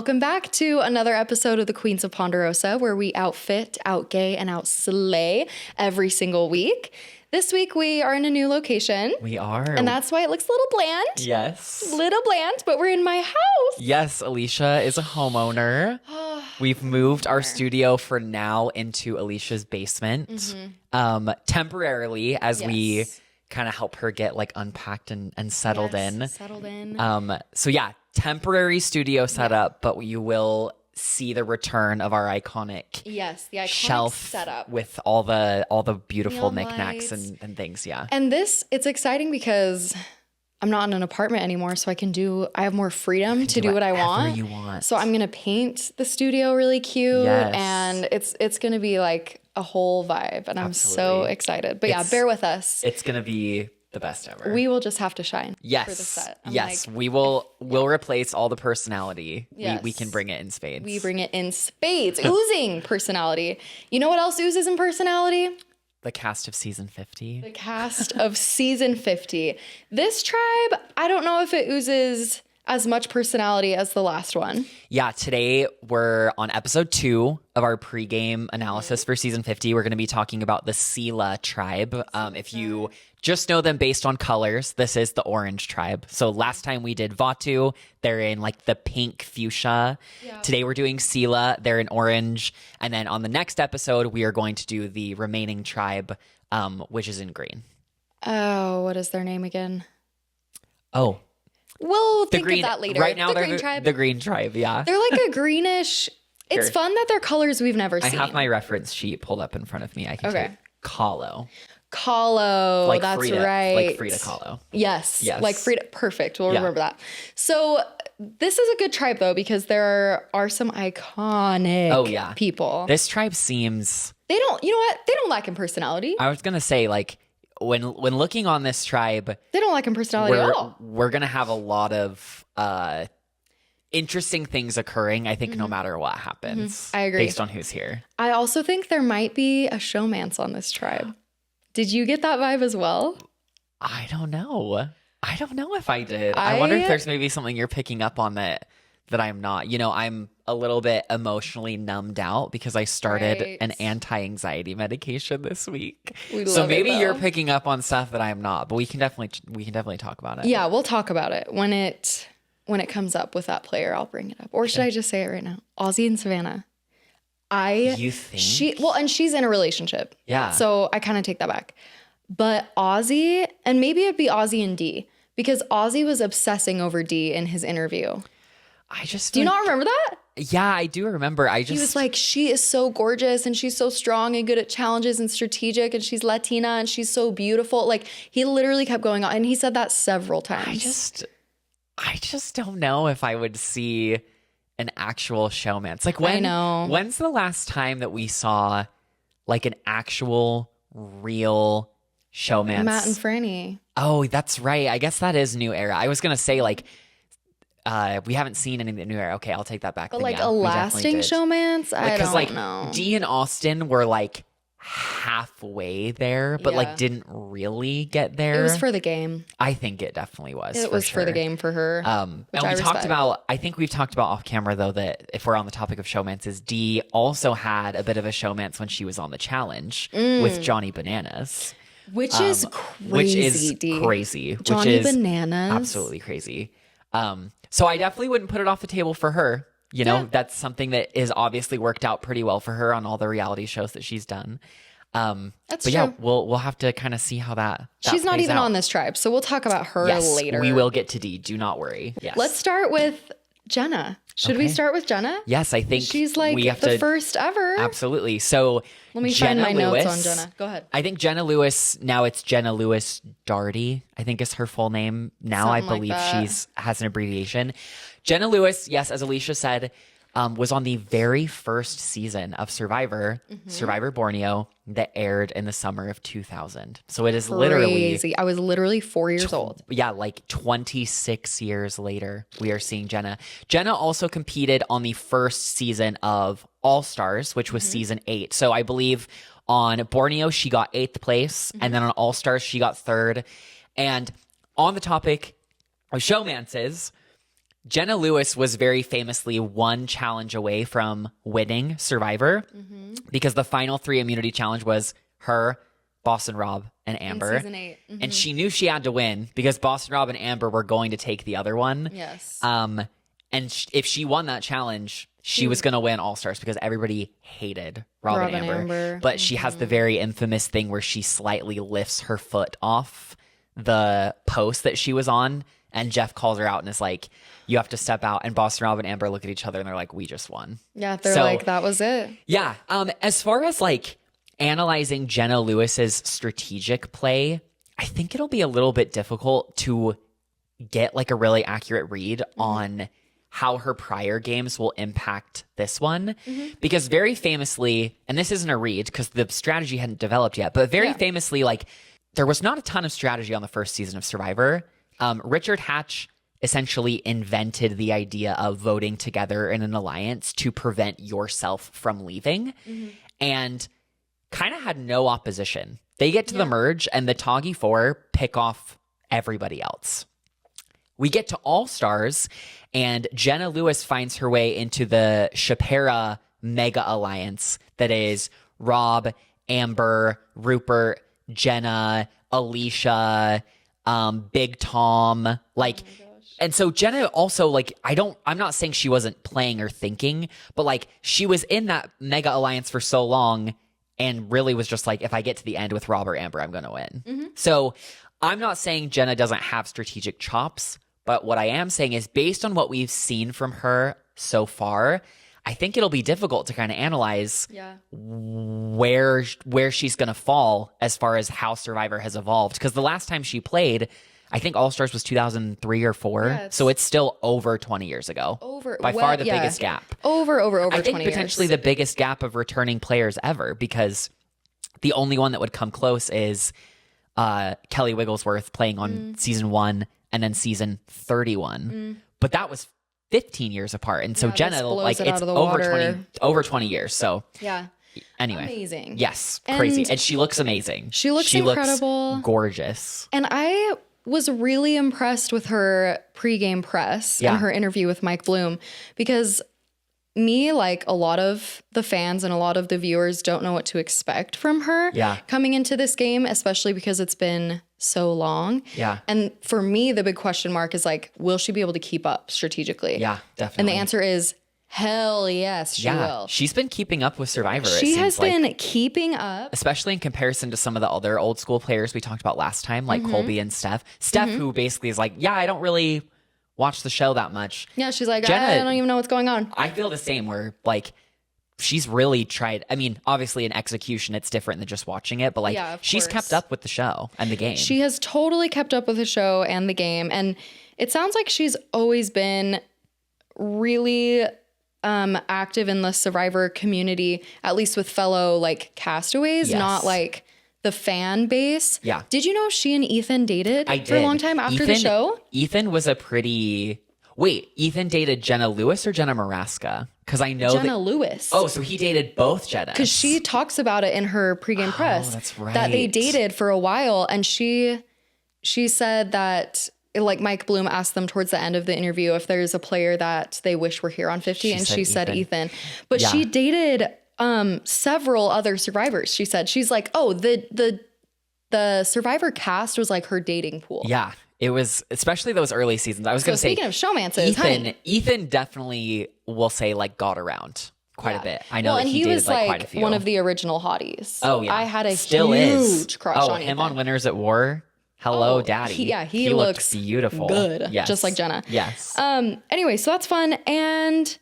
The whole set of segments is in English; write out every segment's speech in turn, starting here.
welcome back to another episode of the Queens of Ponderosa, where we outfit, outgay, and outslay every single week. This week we are in a new location. We are. And that's why it looks a little bland. Yes. Little bland, but we're in my house. Yes, Alysha is a homeowner. We've moved our studio for now into Alysha's basement, temporarily as we kind of help her get like unpacked and settled in. Settled in. So yeah, temporary studio setup, but you will see the return of our iconic the iconic shelf setup with all the beautiful Neon knickknacks lights. and things. Yeah. And it's exciting because I'm not in an apartment anymore, so I have more freedom to do what I want. You want. So I'm going to paint the studio really cute, Yes. and it's going to be like a whole vibe, and I'm so excited. But yeah, bear with us. It's going to be the best ever. We will just have to shine for the Yes. set. We'll replace all the personality. Yes. We can bring it in spades. We bring it in spades, oozing personality. You know what else oozes in personality? The cast of season 50. The cast of season 50. This tribe, I don't know if it oozes as much personality as the last one. Yeah, today we're on episode 2 of our pregame analysis for season 50. We're going to be talking about the Cila tribe. If you just know them based on colors, this is the orange tribe. So last time we did Vatu, they're in like the pink fuchsia. Yeah. Today we're doing Cila, they're in orange. And then on the next episode, we are going to do the remaining tribe, which is in green. Oh, what is their name again? Oh, we'll think of that later. Right now, the they're green tribe. The green tribe, yeah. They're like a greenish. It's fun that they're colors we've never seen. I have my reference sheet pulled up in front of me. I can type Kahlo. Kahlo, Like that's Frida, right. Like Frida Kahlo. Yes, like Frida. Perfect. We'll remember that. So this is a good tribe, though, because there are some iconic people. This tribe seems... You know what? They don't lack in personality. I was going to say, like, when looking on this tribe... They don't lack in personality at all. We're going to have a lot of interesting things occurring, I think, no matter what happens. I agree. Based on who's here. I also think there might be a showmance on this tribe. Did you get that vibe as well? I don't know. I don't know if I did. I wonder if there's maybe something you're picking up on that I'm not. You know, I'm a little bit emotionally numbed out because I started an anti-anxiety medication this week. So maybe you're picking up on stuff that I'm not, but we can definitely talk about it. Yeah, we'll talk about it when it comes up with that player. I'll bring it up. Or should I just say it right now? Ozzy and Savannah. You think? And she's in a relationship. Yeah. So I kind of take that back. But Ozzy, and maybe it'd be Ozzy and D, because Ozzy was obsessing over D in his interview. Do you not remember that? Yeah, I do remember. He was like, she is so gorgeous and she's so strong and good at challenges and strategic and she's Latina and she's so beautiful. Like, he literally kept going on, and he said that several times. I just don't know if I would see an actual showmance. Like, when's the last time that we saw like an actual real showmance? Matt and Franny. Oh, that's right. I guess that is new era. I was gonna say like we haven't seen any new era. Okay, I'll take that back. But like a lasting showmance, I don't know. Dee and Austin were like halfway there, but like didn't really get there. It was for the game. I think it definitely was. It was for the game for her. And I think we've talked about off camera though, that if we're on the topic of showmances, Dee also had a bit of a showmance when she was on the challenge with Johnny Bananas. Which is crazy. Johnny Bananas. Absolutely crazy. So I definitely wouldn't put it off the table for her. You know, that's something that is obviously worked out pretty well for her on all the reality shows that she's done. That's true. Yeah, we'll have to kind of see how that She's not even out. on this tribe, so we'll talk about her later. We will get to Dee. Do not worry. Yes. Let's start with Jenna. Should we start with Jenna? Yes, I think she's like the first ever. Absolutely. So let me find my notes on Jenna. Go ahead. I think Jenna Lewis, now it's Jenna Lewis-Dougherty, I think is her full name now. Something I believe like she's has an abbreviation. Jenna Lewis, yes, as Alysha said, was on the very first season of Survivor, Survivor Borneo, that aired in the summer of 2000. So it is crazy. I was literally 4 years old. Yeah, like 26 years later, we are seeing Jenna. Jenna also competed on the first season of All Stars, which was season 8. So I believe on Borneo, she got 8th place. And then on All Stars, she got 3rd. And on the topic of showmances, Jenna Lewis was very famously one challenge away from winning Survivor because the final 3 immunity challenge was her, Boston Rob, and Amber. In season 8. And she knew she had to win because Boston Rob and Amber were going to take the other one. Yes. And if she won that challenge, she was going to win All Stars because everybody hated Rob and Amber. But she has the very infamous thing where she slightly lifts her foot off the post that she was on. And Jeff calls her out and is like, you have to step out. And Boston Rob and Amber look at each other and they're like, we just won. Yeah, they're like, that was it. Yeah. As far as like analyzing Jenna Lewis's strategic play, I think it'll be a little bit difficult to get like a really accurate read on how her prior games will impact this one. Because very famously, and this isn't a read because the strategy hadn't developed yet, but very famously, like there was not a ton of strategy on the first season of Survivor. Richard Hatch essentially invented the idea of voting together in an alliance to prevent yourself from leaving and kind of had no opposition. They get to the merge and the Toggy 4 pick off everybody else. We get to All Stars and Jenna Lewis finds her way into the Shapira mega alliance that is Rob, Amber, Rupert, Jenna, Alysha, Big Tom, like, and so Jenna also, like, I'm not saying she wasn't playing or thinking, but like she was in that mega alliance for so long and really was just like, if I get to the end with Rob or Amber, I'm going to win. So I'm not saying Jenna doesn't have strategic chops, but what I am saying is based on what we've seen from her so far, I think it'll be difficult to kind of analyze where she's going to fall as far as how Survivor has evolved. Because the last time she played, I think All Stars was 2003 or 4. Yeah, so it's still over 20 years ago. By far the biggest gap. Over 20 years. I think potentially the biggest gap of returning players ever because the only one that would come close is Kelly Wigglesworth playing on season 1 and then season 31. But that was 15 years apart. And so Jenna, like, it's over 20 years. So anyway. Amazing. Yes. Crazy. And she looks amazing. She looks incredible. Looks gorgeous. And I was really impressed with her pregame press and her interview with Mike Bloom because me, like a lot of the fans and a lot of the viewers, don't know what to expect from her coming into this game, especially because it's been so long. And for me, the big question mark is like, will she be able to keep up strategically? Yeah, definitely. And the answer is hell yes, she will. She's been keeping up with Survivor. She has been keeping up. Especially in comparison to some of the other old school players we talked about last time, like Colby and Steph. Steph, who basically is like, I don't really watch the show that much. Yeah, she's like, Jenna, I don't even know what's going on. I feel the same where like she's really tried. I mean, obviously in execution, it's different than just watching it, but like she's kept up with the show and the game. She has totally kept up with the show and the game. And it sounds like she's always been really active in the Survivor community, at least with fellow like castaways, not like the fan base. Yeah. Did you know she and Ethan dated for a long time after the show? Ethan was a pretty... Wait, Ethan dated Jenna Lewis or Jenna Maraska? Because I know Jenna Lewis. Oh, so he dated both Jennas. Because she talks about it in her pregame press. That's right. That they dated for a while. And she said that... Like Mike Bloom asked them towards the end of the interview if there's a player that they wish were here on 50, and she said Ethan. But she dated several other Survivors. She said she's like, oh, the Survivor cast was like her dating pool. Yeah, it was, especially those early seasons. I was going to say, speaking of showmances, Ethan definitely will say like got around quite a bit. I know that he dated like quite a few. One of the original hotties. Oh yeah, I had a huge crush on him on Winners at War. Hello, Daddy. He looks beautiful. Good. Yes. Just like Jenna. Yes. Anyway, so that's fun. And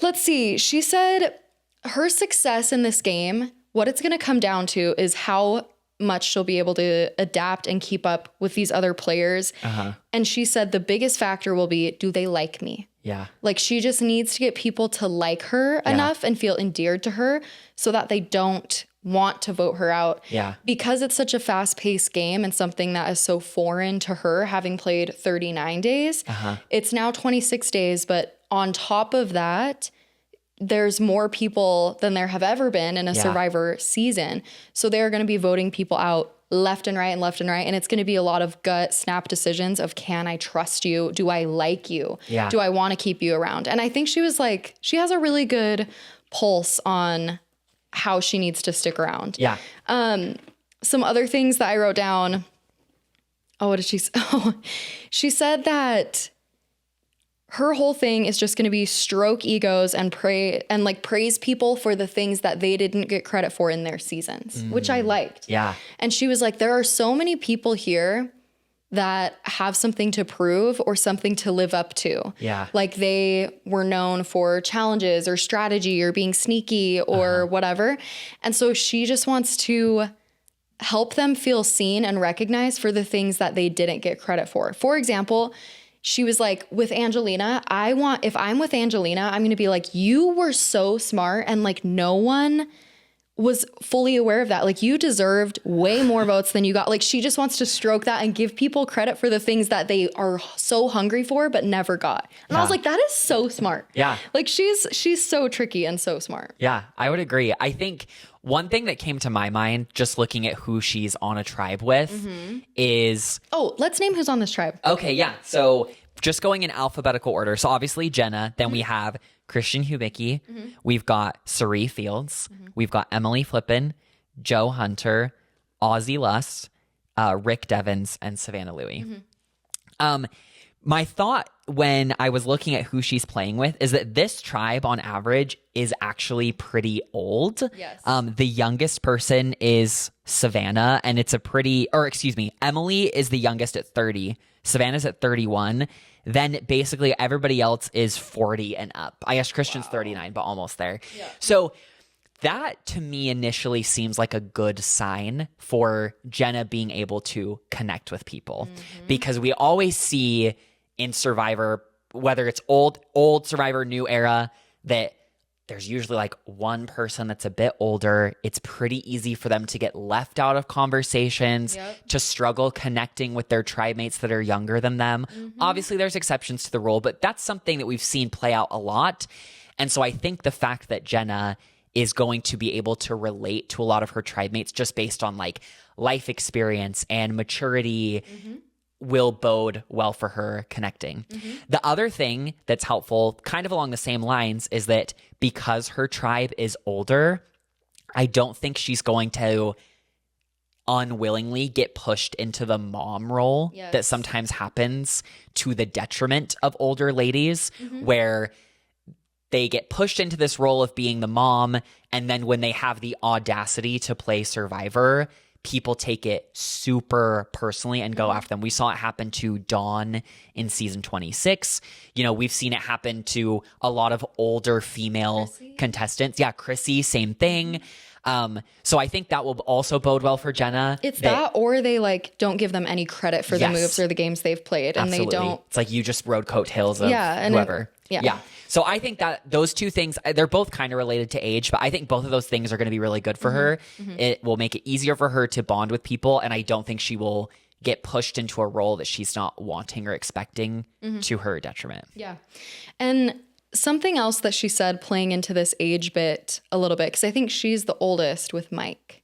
let's see. She said her success in this game, what it's going to come down to is how much she'll be able to adapt and keep up with these other players. And she said the biggest factor will be, do they like me? Yeah. Like she just needs to get people to like her enough and feel endeared to her so that they don't want to vote her out. Yeah. Because it's such a fast-paced game and something that is so foreign to her, having played 39 days. It's now 26 days, but on top of that, there's more people than there have ever been in a Survivor season. So they're going to be voting people out left and right and left and right. And it's going to be a lot of gut snap decisions of, can I trust you? Do I like you? Yeah. Do I want to keep you around? And I think she was like, she has a really good pulse on how she needs to stick around. Yeah. Some other things that I wrote down. Oh, what did she say? Oh, she said that her whole thing is just going to be stroke egos and pray and like praise people for the things that they didn't get credit for in their seasons, which I liked. Yeah. And she was like, there are so many people here that have something to prove or something to live up to. Yeah. Like they were known for challenges or strategy or being sneaky or whatever. And so she just wants to help them feel seen and recognized for the things that they didn't get credit for. For example, she was like, with Angelina, if I'm with Angelina, I'm going to be like, you were so smart and like no one was fully aware of that. Like you deserved way more votes than you got. Like she just wants to stroke that and give people credit for the things that they are so hungry for but never got. And I was like, that is so smart. Yeah. Like she's so tricky and so smart. Yeah, I would agree. I think one thing that came to my mind just looking at who she's on a tribe with is... Oh, let's name who's on this tribe. Okay, yeah. So just going in alphabetical order. So obviously Jenna, then we have Christian Hubicki. We've got Cirie Fields. We've got Emily Flippen, Joe Hunter, Ozzy Lusth, Rick Devens, and Savannah Louie. My thought when I was looking at who she's playing with is that this tribe on average is actually pretty old. Yes. The youngest person is Savannah, and it's Emily is the youngest at 30. Savannah's at 31. Then basically everybody else is 40 and up. I guess Christian's 39, but almost there. Yeah. So that to me initially seems like a good sign for Jenna being able to connect with people, because we always see in Survivor, whether it's old Survivor, new era, that there's usually like one person that's a bit older. It's pretty easy for them to get left out of conversations, to struggle connecting with their tribe mates that are younger than them. Obviously, there's exceptions to the rule, but that's something that we've seen play out a lot. And so I think the fact that Jenna is going to be able to relate to a lot of her tribe mates just based on like life experience and maturity will bode well for her connecting. The other thing that's helpful, kind of along the same lines, is that because her tribe is older, I don't think she's going to unwillingly get pushed into the mom role that sometimes happens to the detriment of older ladies, where they get pushed into this role of being the mom, and then when they have the audacity to play Survivor, people take it super personally and go after them. We saw it happen to Dawn in season 26. You know, we've seen it happen to a lot of older female contestants. Yeah, Chrissy, same thing. So I think that will also bode well for Jenna. It's that or they like don't give them any credit for the moves or the games they've played. And they don't. It's like you just rode coattails of whoever. So I think that those two things, they're both kind of related to age, but I think both of those things are going to be really good for her. It will make it easier for her to bond with people, and I don't think she will get pushed into a role that she's not wanting or expecting to her detriment. Yeah. And something else that she said playing into this age bit a little bit, because I think she's the oldest with Mike.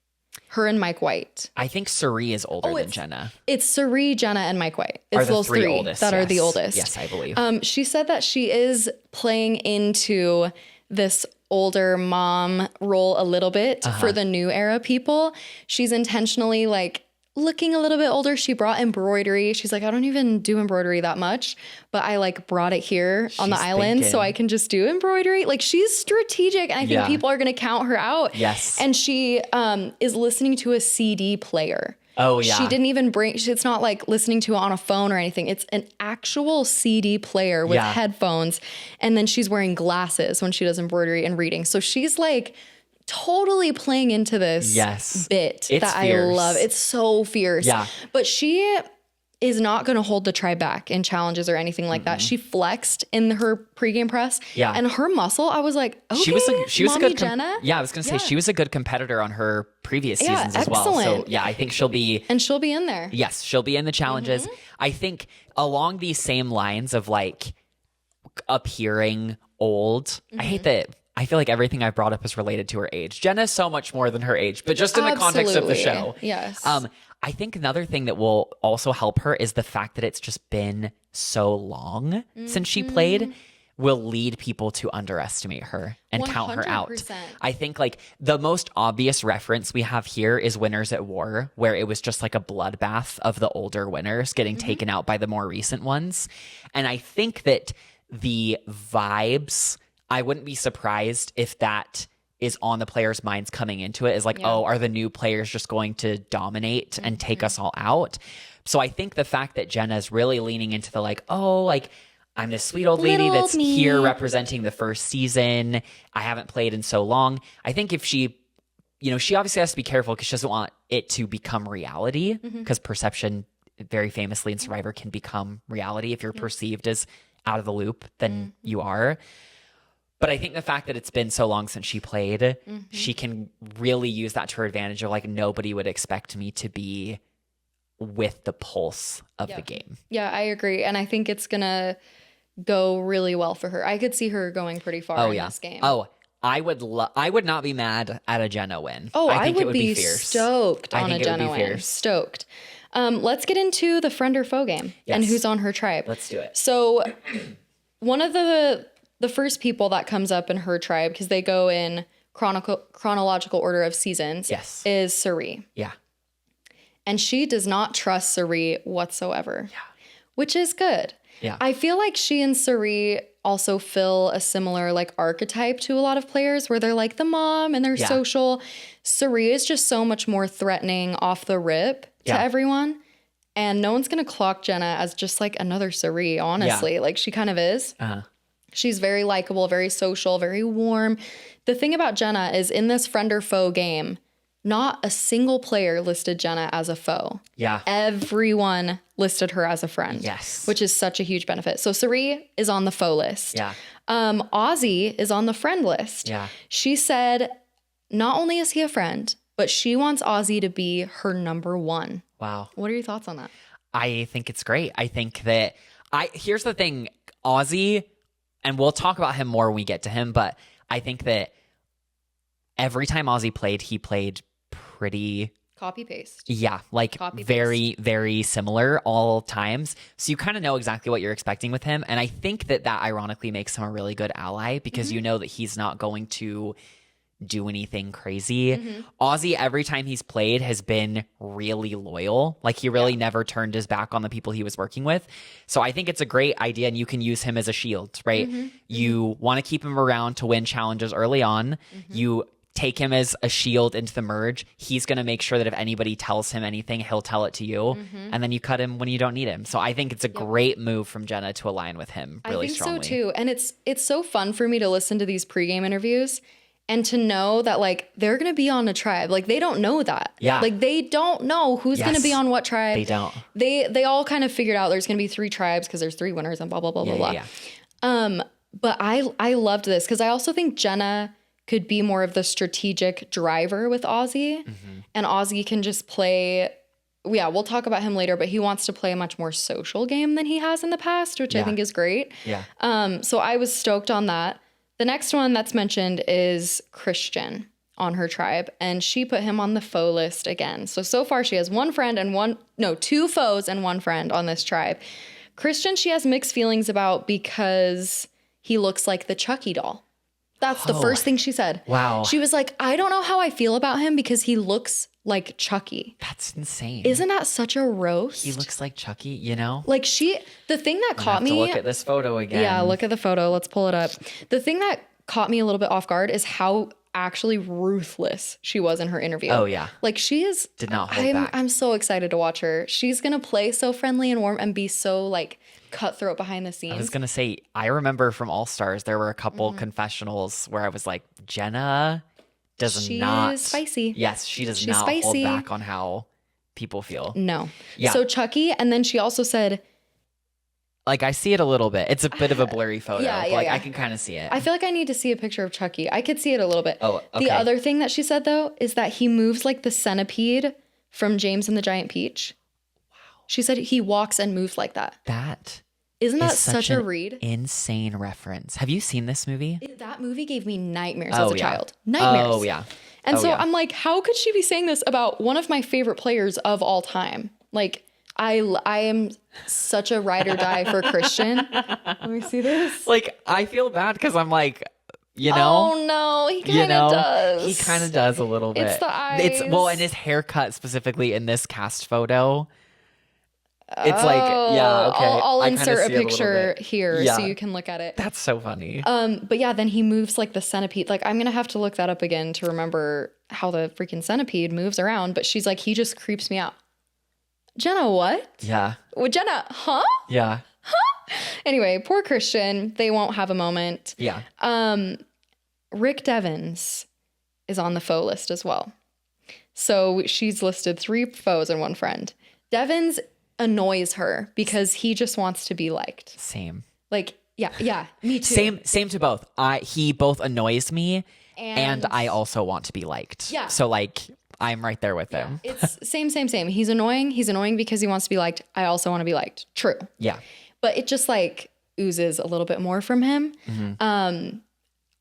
Her and Mike White. I think Cirie is older than Jenna. It's Cirie, Jenna, and Mike White. It's those three oldest, that are the oldest. Yes, I believe. She said that she is playing into this older mom role a little bit for the new era people. She's intentionally like looking a little bit older. She brought embroidery. She's like, I don't even do embroidery that much, but I like brought it here on the island so I can just do embroidery. Like she's strategic, and I think people are going to count her out. Yes. And she is listening to a CD player. Oh, yeah. She didn't even it's not like listening to it on a phone or anything. It's an actual CD player with headphones. And then she's wearing glasses when she does embroidery and reading. So she's like totally playing into this bit it's that fierce. I love. It's so fierce. Yeah. But she is not going to hold the tribe back in challenges or anything like that. She flexed in her pregame press. Yeah. And her muscle, I was like, okay, she was a good Jenna. I was going to say she was a good competitor on her previous seasons as well. So yeah, I think she'll be in there. Yes, she'll be in the challenges. I think along these same lines of like appearing old. I hate that. I feel like everything I've brought up is related to her age. Jenna's so much more than her age, but just in the context of the show. Yes. I think another thing that will also help her is the fact that it's just been so long since she played will lead people to underestimate her and 100%. Count her out. I think like the most obvious reference we have here is Winners at War, where it was just like a bloodbath of the older winners getting taken out by the more recent ones. And I think that the vibes, I wouldn't be surprised if that is on the players' minds coming into it is like, oh, are the new players just going to dominate and take us all out? So I think the fact that Jenna is really leaning into the like, oh, like I'm this sweet old lady that's here representing the first season. I haven't played in so long. I think if she, she obviously has to be careful because she doesn't want it to become reality because perception very famously in Survivor can become reality. If you're perceived as out of the loop, then you are. But I think the fact that it's been so long since she played, she can really use that to her advantage of like, nobody would expect me to be with the pulse of the game. Yeah, I agree. And I think it's going to go really well for her. I could see her going pretty far in this game. Oh, I would not be mad at a Jenna win. Oh, I think it would be fierce. Stoked on a Jenna win. Stoked. Let's get into the friend or foe game and who's on her tribe. Let's do it. So one of the first people that comes up in her tribe, because they go in chronological order of seasons, is Cirie. Yeah. And she does not trust Cirie whatsoever, which is good. Yeah. I feel like she and Cirie also fill a similar like archetype to a lot of players where they're like the mom and they're social. Cirie is just so much more threatening off the rip to everyone. And no one's going to clock Jenna as just like another Cirie, honestly. Yeah. Like she kind of is. She's very likable, very social, very warm. The thing about Jenna is in this friend or foe game, not a single player listed Jenna as a foe. Yeah. Everyone listed her as a friend. Yes. Which is such a huge benefit. So Cirie is on the foe list. Yeah. Ozzy is on the friend list. Yeah. She said not only is he a friend, but she wants Ozzy to be her number one. Wow. What are your thoughts on that? I think it's great. I think that here's the thing, Ozzy, and we'll talk about him more when we get to him, but I think that every time Ozzy played, he played pretty copy paste. Yeah, like very, very similar all times. So you kind of know exactly what you're expecting with him. And I think that ironically makes him a really good ally because you know that he's not going to do anything crazy. Ozzy, every time he's played, has been really loyal. Like he really never turned his back on the people he was working with. So I think it's a great idea and you can use him as a shield, right? You want to keep him around to win challenges early on. You take him as a shield into the merge. He's going to make sure that if anybody tells him anything, he'll tell it to you. And then you cut him when you don't need him. So I think it's a great move from Jenna to align with him really strongly. I think so too. And it's so fun for me to listen to these pregame interviews and to know that like they're going to be on a tribe. Like they don't know that. Yeah. Like they don't know who's going to be on what tribe. They don't. They all kind of figured out there's going to be 3 tribes because there's 3 winners and blah, blah, blah, blah, blah. Yeah. But I loved this because I also think Jenna could be more of the strategic driver with Ozzy. And Ozzy can just play, we'll talk about him later, but he wants to play a much more social game than he has in the past, which I think is great. Yeah. So I was stoked on that. The next one that's mentioned is Christian on her tribe, and she put him on the foe list again. So far she has 1 friend and 2 foes and 1 friend on this tribe. Christian, she has mixed feelings about because he looks like the Chucky doll. That's the first thing she said. Wow. She was like, I don't know how I feel about him because he looks like Chucky. That's insane. Isn't that such a roast? He looks like Chucky, you know? Like the thing that caught me. Look at this photo again. Yeah, look at the photo. Let's pull it up. The thing that caught me a little bit off guard is how actually ruthless she was in her interview. Oh, yeah. Like did not hold back. I'm so excited to watch her. She's going to play so friendly and warm and be so like cutthroat behind the scenes. I was going to say, I remember from All Stars, there were a couple confessionals where I was like, Jenna She's spicy. Yes, she does not hold back on how people feel. No. Yeah. So Chucky, and then she also said, like, I see it a little bit. It's a bit of a blurry photo. But I can kind of see it. I feel like I need to see a picture of Chucky. I could see it a little bit. Oh, okay. The other thing that she said, though, is that he moves like the centipede from James and the Giant Peach. Wow. She said he walks and moves like that. Isn't that such a read? Insane reference. Have you seen this movie? That movie gave me nightmares as a child. Nightmares. Oh, yeah. And so I'm like, how could she be saying this about one of my favorite players of all time? Like, I am such a ride or die for Christian. Let me see this. Like, I feel bad because I'm like, you know. Oh no, he kind of does. He kind of does a little bit. It's the eyes. And his haircut specifically in this cast photo. It's like, yeah, okay. I'll insert a picture here so you can look at it. That's so funny. But yeah, then he moves like the centipede. Like, I'm gonna have to look that up again to remember how the freaking centipede moves around. But she's like, he just creeps me out. Jenna, what? Yeah. Well, Jenna, huh? Yeah. Huh? Anyway, poor Christian. They won't have a moment. Yeah. Rick Devens is on the foe list as well. So she's listed 3 foes and 1 friend. Devens annoys her because he just wants to be liked. Same. Like, yeah, me too. Same to both. He both annoys me and I also want to be liked. Yeah. So like, I'm right there with him. It's same. He's annoying. He's annoying because he wants to be liked. I also want to be liked. True. Yeah. But it just like oozes a little bit more from him. Mm-hmm.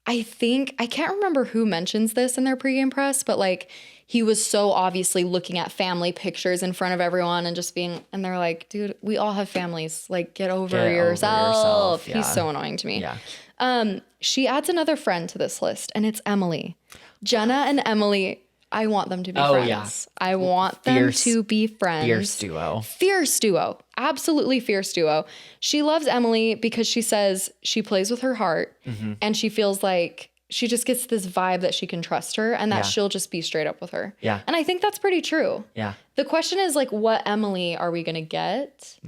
I think, I can't remember who mentions this in their pregame press, but like he was so obviously looking at family pictures in front of everyone and just being, and they're like, dude, we all have families. Like, get over yourself. Yeah. He's so annoying to me. Yeah. She adds another friend to this list, and it's Emily. Jenna and Emily, I want them to be friends. Yeah. I want them to be friends. Fierce duo. Absolutely fierce duo. She loves Emily because she says she plays with her heart and she feels like she just gets this vibe that she can trust her and that she'll just be straight up with her. Yeah. And I think that's pretty true. Yeah. The question is like, what Emily are we going to get?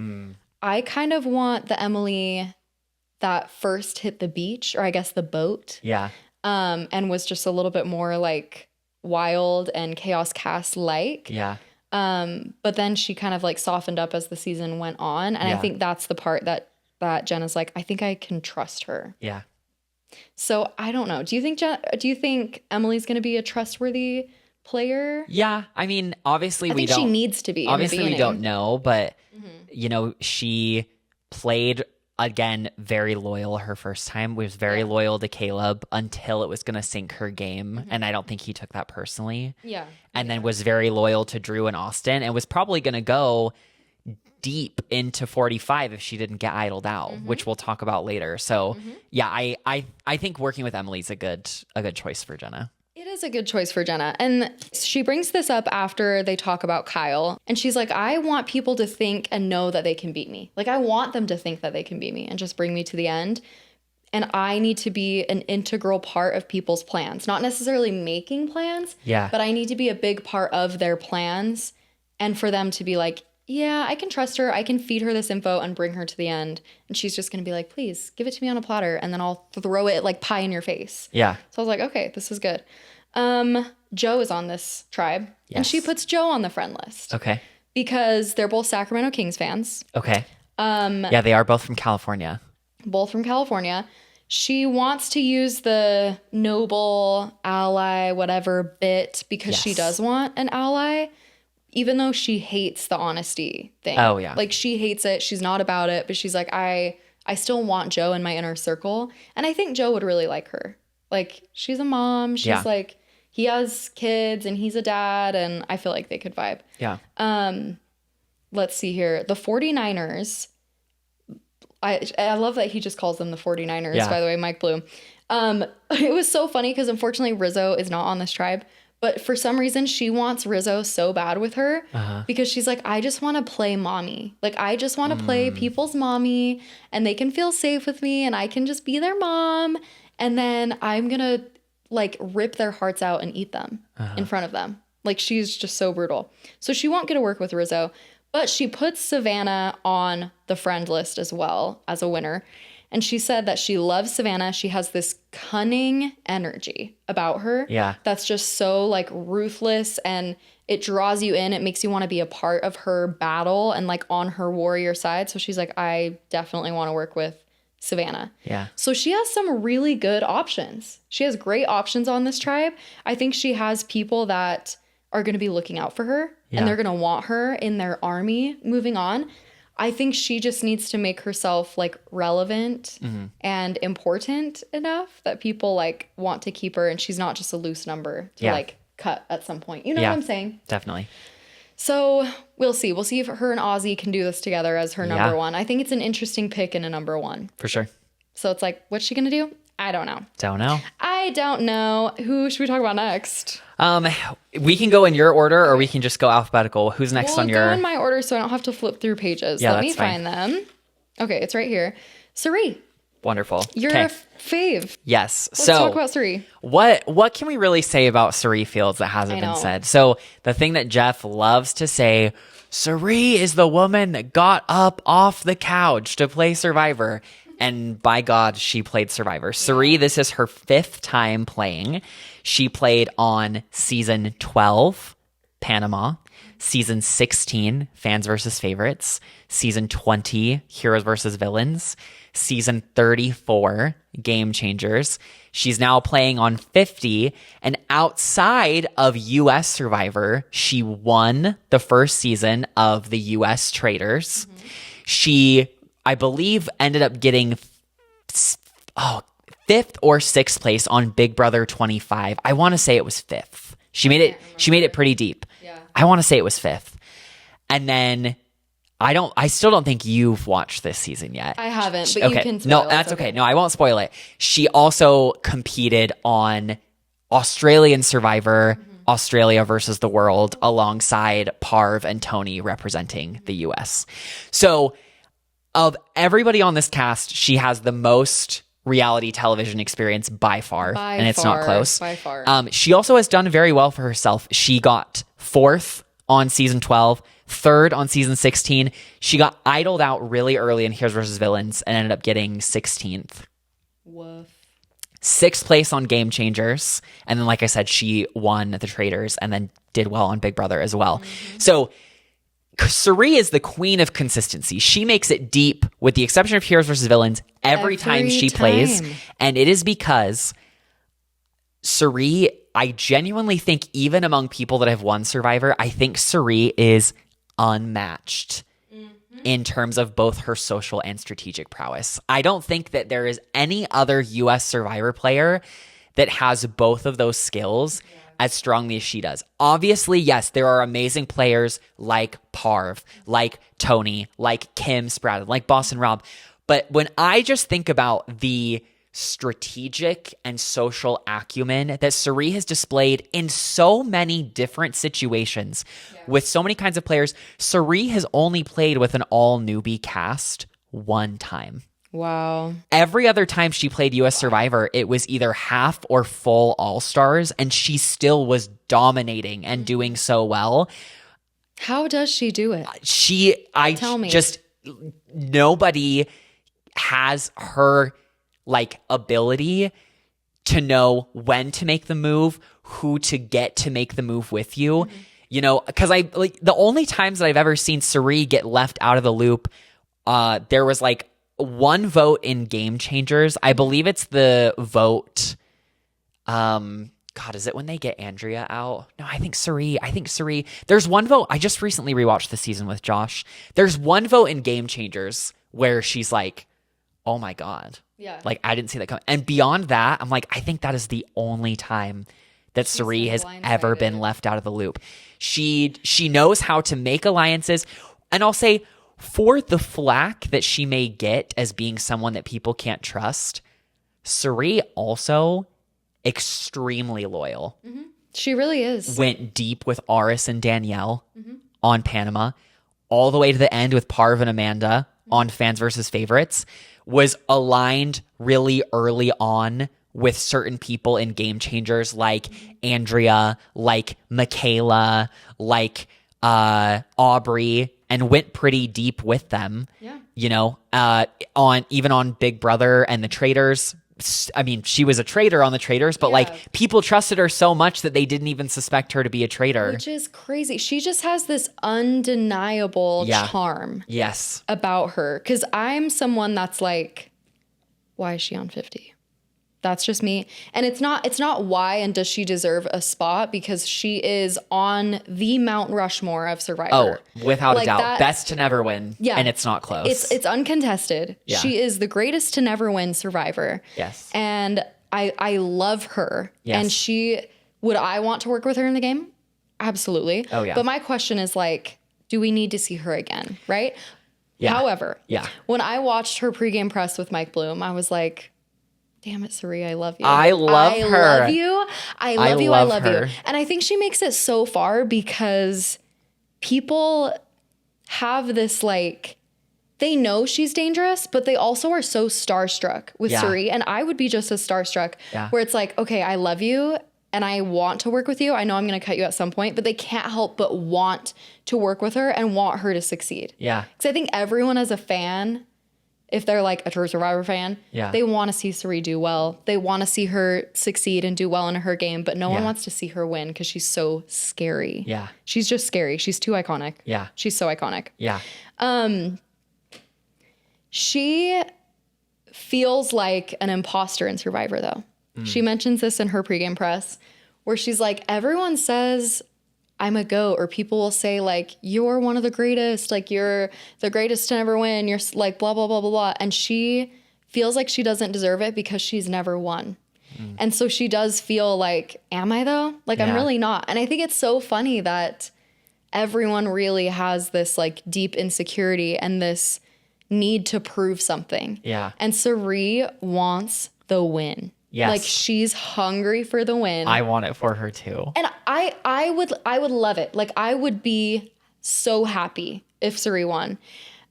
I kind of want the Emily that first hit the beach, or I guess the boat. Yeah. And was just a little bit more like wild and Chaos Cast like. Yeah. But then she kind of like softened up as the season went on. And I think that's the part that Jenna's like, I think I can trust her. Yeah. So I don't know. Do you think Emily's going to be a trustworthy player? Yeah. I mean, obviously she needs to be. Obviously we don't know, but you know, she played again, very loyal her first time, was very loyal to Caleb until it was going to sink her game. And I don't think he took that personally. Yeah. And then was very loyal to Drew and Austin and was probably going to go deep into 45 if she didn't get idled out, which we'll talk about later. So yeah, I think working with Emily's a good choice for Jenna. It is a good choice for Jenna. And she brings this up after they talk about Kyle. And she's like, I want people to think and know that they can beat me. Like, I want them to think that they can beat me and just bring me to the end. And I need to be an integral part of people's plans. Not necessarily making plans, but I need to be a big part of their plans. And for them to be like, yeah, I can trust her. I can feed her this info and bring her to the end. And she's just going to be like, please give it to me on a platter. And then I'll throw it like pie in your face. Yeah. So I was like, okay, this is good. Joe is on this tribe. Yes. And she puts Joe on the friend list. Okay. Because they're both Sacramento Kings fans. Okay. Yeah, they are both from California. Both from California. She wants to use the noble ally, whatever bit because she does want an ally. Even though she hates the honesty thing. Oh, yeah. Like, she hates it. She's not about it. But she's like, I still want Joe in my inner circle. And I think Joe would really like her. Like, she's a mom. She's like, he has kids and he's a dad. And I feel like they could vibe. Yeah. Let's see here. The 49ers. I love that he just calls them the 49ers, by the way, Mike Bloom. It was so funny because unfortunately Rizzo is not on this tribe. But for some reason, she wants Rizzo so bad with her because she's like, I just want to play mommy. Like, I just want to play people's mommy and they can feel safe with me and I can just be their mom. And then I'm going to like rip their hearts out and eat them in front of them. Like, she's just so brutal. So she won't get to work with Rizzo, but she puts Savannah on the friend list as well as a winner. And she said that she loves Savannah. She has this cunning energy about her. Yeah. That's just so like ruthless and it draws you in. It makes you want to be a part of her battle and like on her warrior side. So she's like, I definitely want to work with Savannah. Yeah. So she has some really good options. She has great options on this tribe. I think she has people that are going to be looking out for her and they're going to want her in their army moving on. I think she just needs to make herself like relevant and important enough that people like want to keep her and she's not just a loose number to like cut at some point. You know what I'm saying? Definitely. So we'll see. We'll see if her and Ozzy can do this together as her number one. I think it's an interesting pick in a number one. For sure. So it's like, what's she going to do? I don't know. I don't know. Who should we talk about next? We can go in your order or we can just go alphabetical. Who's next on your... We'll go in my order so I don't have to flip through pages. Yeah, Let me find them. Okay, it's right here. Cirie. Wonderful. You're a fave. Yes. Let's talk about Cirie. What can we really say about Cirie Fields that hasn't been said? So the thing that Jeff loves to say, Cirie is the woman that got up off the couch to play Survivor. And by God, she played Survivor. Cirie, this is her 5th time playing. She played on season 12, Panama, season 16, Fans versus Favorites, season 20, Heroes versus Villains, season 34, Game Changers. She's now playing on 50, and outside of US Survivor, she won the first season of the US Traitors. She, I believe, ended up getting 5th or 6th place on Big Brother 25. I want to say it was 5th. She made it pretty deep. Yeah. I want to say it was 5th. And then I still don't think you've watched this season yet. I haven't, but you can spoil it. No, that's okay. No, I won't spoil it. She also competed on Australian Survivor, Australia versus the World, alongside Parv and Tony representing the US. So of everybody on this cast, she has the most reality television experience by far, and it's not close. By far. She also has done very well for herself. She got 4th on season 12, 3rd on season 16. She got idled out really early in Heroes vs. Villains and ended up getting 16th. Woof. 6th place on Game Changers. And then, like I said, she won the Traitors and then did well on Big Brother as well. So Cirie is the queen of consistency. She makes it deep, with the exception of Heroes vs. Villains, every time she plays. And it is because Cirie, I genuinely think, even among people that have won Survivor, I think Cirie is unmatched in terms of both her social and strategic prowess. I don't think that there is any other US Survivor player that has both of those skills as strongly as she does. Obviously, yes, there are amazing players like Parv, like Tony, like Kim Sprouted, like Boston Rob. But when I just think about the strategic and social acumen that Cirie has displayed in so many different situations with so many kinds of players, Cirie has only played with an all newbie cast one time. Wow. Every other time she played US Survivor, it was either half or full All-Stars, and she still was dominating and doing so well. How does she do it? Tell me. Just, nobody has her ability to know when to make the move, who to get to make the move with you. You know, because the only times that I've ever seen Cirie get left out of the loop, there was one vote in Game Changers. I believe it's the vote. God, is it when they get Andrea out? No, I think Cirie. There's one vote. I just recently rewatched the season with Josh. There's one vote in Game Changers where she's like, oh my God. Yeah. I didn't see that coming. And beyond that, I'm like, I think that is the only time that Cirie has ever been left out of the loop. She knows how to make alliances. And I'll say, for the flack that she may get as being someone that people can't trust, Cirie also extremely loyal. She really is. Went deep with Aris and Danielle on Panama, all the way to the end with Parv and Amanda on Fans versus Favorites, was aligned really early on with certain people in Game Changers like Andrea, like Michaela, like Aubrey, and went pretty deep with them. Yeah. You know, on Big Brother and the Traitors. I mean, she was a traitor on the Traitors, but people trusted her so much that they didn't even suspect her to be a traitor. Which is crazy. She just has this undeniable charm. Yes. About her. Because I'm someone that's like, why is she on 50? That's just me. And it's not why and does she deserve a spot, because she is on the Mount Rushmore of Survivor. Oh, without a doubt. Best to never win. Yeah. And it's not close. It's uncontested. Yeah. She is the greatest to never win Survivor. Yes. And I love her. Yes. And Would I want to work with her in the game? Absolutely. Oh, yeah. But my question is like, do we need to see her again? Right? Yeah. However, yeah. when I watched her pregame press with Mike Bloom, I was like, damn it, Cirie, I love you. I love her. I love you. I love you. I love her. you. And I think she makes it so far because people have this like, they know she's dangerous, but they also are so starstruck with Cirie. And I would be just as starstruck where it's like, okay, I love you and I want to work with you. I know I'm going to cut you at some point, but they can't help but want to work with her and want her to succeed. Yeah. Because I think everyone as a fan, if they're like a true Survivor fan, they want to see Cirie do well. They want to see her succeed and do well in her game, but no one wants to see her win because she's so scary. Yeah. She's just scary. She's too iconic. Yeah. She's so iconic. Yeah. She feels like an imposter in Survivor, though. She mentions this in her pregame press, where she's like, everyone says I'm a GOAT, or people will say like, you're one of the greatest, like you're the greatest to ever win. You're like blah, blah, blah, blah, blah. And she feels like she doesn't deserve it because she's never won. And so she does feel like, am I though? Like I'm really not. And I think it's so funny that everyone really has this like deep insecurity and this need to prove something. Yeah. And Cirie wants the win. Yes. Like she's hungry for the win. I want it for her too. And I would love it. Like I would be so happy if Cirie won.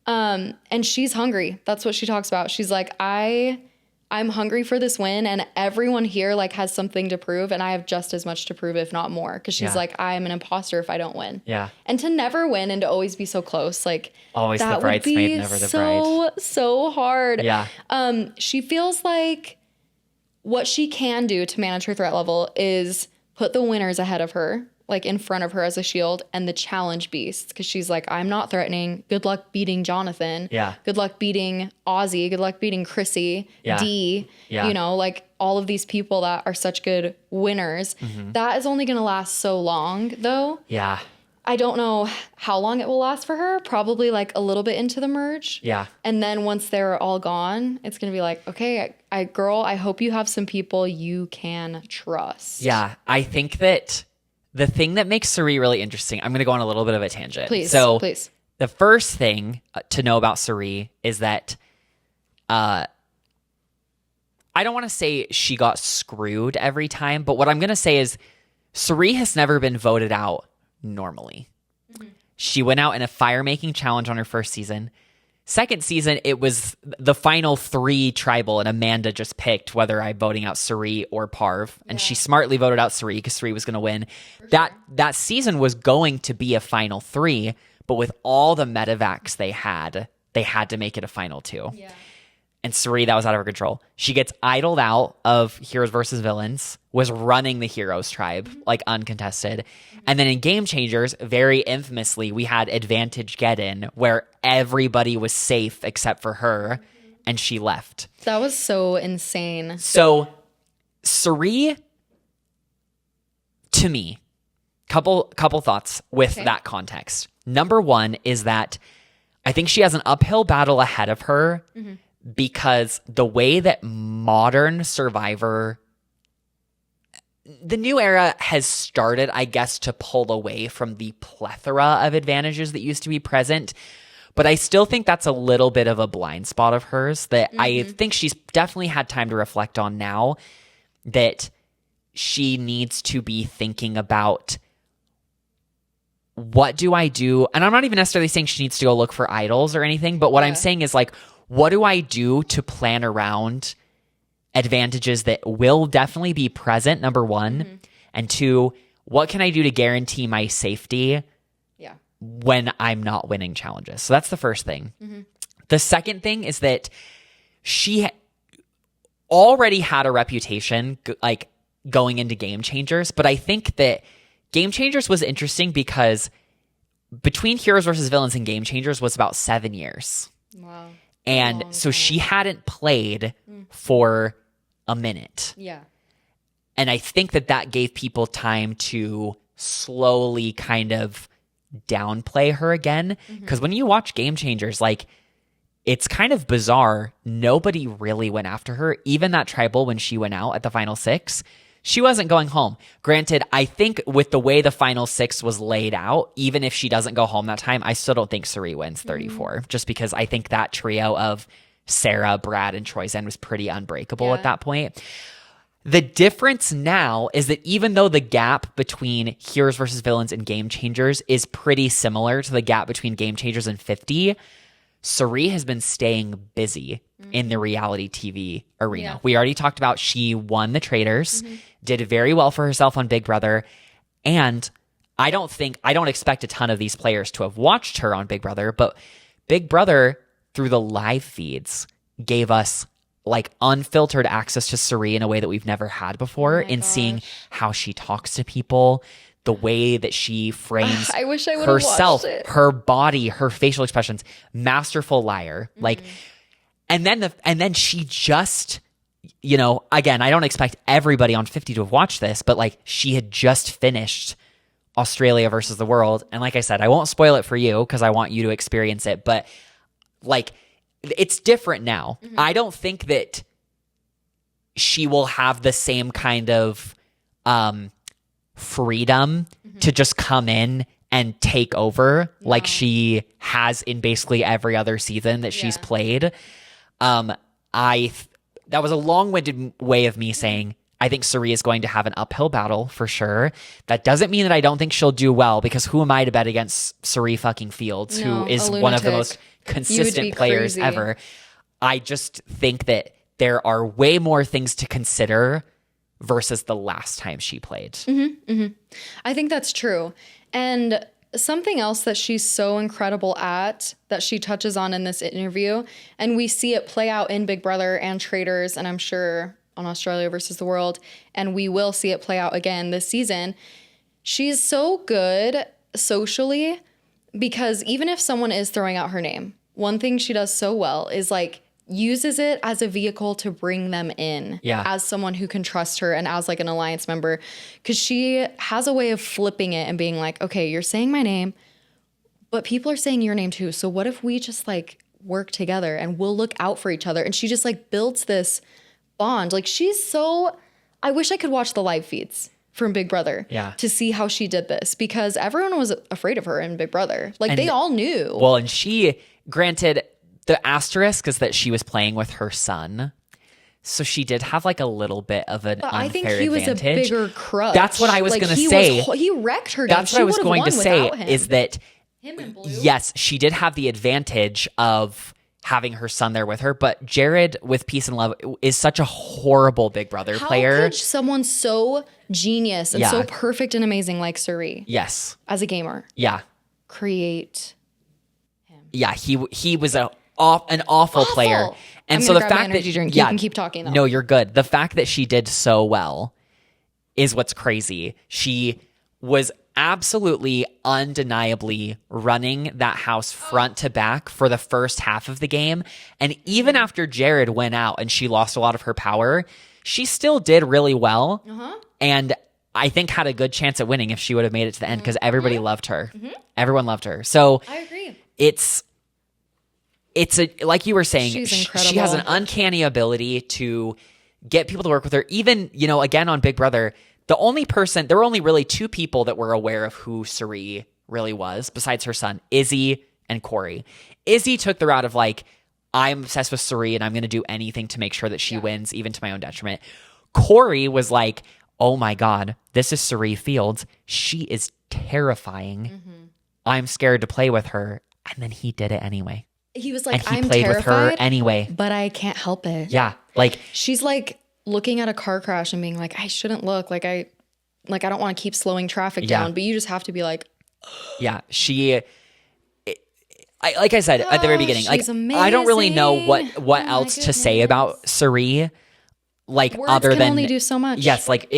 And she's hungry. That's what she talks about. She's like, I'm hungry for this win, and everyone here like has something to prove, and I have just as much to prove, if not more. Because she's like, I'm an imposter if I don't win. Yeah. And to never win and to always be so close, like always the bridesmaid, never the bride. So hard. Yeah. She feels like what she can do to manage her threat level is put the winners ahead of her, like in front of her as a shield, and the challenge beasts. Because she's like, I'm not threatening. Good luck beating Jonathan. Yeah. Good luck beating Ozzy. Good luck beating Chrissy. Yeah. Dee. Yeah. You know, like all of these people that are such good winners. That is only going to last so long, though. Yeah. I don't know how long it will last for her. Probably like a little bit into the merge. Yeah. And then once they're all gone, it's going to be like, okay, girl, I hope you have some people you can trust. Yeah. I think that the thing that makes Cirie really interesting, I'm going to go on a little bit of a tangent. Please. The first thing to know about Cirie is that I don't want to say she got screwed every time, but what I'm going to say is Cirie has never been voted out normally. She went out in a fire-making challenge on her first season. Second season, it was the final 3 tribal, and Amanda just picked whether I'm voting out Cirie or Parv, and she smartly voted out Cirie because Cirie was going to win. That season was going to be a final 3, but with all the medevacs they had to make it a final 2. Yeah. And Cirie, that was out of her control. She gets idled out of Heroes versus Villains, was running the Heroes tribe, like uncontested. And then in Game Changers, very infamously, we had Advantage Get In, where everybody was safe except for her, and she left. That was so insane. So, Cirie, to me, couple thoughts with that context. Number one is that I think she has an uphill battle ahead of her because the way that modern Survivor, the new era has started, I guess, to pull away from the plethora of advantages that used to be present. But I still think that's a little bit of a blind spot of hers that I think she's definitely had time to reflect on now, that she needs to be thinking about, what do I do? And I'm not even necessarily saying she needs to go look for idols or anything, but what I'm saying is like, what do I do to plan around advantages that will definitely be present, number one, and 2, what can I do to guarantee my safety when I'm not winning challenges? So that's the first thing. The second thing is that she already had a reputation like going into Game Changers, but I think that Game Changers was interesting because between Heroes versus Villains and Game Changers was about 7 years. Wow. And so she hadn't played for a minute. Yeah. And I think that gave people time to slowly kind of downplay her again. Because when you watch Game Changers, like, it's kind of bizarre. Nobody really went after her. Even that tribal, when she went out at the final 6, she wasn't going home. Granted, I think with the way the final 6 was laid out, even if she doesn't go home that time, I still don't think Cirie wins 34, just because I think that trio of Sarah, Brad, and Troy's End was pretty unbreakable at that point. The difference now is that even though the gap between Heroes versus Villains and Game Changers is pretty similar to the gap between Game Changers and 50, Cirie has been staying busy in the reality TV arena. Yeah. We already talked about she won the Traders, did very well for herself on Big Brother, and I don't expect a ton of these players to have watched her on Big Brother, but Big Brother, through the live feeds, gave us like unfiltered access to Cirie in a way that we've never had before seeing how she talks to people, the way that she frames I wish I herself, watched it. her body, her facial expressions, masterful liar. Like, and then she just, again, I don't expect everybody on 50 to have watched this, but like she had just finished Australia versus the world. And like I said, I won't spoil it for you because I want you to experience it, but like, it's different now. I don't think that she will have the same kind of freedom to just come in and take over like she has in basically every other season that she's played. That was a long-winded way of me saying I think Cirie is going to have an uphill battle for sure. That doesn't mean that I don't think she'll do well, because who am I to bet against Cirie fucking Fields, who is one of the most consistent players ever. I just think that there are way more things to consider versus the last time she played. I think that's true. And something else that she's so incredible at that she touches on in this interview, and we see it play out in Big Brother and Traders, and I'm sure on Australia versus the world, and we will see it play out again this season. She's so good socially, because even if someone is throwing out her name, one thing she does so well is like uses it as a vehicle to bring them in as someone who can trust her and as like an alliance member, because she has a way of flipping it and being like, okay, you're saying my name, but people are saying your name too. So what if we just like work together and we'll look out for each other? And she just like builds this bond. Like I wish I could watch the live feeds from Big Brother to see how she did this, because everyone was afraid of her in Big Brother. Like they all knew. Well, and she, granted, the asterisk is that she was playing with her son. So she did have like a little bit of an unfair advantage. I think he was a bigger crutch. That's what I was going to say. He wrecked her. That's what I was going to say is that, yes, she did have the advantage of having her son there with her, but Jared with Peace and Love is such a horrible Big Brother player. How could someone so genius and so perfect and amazing like Cirie, as a gamer, create him? Yeah, he was an awful player. And so the fact that you can keep talking though. No, you're good. The fact that she did so well is what's crazy. She was absolutely undeniably running that house front to back for the first half of the game. And even after Jared went out and she lost a lot of her power, she still did really well. And I think had a good chance at winning if she would have made it to the end, because everybody loved her. Everyone loved her. So I agree. It's like you were saying, she's incredible. She has an uncanny ability to get people to work with her. Even, again, on Big Brother, there were only really two people that were aware of who Cirie really was, besides her son, Izzy and Corey. Izzy took the route of like, I'm obsessed with Cirie and I'm going to do anything to make sure that she wins, even to my own detriment. Corey was like, oh my God, this is Cirie Fields. She is terrifying. I'm scared to play with her. And then he did it anyway. He was like, and he played with her anyway. But I can't help it. Yeah. Like, she's like looking at a car crash and being like, I shouldn't look. Like I don't want to keep slowing traffic down, but you just have to be like, yeah, like I said at the very beginning, like amazing. I don't really know what else to say about Cirie. Like, words other can than only do so much. Yes, like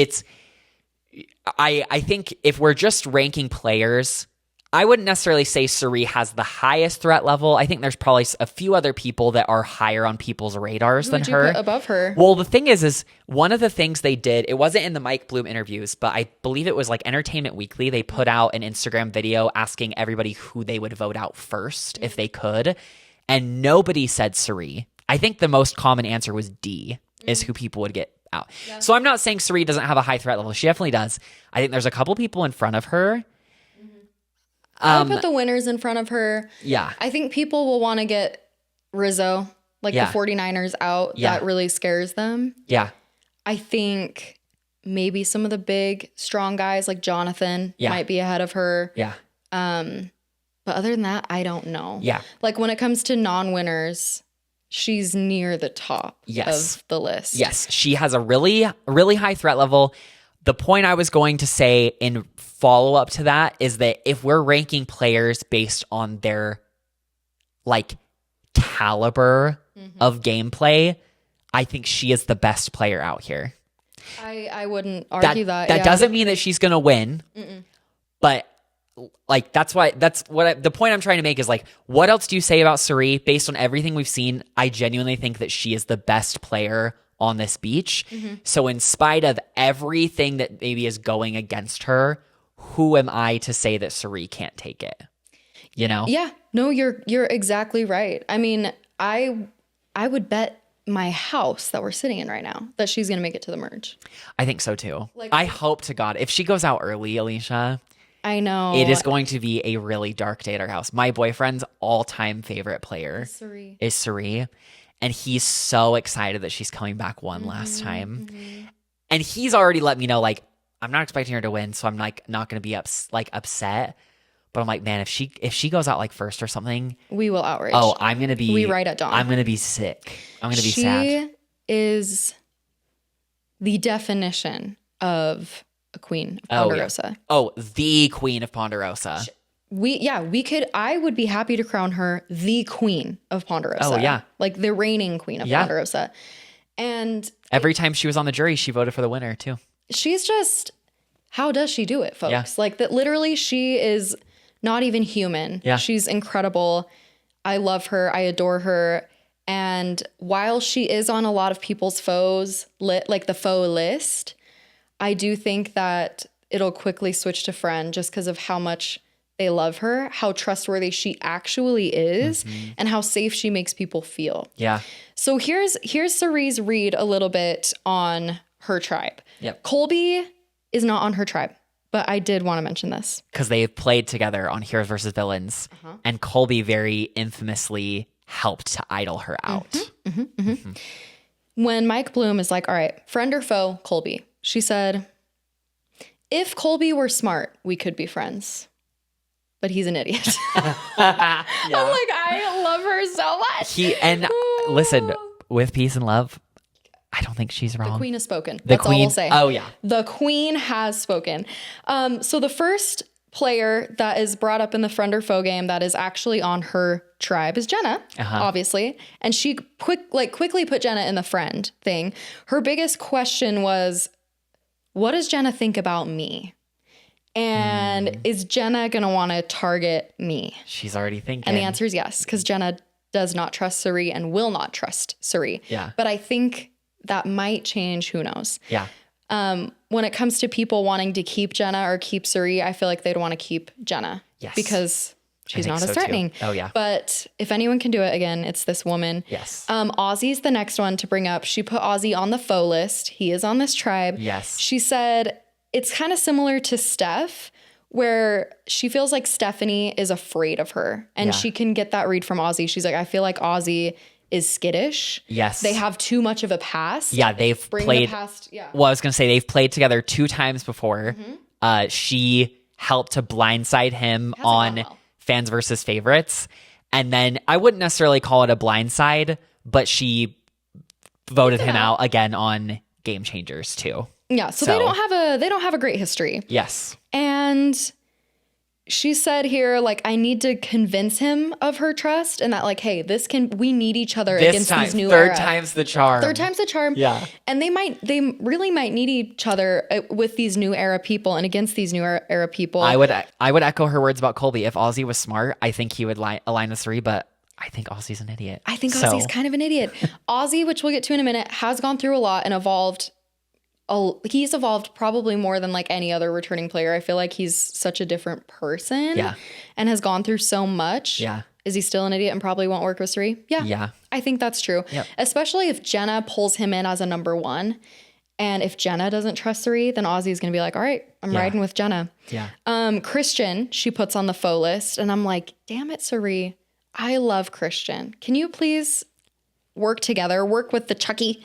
I think if we're just ranking players, I wouldn't necessarily say Cirie has the highest threat level. I think there's probably a few other people that are higher on people's radars than her. Who would you put above her? Well, the thing is one of the things they did, it wasn't in the Mike Bloom interviews, but I believe it was like Entertainment Weekly. They put out an Instagram video asking everybody who they would vote out first if they could. And nobody said Cirie. I think the most common answer was D, is who people would get out. Yeah. So I'm not saying Cirie doesn't have a high threat level. She definitely does. I think there's a couple people in front of her. I would put the winners in front of her. Yeah. I think people will want to get Rizzo, like the 49ers out. Yeah. That really scares them. Yeah. I think maybe some of the big, strong guys like Jonathan might be ahead of her. Yeah. But other than that, I don't know. Yeah. Like when it comes to non-winners, she's near the top of the list. Yes. She has a really, really high threat level. The point I was going to say in follow-up to that is that if we're ranking players based on their like caliber of gameplay, I think she is the best player out here. I wouldn't argue that. That doesn't mean that she's going to win. But like the point I'm trying to make is like, what else do you say about Cirie? Based on everything we've seen, I genuinely think that she is the best player on this beach. So in spite of everything that maybe is going against her, who am I to say that Cirie can't take it? You know? Yeah. No, you're exactly right. I mean, I would bet my house that we're sitting in right now that she's going to make it to the merge. I think so too. Like, I hope to God, if she goes out early, Alysha, I know. it is going to be a really dark day at our house. My boyfriend's all-time favorite player is Cirie. And he's so excited that she's coming back one last time. And he's already let me know, like, I'm not expecting her to win, so I'm like not going to be upset. But I'm like, man, if she goes out like first or something, we will outrage. Oh, I'm going to be... We ride at dawn. I'm going to be sick. I'm going to be sad. She is the definition of a queen of Ponderosa. The queen of Ponderosa. I would be happy to crown her the queen of Ponderosa. Oh, yeah. Like the reigning queen of Ponderosa. And every time she was on the jury, she voted for the winner too. She's just, how does she do it, folks? Yeah. Like that literally she is not even human. Yeah. She's incredible. I love her. I adore her. And while she is on a lot of people's faux list, I do think that it'll quickly switch to friend just because of how much they love her, how trustworthy she actually is, and how safe she makes people feel. Yeah. So here's Cirie's read a little bit on her tribe. Yep. Colby is not on her tribe, but I did want to mention this. Because they've played together on Heroes vs. Villains, and Colby very infamously helped to idle her out. When Mike Bloom is like, all right, friend or foe, Colby, she said, if Colby were smart, we could be friends. But he's an idiot. I'm like, I love her so much. Listen, with peace and love, I don't think she's wrong. The queen has spoken. That's all I'll say. Oh, yeah. The queen has spoken. So the first player that is brought up in the friend or foe game that is actually on her tribe is Jenna, obviously. And she quickly put Jenna in the friend thing. Her biggest question was, what does Jenna think about me? And is Jenna going to want to target me? She's already thinking. And the answer is yes, because Jenna does not trust Cirie and will not trust Cirie. Yeah. But I think that might change. Who knows? Yeah. When it comes to people wanting to keep Jenna or keep Cirie, I feel like they'd want to keep Jenna. Yes. Because she's not as so threatening. Too. Oh, yeah. But if anyone can do it, again, it's this woman. Yes. Ozzy's the next one to bring up. She put Ozzy on the foe list. He is on this tribe. Yes. She said it's kind of similar to Steph, where she feels like Stephanie is afraid of her. And she can get that read from Ozzy. She's like, I feel like Ozzy is skittish. Yes. They have too much of a past. Yeah, they've played. Well, I was going to say they've played together 2 times before. She helped to blindside him on Fans versus Favorites. And then I wouldn't necessarily call it a blindside, but she voted him out again on Game Changers too. Yeah, so they don't have a great history. Yes. And she said here, like, I need to convince him of her trust and that, like, hey, we need each other against these new era. Third time's the charm. Third time's the charm. Yeah. And they really might need each other with these new era people and against these new era people. I would echo her words about Colby. If Ozzy was smart, I think he would align with Cirie, but I think Ozzy's an idiot. I think Ozzy's kind of an idiot. Ozzy, which we'll get to in a minute, has gone through a lot and evolved. He's evolved probably more than like any other returning player. I feel like he's such a different person and has gone through so much. Yeah. Is he still an idiot and probably won't work with Cirie? Yeah. Yeah. I think that's true. Yep. Especially if Jenna pulls him in as a number 1 And if Jenna doesn't trust Cirie, then Ozzy's going to be like, all right, I'm riding with Jenna. Yeah. Christian, she puts on the faux list. And I'm like, damn it, Cirie. I love Christian. Can you please work together? Work with the Chucky.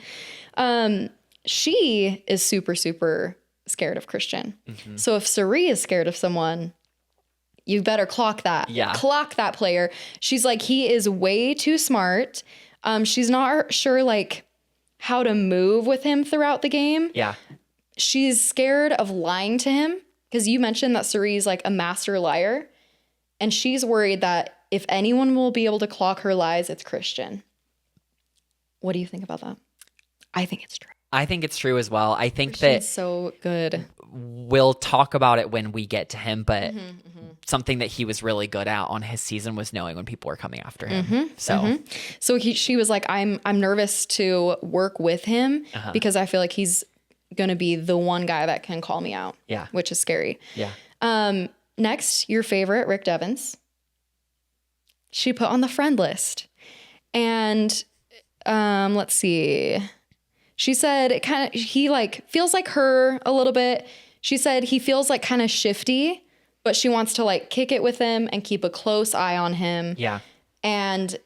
She is super, super scared of Christian. Mm-hmm. So if Cirie is scared of someone, you better clock that. Yeah. Clock that player. She's like, he is way too smart. She's not sure, like, how to move with him throughout the game. Yeah. She's scared of lying to him because you mentioned that Cirie's like a master liar. And she's worried that if anyone will be able to clock her lies, it's Christian. What do you think about that? I think it's true. I think it's true as well. I think Christian's so good. We'll talk about it when we get to him, but something that he was really good at on his season was knowing when people were coming after him. So she was like, I'm nervous to work with him because I feel like he's going to be the one guy that can call me out. Yeah. Which is scary. Yeah. Next, your favorite, Rick Devens. She put on the friend list. And let's see. She said he like feels like her a little bit. She said he feels like kind of shifty, but she wants to like kick it with him and keep a close eye on him. Yeah. And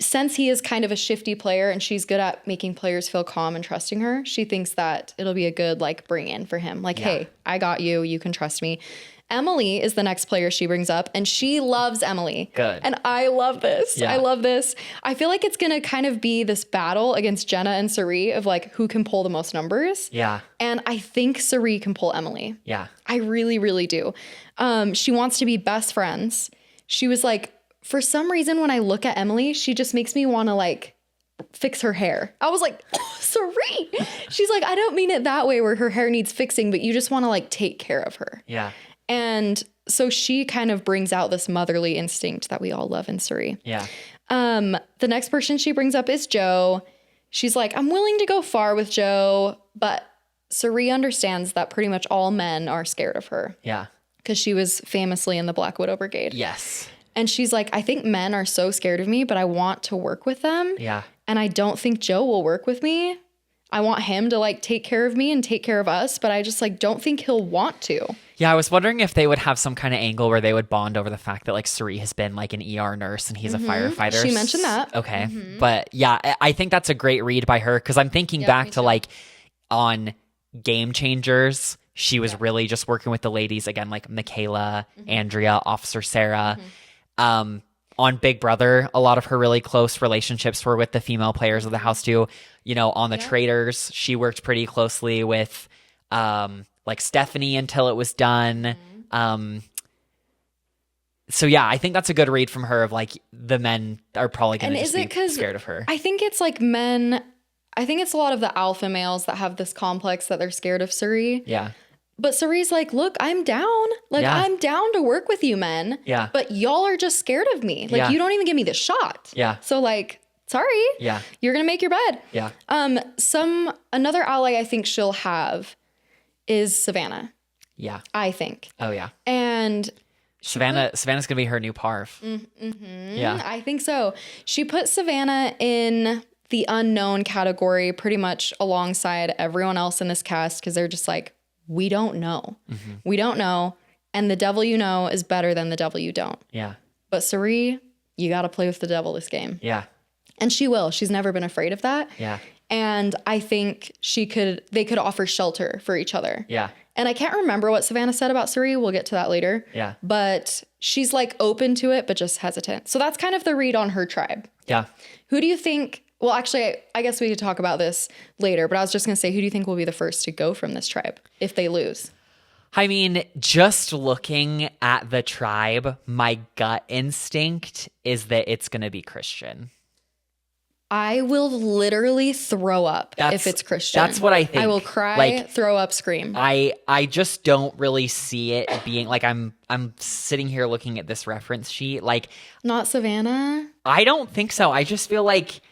since he is kind of a shifty player and she's good at making players feel calm and trusting her, she thinks that it'll be a good like bring in for him. Like, hey, I got you. You can trust me. Emily is the next player she brings up, and she loves Emily. Good. And I love this. Yeah. I love this. I feel like it's going to kind of be this battle against Jenna and Cirie of like who can pull the most numbers. Yeah. And I think Cirie can pull Emily. Yeah. I really, really do. She wants to be best friends. She was like, for some reason, when I look at Emily, she just makes me want to like fix her hair. I was like, oh, Cirie. She's like, I don't mean it that way where her hair needs fixing, but you just want to like take care of her. Yeah. And so she kind of brings out this motherly instinct that we all love in Cirie. Yeah. The next person she brings up is Joe. She's like, I'm willing to go far with Joe, but Cirie understands that pretty much all men are scared of her. Yeah. Because she was famously in the Black Widow Brigade. Yes. And she's like, I think men are so scared of me, but I want to work with them. Yeah. And I don't think Joe will work with me. I want him to like take care of me and take care of us, but I just like don't think he'll want to. Yeah, I was wondering if they would have some kind of angle where they would bond over the fact that like Cirie has been like an ER nurse and he's a firefighter. She mentioned that. Okay. But yeah, I think that's a great read by her because I'm thinking back to like on Game Changers, she was really just working with the ladies again, like Michaela, Andrea, Officer Sarah. On Big Brother, a lot of her really close relationships were with the female players of the house too. You know, on the Traitors, she worked pretty closely with like Stephanie until it was done. So yeah, I think that's a good read from her of like the men are probably going to just be scared of her. I think it's like men. I think it's a lot of the alpha males that have this complex that they're scared of Cirie. Yeah. But Cirie's like, look, I'm down. Like, I'm down to work with you men. Yeah. But y'all are just scared of me. Like, you don't even give me the shot. Yeah. So, like, sorry. Yeah. You're going to make your bed. Yeah. Another ally I think she'll have is Savannah. Yeah. I think. Oh, yeah. And Savannah's going to be her new Parv. Yeah. I think so. She put Savannah in the unknown category pretty much alongside everyone else in this cast because they're just like, we don't know. We don't know. And the devil you know is better than the devil you don't. Yeah. But Cirie, you got to play with the devil this game. Yeah. And she will. She's never been afraid of that. Yeah. And I think they could offer shelter for each other. Yeah. And I can't remember what Savannah said about Cirie. We'll get to that later. Yeah. But she's like open to it, but just hesitant. So that's kind of the read on her tribe. Yeah. Who do you think... Well, actually, I guess we could talk about this later, but I was just going to say, who do you think will be the first to go from this tribe if they lose? I mean, just looking at the tribe, my gut instinct is that it's going to be Christian. I will literally throw up if it's Christian. That's what I think. I will cry, throw up, scream. I just don't really see it being like I'm sitting here looking at this reference sheet. Like, not Savannah? I don't think so. I just feel like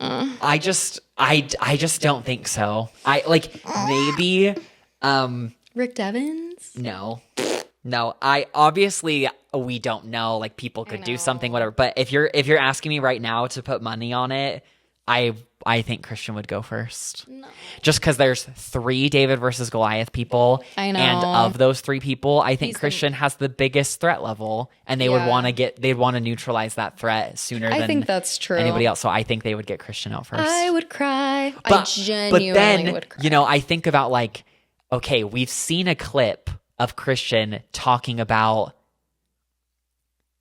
I just don't think so. Maybe Rick Devens? No. I obviously we don't know. Like people could do something, whatever. But if you're asking me right now to put money on it, I think Christian would go first. No. Just because there's 3 David versus Goliath people. I know. And of those 3 people, I think Christian has the biggest threat level. And they would want to neutralize that threat sooner than I think that's true. Anybody else. So I think they would get Christian out first. I would cry. I genuinely would cry. You know, I think about like, okay, we've seen a clip of Christian talking about,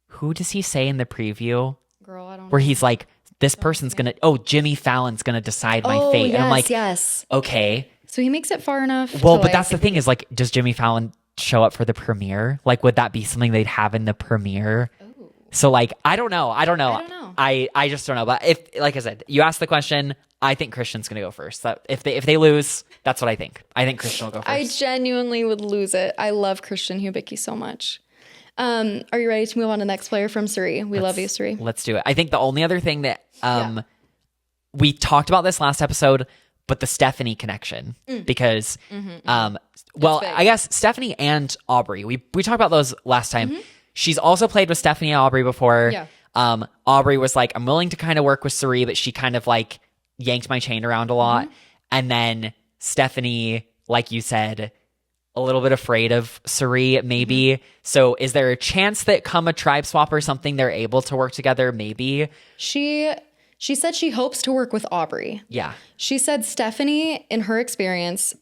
who does he say in the preview? Girl, I don't know. Where he's like, this person's going to, Jimmy Fallon's going to decide my fate. Yes, and I'm like, yes. Okay. So he makes it far enough. Well, but that's the thing is like, does Jimmy Fallon show up for the premiere? Like, would that be something they'd have in the premiere? Ooh. So like, I don't know. I just don't know. But if, like I said, you asked the question, I think Christian's going to go first. That if they lose, that's what I think. I think Christian will go first. I genuinely would lose it. I love Christian Hubicki so much. Are you ready to move on to the next player from Cirie? We love you, Cirie. Let's do it. I think the only other thing that we talked about this last episode, but the Stephanie connection, because I guess Stephanie and Aubrey. We talked about those last time. Mm-hmm. She's also played with Stephanie and Aubrey before. Yeah. Aubrey was like, I'm willing to kind of work with Cirie, but she kind of like yanked my chain around a lot. Mm-hmm. And then Stephanie, like you said, a little bit afraid of Cirie, maybe. Mm-hmm. So is there a chance that come a tribe swap or something, they're able to work together? Maybe. She said she hopes to work with Aubrey. Yeah. She said Stephanie, in her experience,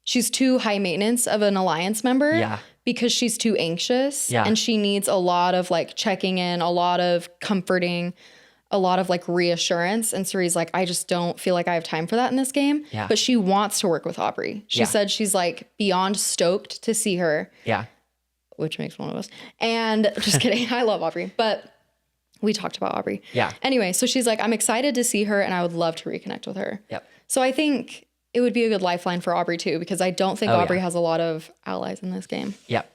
she's too high maintenance of an alliance member. Yeah. Because she's too anxious. Yeah. And she needs a lot of like checking in, a lot of comforting, a lot of like reassurance. And Cirie's like, I just don't feel like I have time for that in this game. Yeah. But she wants to work with Aubrey. She said she's like beyond stoked to see her. Yeah. Which makes one of us. And just kidding. I love Aubrey. But we talked about Aubrey. Yeah. Anyway, so she's like, I'm excited to see her and I would love to reconnect with her. Yep. So I think it would be a good lifeline for Aubrey too, because I don't think Aubrey has a lot of allies in this game. Yep.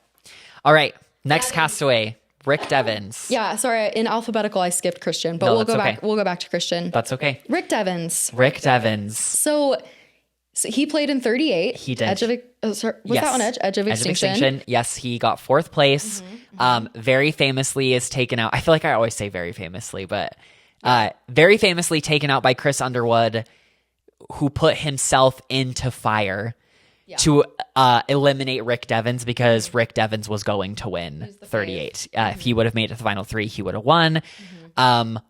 All right. Next castaway. Rick Devens. Yeah, sorry. In alphabetical, I skipped Christian, but we'll go back. We'll go back to Christian. That's okay. Rick Devens. So he played in 38. He did. That on Edge? Edge of Extinction. Yes, he got 4th place. Mm-hmm. Very famously is taken out. I feel like I always say very famously, but very famously taken out by Chris Underwood, who put himself into fire. Yeah. To eliminate Rick Devens, because Rick Devens was going to win 38. If he would have made it to the final 3, he would have won,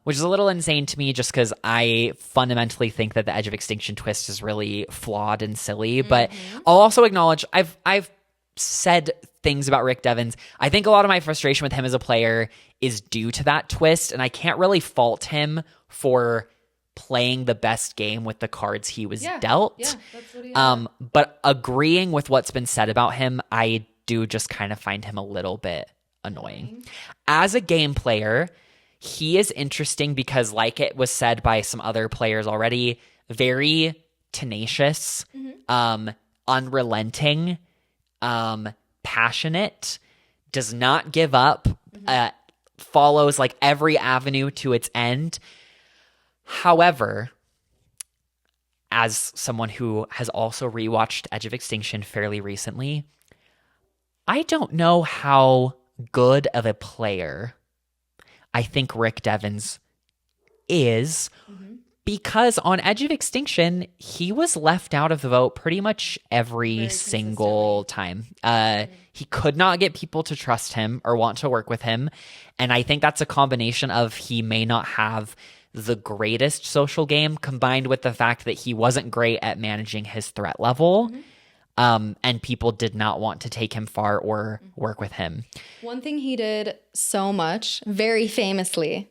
which is a little insane to me just because I fundamentally think that the Edge of Extinction twist is really flawed and silly. But I'll also acknowledge I've said things about Rick Devens. I think a lot of my frustration with him as a player is due to that twist, and I can't really fault him for playing the best game with the cards he was dealt. Yeah, that's what he had. But agreeing with what's been said about him, I do just kind of find him a little bit annoying. As a game player, he is interesting because, like it was said by some other players already, very tenacious, unrelenting, passionate, does not give up, follows like every avenue to its end. However, as someone who has also rewatched Edge of Extinction fairly recently, I don't know how good of a player I think Rick Devens is, because on Edge of Extinction, he was left out of the vote pretty much every single time. He could not get people to trust him or want to work with him. And I think that's a combination of he may not have the greatest social game, combined with the fact that he wasn't great at managing his threat level. And people did not want to take him far or work with him. One thing he did so much, very famously,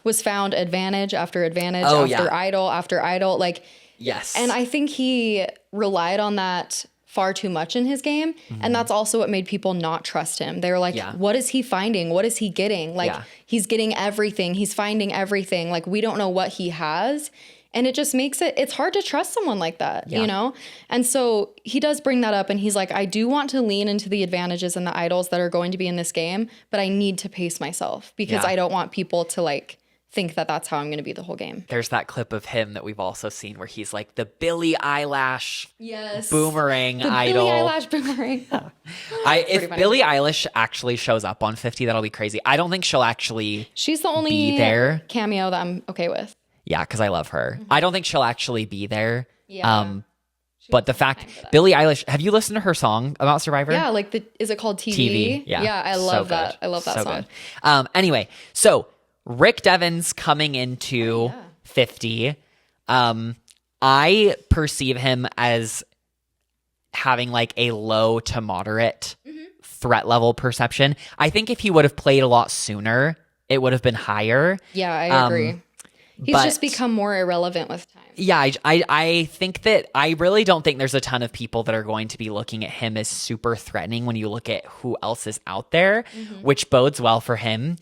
was found advantage after advantage after idol after idol. Like, yes. And I think he relied on that far too much in his game. And that's also what made people not trust him. They were like, what is he finding? What is he getting? Like, he's getting everything. He's finding everything. Like, we don't know what he has. And it just makes it's hard to trust someone like that, you know? And so he does bring that up, and he's like, I do want to lean into the advantages and the idols that are going to be in this game, but I need to pace myself because I don't want people to like think that that's how I'm going to be the whole game. There's that clip of him that we've also seen where he's like the Billie Eilish boomerang idol. Billie Eilish boomerang. If Billie Eilish actually shows up on 50, that'll be crazy. I don't think she'll actually She's the only be there. cameo that I'm okay with. Yeah, because I love her. Mm-hmm. I don't think she'll actually be there. Yeah. But the fact, Billie Eilish, have you listened to her song about Survivor? Yeah, like is it called TV? TV, yeah. Yeah, I love that. I love that song. Good. Anyway, so Rick Devens coming into 50. I perceive him as having like a low to moderate threat level perception. I think if he would have played a lot sooner, it would have been higher. Yeah, I agree. He's just become more irrelevant with time. Yeah, I think that I really don't think there's a ton of people that are going to be looking at him as super threatening when you look at who else is out there, which bodes well for him.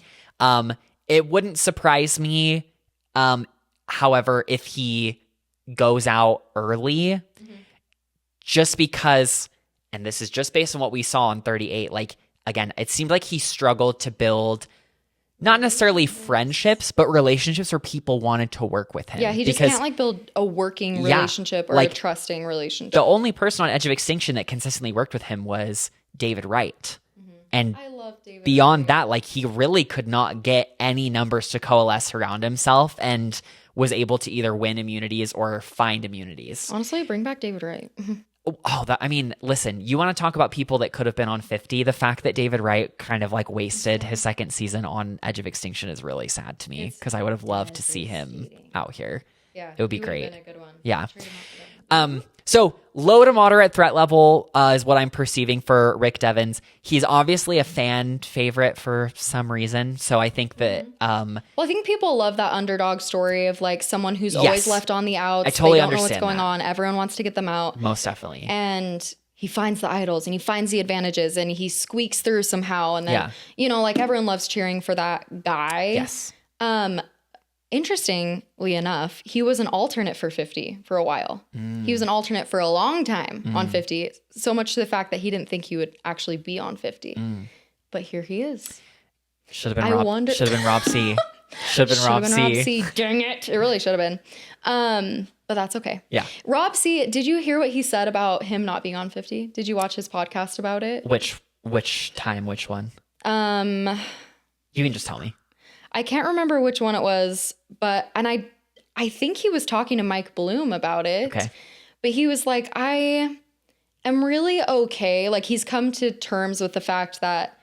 It wouldn't surprise me, however, if he goes out early, just because, and this is just based on what we saw on 38, like, again, it seemed like he struggled to build not necessarily friendships, but relationships where people wanted to work with him. Yeah, he just can't like build a working relationship or like, a trusting relationship. The only person on Edge of Extinction that consistently worked with him was David Wright. And I love David beyond that, like he really could not get any numbers to coalesce around himself and was able to either win immunities or find immunities. Honestly, bring back David Wright. Listen, you want to talk about people that could have been on 50. The fact that David Wright kind of like wasted his second season on Edge of Extinction is really sad to me because I would have loved to see him out here. Yeah, it would be great. Been a good one. Yeah. So low to moderate threat level is what I'm perceiving for Rick Devens. He's obviously a fan favorite for some reason. So I think that... well, I think people love that underdog story of like someone who's always left on the outs. I totally understand. They don't know what's going that. on. Everyone wants to get them out. Most definitely. And he finds the idols and he finds the advantages and he squeaks through somehow. And then, like everyone loves cheering for that guy. Yes. Interestingly enough, he was an alternate for 50 for a while. He was an alternate for a long time on 50, so much to the fact that he didn't think he would actually be on 50. But here he is. Should have been Rob C. Should have been Rob C. Dang it. It really should have been. But that's okay. Yeah. Rob C., did you hear what he said about him not being on 50? Did you watch his podcast about it? Which time? Which one? You can just tell me. I can't remember which one it was, but I think he was talking to Mike Bloom about it. Okay. But he was like, I am really okay. Like he's come to terms with the fact that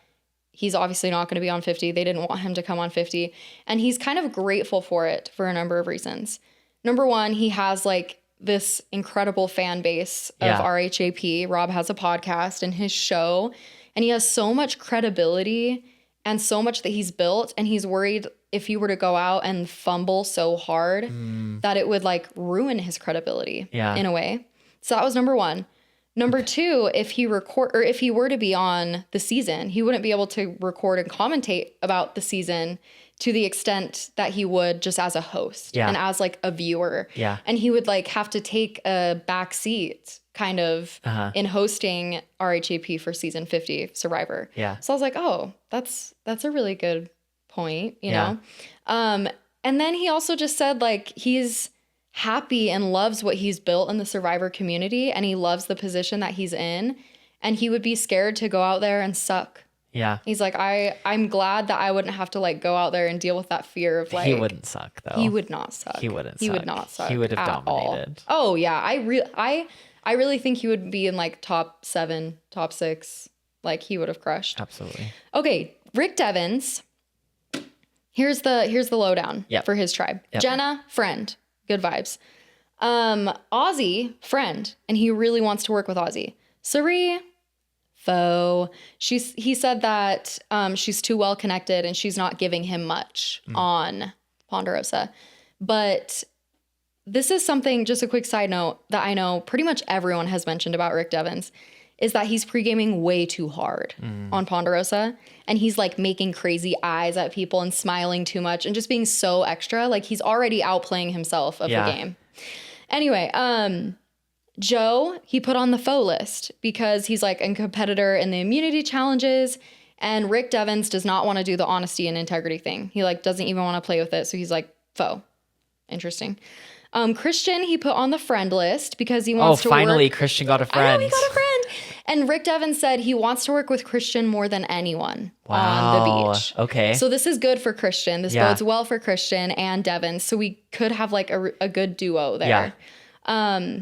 he's obviously not going to be on 50. They didn't want him to come on 50. And he's kind of grateful for it for a number of reasons. Number one, he has like this incredible fan base of RHAP. Rob has a podcast and his show, and he has so much credibility and so much that he's built, and he's worried if he were to go out and fumble so hard that it would like ruin his credibility in a way. So that was number one. Number two, if he were to be on the season, he wouldn't be able to record and commentate about the season to the extent that he would just as a host and as like a viewer. Yeah. And he would like have to take a back seat kind of in hosting RHAP for season 50 Survivor. Yeah. So I was like, oh, that's a really good point, you know? And then he also just said like he's happy and loves what he's built in the Survivor community, and he loves the position that he's in, and he would be scared to go out there and suck. Yeah. He's like, I'm glad that I wouldn't have to like go out there and deal with that fear of like... He wouldn't suck though. He would not suck. He wouldn't He suck. would not suck. He would have dominated. All. Oh yeah. I really think he would be in like top 7, top 6. Like he would have crushed. Absolutely. Okay. Rick Devens. Here's the lowdown for his tribe. Yep. Jenna, friend. Good vibes. Ozzy, friend. And he really wants to work with Ozzy. Cirie, foe. He said that she's too well connected and she's not giving him much on Ponderosa. But this is something, just a quick side note, that I know pretty much everyone has mentioned about Rick Devens, is that he's pre-gaming way too hard on Ponderosa. And he's like making crazy eyes at people and smiling too much and just being so extra. Like he's already outplaying himself of the game. Anyway, Joe, he put on the foe list because he's like a competitor in the immunity challenges And Rick Devens does not want to do the honesty and integrity thing. He like doesn't even want to play with it. So he's like, faux. Interesting. Christian, he put on the friend list because he wants to finally, work. Christian got a friend. I know, he got a friend. And Rick Devens said he wants to work with Christian more than anyone on the beach. Okay. So this is good for Christian. This bodes well for Christian and Devens. So we could have like a good duo there. Yeah.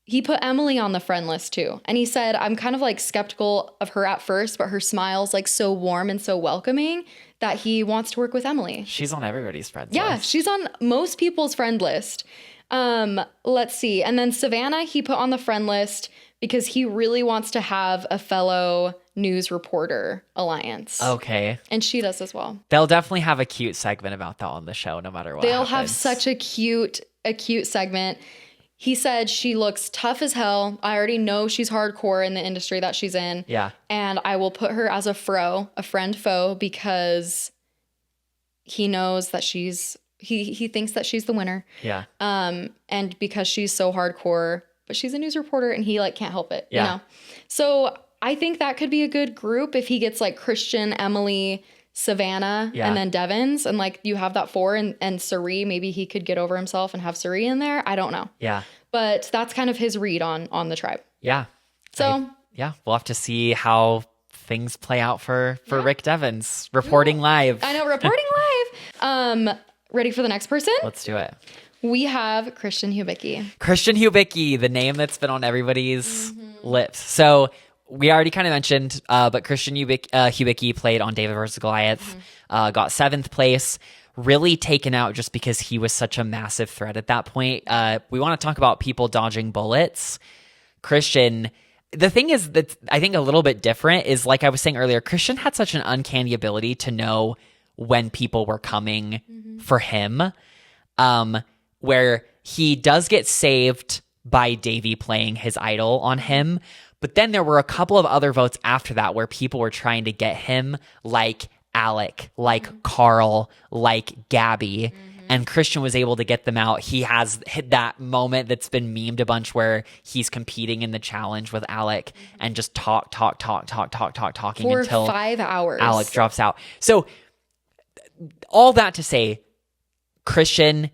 He put Emily on the friend list too. And he said, I'm kind of like skeptical of her at first, but her smile's like so warm and so welcoming that he wants to work with Emily. She's on everybody's friend list. Yeah, she's on most people's friend list. Let's see. And then Savannah, he put on the friend list because he really wants to have a fellow news reporter alliance. Okay. And she does as well. They'll definitely have a cute segment about that on the show, no matter what They'll happens. have such a cute segment. He said she looks tough as hell. I already know she's hardcore in the industry that she's in. Yeah. And I will put her as a friend foe, because he knows that he thinks that she's the winner. Yeah. And because she's so hardcore, but she's a news reporter and he like can't help it, yeah. you know? So I think that could be a good group if he gets like Christian, Emily, Savannah, and then Devens, and like you have that 4 and Cirie, maybe he could get over himself and have Cirie in there. I don't know. Yeah. But that's kind of his read on the tribe. Yeah. So we'll have to see how things play out for Rick Devens reporting live. I know, reporting live. Ready for the next person? Let's do it. We have Christian Hubicki. Christian Hubicki, the name that's been on everybody's lips. So we already kind of mentioned, but Christian Hubicki played on David vs. Goliath, got 7th place, really taken out just because he was such a massive threat at that point. We want to talk about people dodging bullets. Christian, the thing is that I think a little bit different is, like I was saying earlier, Christian had such an uncanny ability to know when people were coming for him, where he does get saved by Davey playing his idol on him. But then there were a couple of other votes after that where people were trying to get him, like Alec, like Carl, like Gabby. And Christian was able to get them out. He has hit that moment that's been memed a bunch where he's competing in the challenge with Alec and just talking for until 5 hours. Alec drops out. So all that to say, Christian,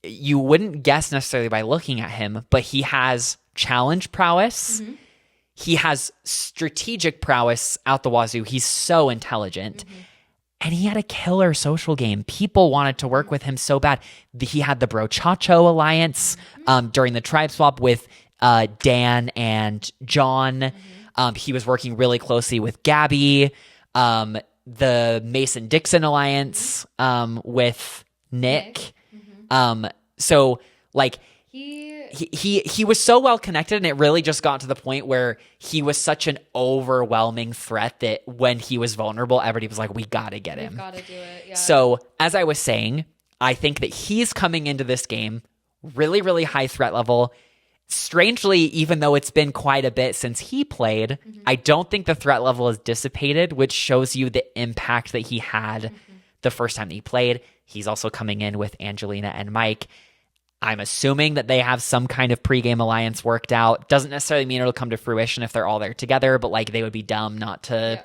you wouldn't guess necessarily by looking at him, but he has challenge prowess. He has strategic prowess out the wazoo. He's so intelligent. And he had a killer social game. People wanted to work with him so bad. He had the Brochacho alliance during the tribe swap with Dan and John. He was working really closely with Gabby. The Mason-Dixon alliance with Nick. So, like, he was so well connected, and it really just got to the point where he was such an overwhelming threat that when he was vulnerable, everybody was like, we gotta get him. We've gotta do it. Yeah. So, as I was saying, I think that he's coming into this game really, really high threat level. Strangely, even though it's been quite a bit since he played, I don't think the threat level is dissipated, which shows you the impact that he had the first time that he played. He's also coming in with Angelina and Mike. I'm assuming that they have some kind of pregame alliance worked out. Doesn't necessarily mean it'll come to fruition if they're all there together, but like they would be dumb not to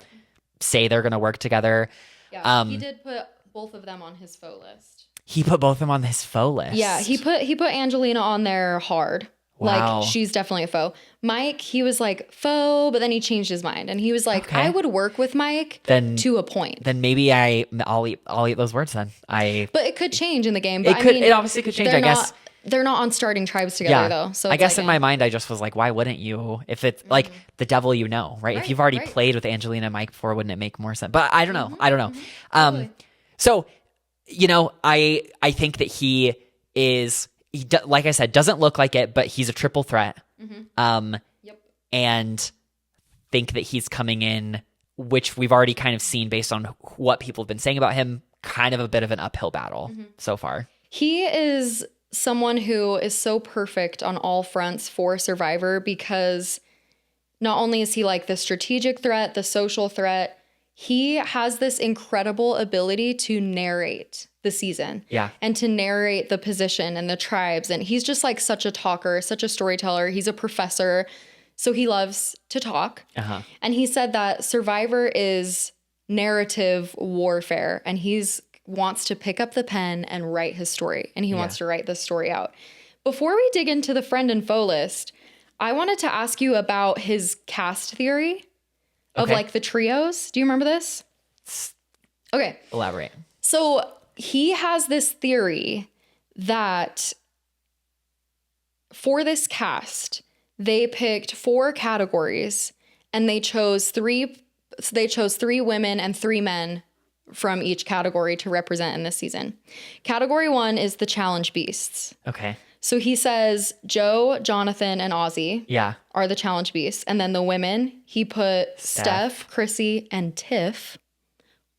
say they're going to work together. Yeah, he did put both of them on his faux list. He put both of them on his faux list. Yeah, he put Angelina on there hard. Wow. Like, she's definitely a faux. Mike, he was like, faux, but then he changed his mind. And he was like, I would work with Mike to a point. Then maybe I'll eat those words then. But it could change in the game. But it obviously could change, I guess. They're not on starting tribes together, though. So I guess in my mind, I just was like, why wouldn't you? If it's like the devil you know, right? If you've already played with Angelina and Mike before, wouldn't it make more sense? But I don't know. I don't know. Totally. So, you know, I think that he is... like I said, doesn't look like it, but he's a triple threat. And think that he's coming in, which we've already kind of seen based on what people have been saying about him, kind of a bit of an uphill battle so far. He is someone who is so perfect on all fronts for Survivor, because not only is he like the strategic threat, the social threat, he has this incredible ability to narrate the season. And to narrate the position and the tribes. And he's just like such a talker, such a storyteller. He's a professor. So he loves to talk. And he said that Survivor is narrative warfare, and wants to pick up the pen and write his story, and he wants to write this story out. Before we dig into the friend and foe list, I wanted to ask you about his cast theory of like the trios. Do you remember this? Okay. Elaborate. So he has this theory that for this cast, they picked 4 categories, and they chose 3 women and 3 men from each category to represent in this season. Category 1 is the challenge beasts. Okay. So he says Joe, Jonathan, and Ozzy are the challenge beasts. And then the women, he put Steph, Chrissy, and Tiff.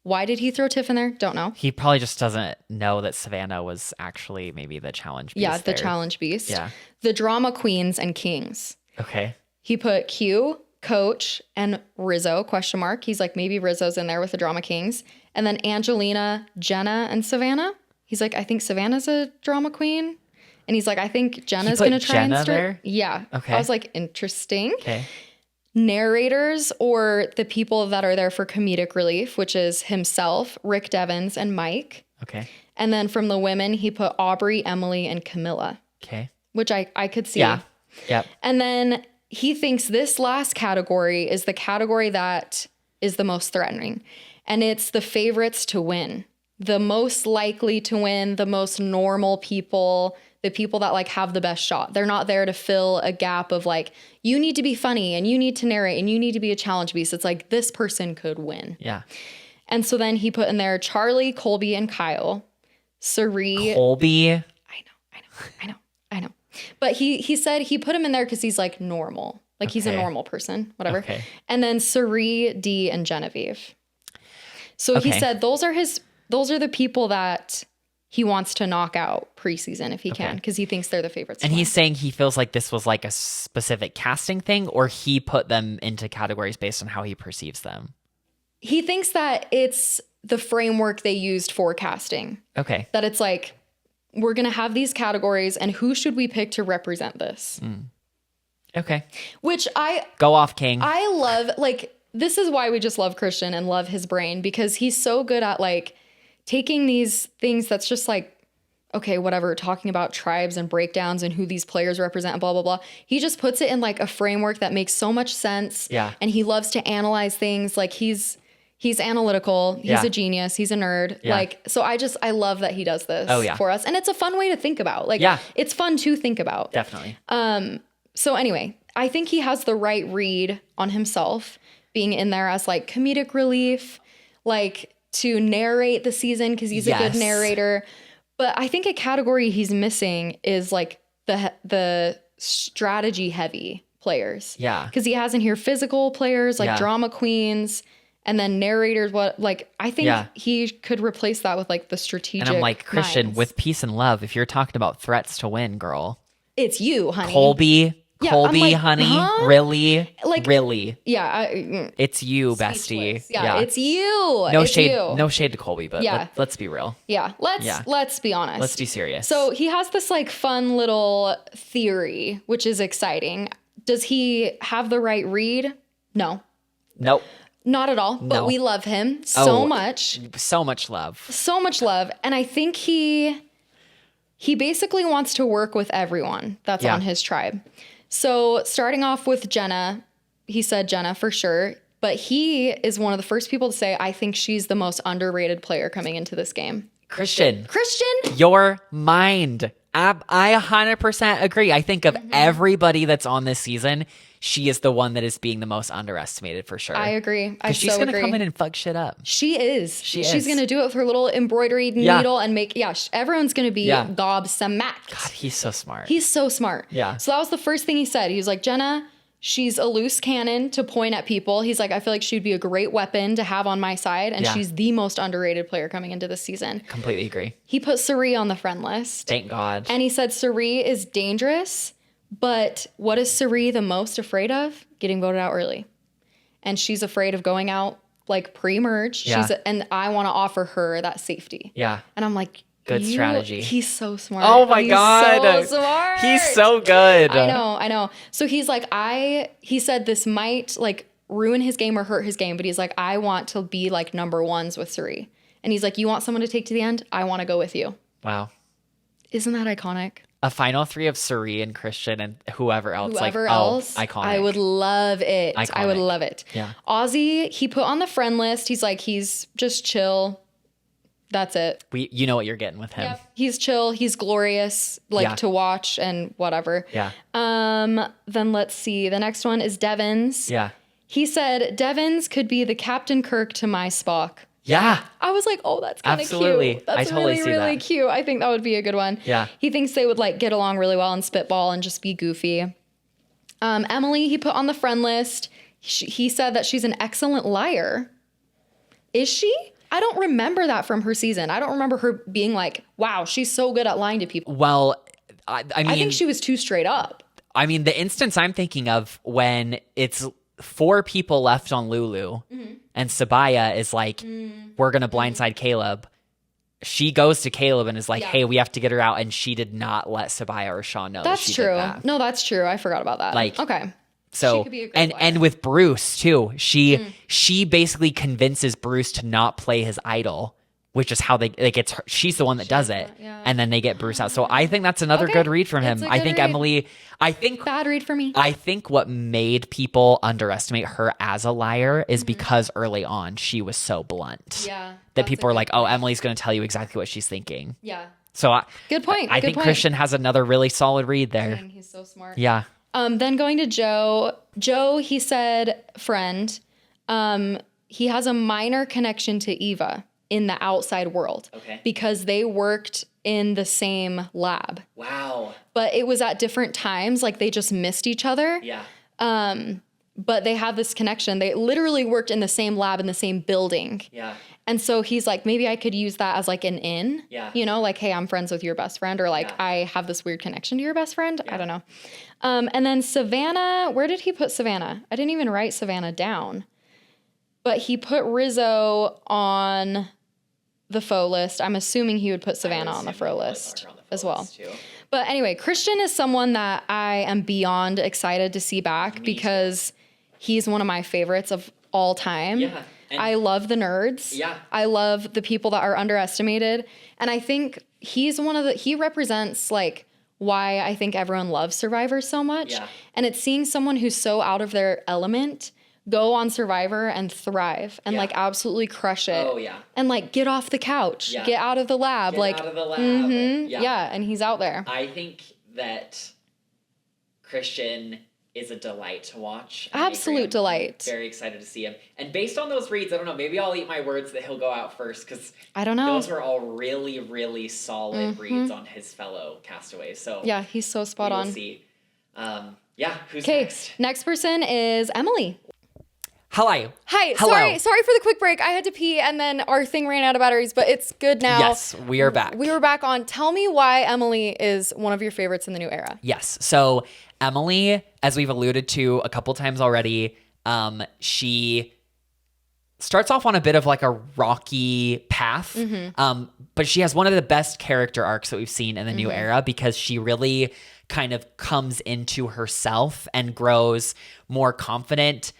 Why did he throw Tiff in there? Don't know. He probably just doesn't know that Savannah was actually maybe the challenge beast. Yeah, the challenge beast. Yeah. The drama queens and kings. Okay. He put Q, Coach, and Rizzo, ? He's like, maybe Rizzo's in there with the drama kings. And then Angelina, Jenna, and Savannah. He's like, I think Savannah's a drama queen. And he's like, I think Jenna's going to try Jenna and start. there? Yeah. Okay. I was like, interesting. Okay. Narrators, or the people that are there for comedic relief, which is himself, Rick Devens, and Mike. Okay. And then from the women, he put Aubrey, Emily, and Camilla. Okay. Which I could see. Yeah. Yep. And then he thinks this last category is the category that is the most threatening. And it's the favorites to win. The most likely to win, the most normal people, the people that like have the best shot. They're not there to fill a gap of like, you need to be funny and you need to narrate and you need to be a challenge beast. It's like, this person could win. Yeah. And so then he put in there Charlie, Colby, and Kyle. Cirie. Colby. I know. But he said he put him in there because he's like normal. Like he's a normal person, whatever. Okay. And then Cirie, Dee, and Genevieve. So he said those are the people that he wants to knock out preseason if he can, because he thinks they're the favorites. And he's saying he feels like this was like a specific casting thing, or he put them into categories based on how he perceives them. He thinks that it's the framework they used for casting. Okay. That it's like, we're going to have these categories, and who should we pick to represent this? Okay. Which Go off, King. I love, like, this is why we just love Christian and love his brain, because he's so good at like taking these things that's just like, okay, whatever, talking about tribes and breakdowns and who these players represent, blah, blah, blah. He just puts it in like a framework that makes so much sense. Yeah. And he loves to analyze things. Like he's analytical. He's a genius. He's a nerd. Yeah. Like, so I love that he does this for us. And it's a fun way to think about. Like, it's fun to think about. Definitely. So anyway, I think he has the right read on himself, being in there as like comedic relief, like to narrate the season because he's a good narrator. But I think a category he's missing is like the strategy heavy players. Yeah. Because he has in here physical players like drama queens and then narrators. I think he could replace that with like the strategic. And I'm like, Christian, minds. With peace and love, if you're talking about threats to win, girl. It's you, honey. Colby, like, honey, huh? Really? Like, really? Yeah. It's you, bestie. Yeah, it's you. No it's shade. You. No shade to Colby, but let's be real. Yeah. Let's be honest. Let's be serious. So he has this like fun little theory, which is exciting. Does he have the right read? No. Nope. Not at all. But we love him so much. So much love. So much love. And I think he basically wants to work with everyone that's on his tribe. So starting off with Jenna, he said Jenna for sure, but he is one of the first people to say, I think she's the most underrated player coming into this game. Christian. Your mind. I 100% agree. I think of everybody that's on this season, she is the one that is being the most underestimated for sure. I agree. Because she's going to come in and fuck shit up. She is. She's going to do it with her little embroidery needle and make, everyone's going to be gobsmacked. God, he's so smart. He's so smart. Yeah. So that was the first thing he said. He was like, Jenna, she's a loose cannon to point at people. He's like, I feel like she'd be a great weapon to have on my side. And she's the most underrated player coming into this season. Completely agree. He put Cirie on the friend list. Thank God. And he said Cirie is dangerous. But what is Cirie the most afraid of? Getting voted out early. And she's afraid of going out like pre-merge. Yeah. And I want to offer her that safety. Yeah. And I'm like, good strategy. He's so smart. Oh my God. So smart. He's so good. I know. So he's like, he said this might like ruin his game or hurt his game, but he's like, I want to be like number ones with Cirie. And he's like, you want someone to take to the end? I want to go with you. Wow. Isn't that iconic? A final 3 of Cirie and Christian and whoever else. Iconic. I would love it. Iconic. I would love it. Yeah. Ozzy, he put on the friend list. He's like, he's just chill. That's it. You know what you're getting with him. Yep. He's chill. He's glorious, to watch and whatever. Yeah. Then let's see. The next one is Devens. Yeah. He said, Devens could be the Captain Kirk to my Spock. Yeah. I was like, oh, that's kind of cute. Absolutely. That's I totally see really that. cute. I think that would be a good one. Yeah. He thinks they would like get along really well and spitball and just be goofy. Emily, he put on the friend list. He said that she's an excellent liar. Is she? I don't remember that from her season. I don't remember her being like, wow, she's so good at lying to people. Well, I mean, I think she was too straight up. I mean, the instance I'm thinking of when it's 4 people left on Lulu and Sabaya is like, we're going to blindside Caleb. She goes to Caleb and is like, hey, we have to get her out. And she did not let Sabaya or Sean know That's that she true. did that. No, that's true. I forgot about that. Like, okay. So, she could be a good and with Bruce too, she basically convinces Bruce to not play his idol, which is how they like it's her, she's the one that does it. Yeah. And then they get Bruce out. So I think that's another good read from him. I think Emily, bad read for me. I think what made people underestimate her as a liar is because early on she was so blunt. Yeah. That people were like, oh, Emily's going to tell you exactly what she's thinking. Yeah. So good point. I think Christian has another really solid read there. Dang, he's so smart. Yeah. Then going to Joe. Joe, he said, friend. He has a minor connection to Eva in the outside world. Okay. Because they worked in the same lab. Wow. But it was at different times. Like they just missed each other. Yeah. But they have this connection. They literally worked in the same lab in the same building. Yeah. And so he's like, maybe I could use that as like an in. Yeah. You know, like, hey, I'm friends with your best friend. Or like, I have this weird connection to your best friend. I don't know. And then Savannah, where did he put Savannah? I didn't even write Savannah down. But he put Rizzo on the faux list. I'm assuming he would put Savannah on the faux list as well. But anyway, Christian is someone that I am beyond excited to see back because he's one of my favorites of all time. Yeah. I love the nerds. Yeah. I love the people that are underestimated. And I think he represents like why I think everyone loves Survivor so much. Yeah. And it's seeing someone who's so out of their element go on Survivor and thrive and like absolutely crush it. Oh yeah. And like get off the couch, get out of the lab. Out of the lab. Yeah. And he's out there. I think that Christian is a delight to watch. Absolute delight. Very excited to see him. And based on those reads, I don't know, maybe I'll eat my words that he'll go out first because I don't know. Those were all really, really solid reads on his fellow castaways. So yeah, he's so spot on. We'll see. Who's Okay, next? next person is Emily. Hello. Hi. Hello. Sorry for the quick break. I had to pee and then our thing ran out of batteries, but it's good now. Yes, we are back. We were back on. Tell me why Emily is one of your favorites in the new era. Yes. So Emily, as we've alluded to a couple times already, she starts off on a bit of like a rocky path, but she has one of the best character arcs that we've seen in the new era because she really kind of comes into herself and grows more confident,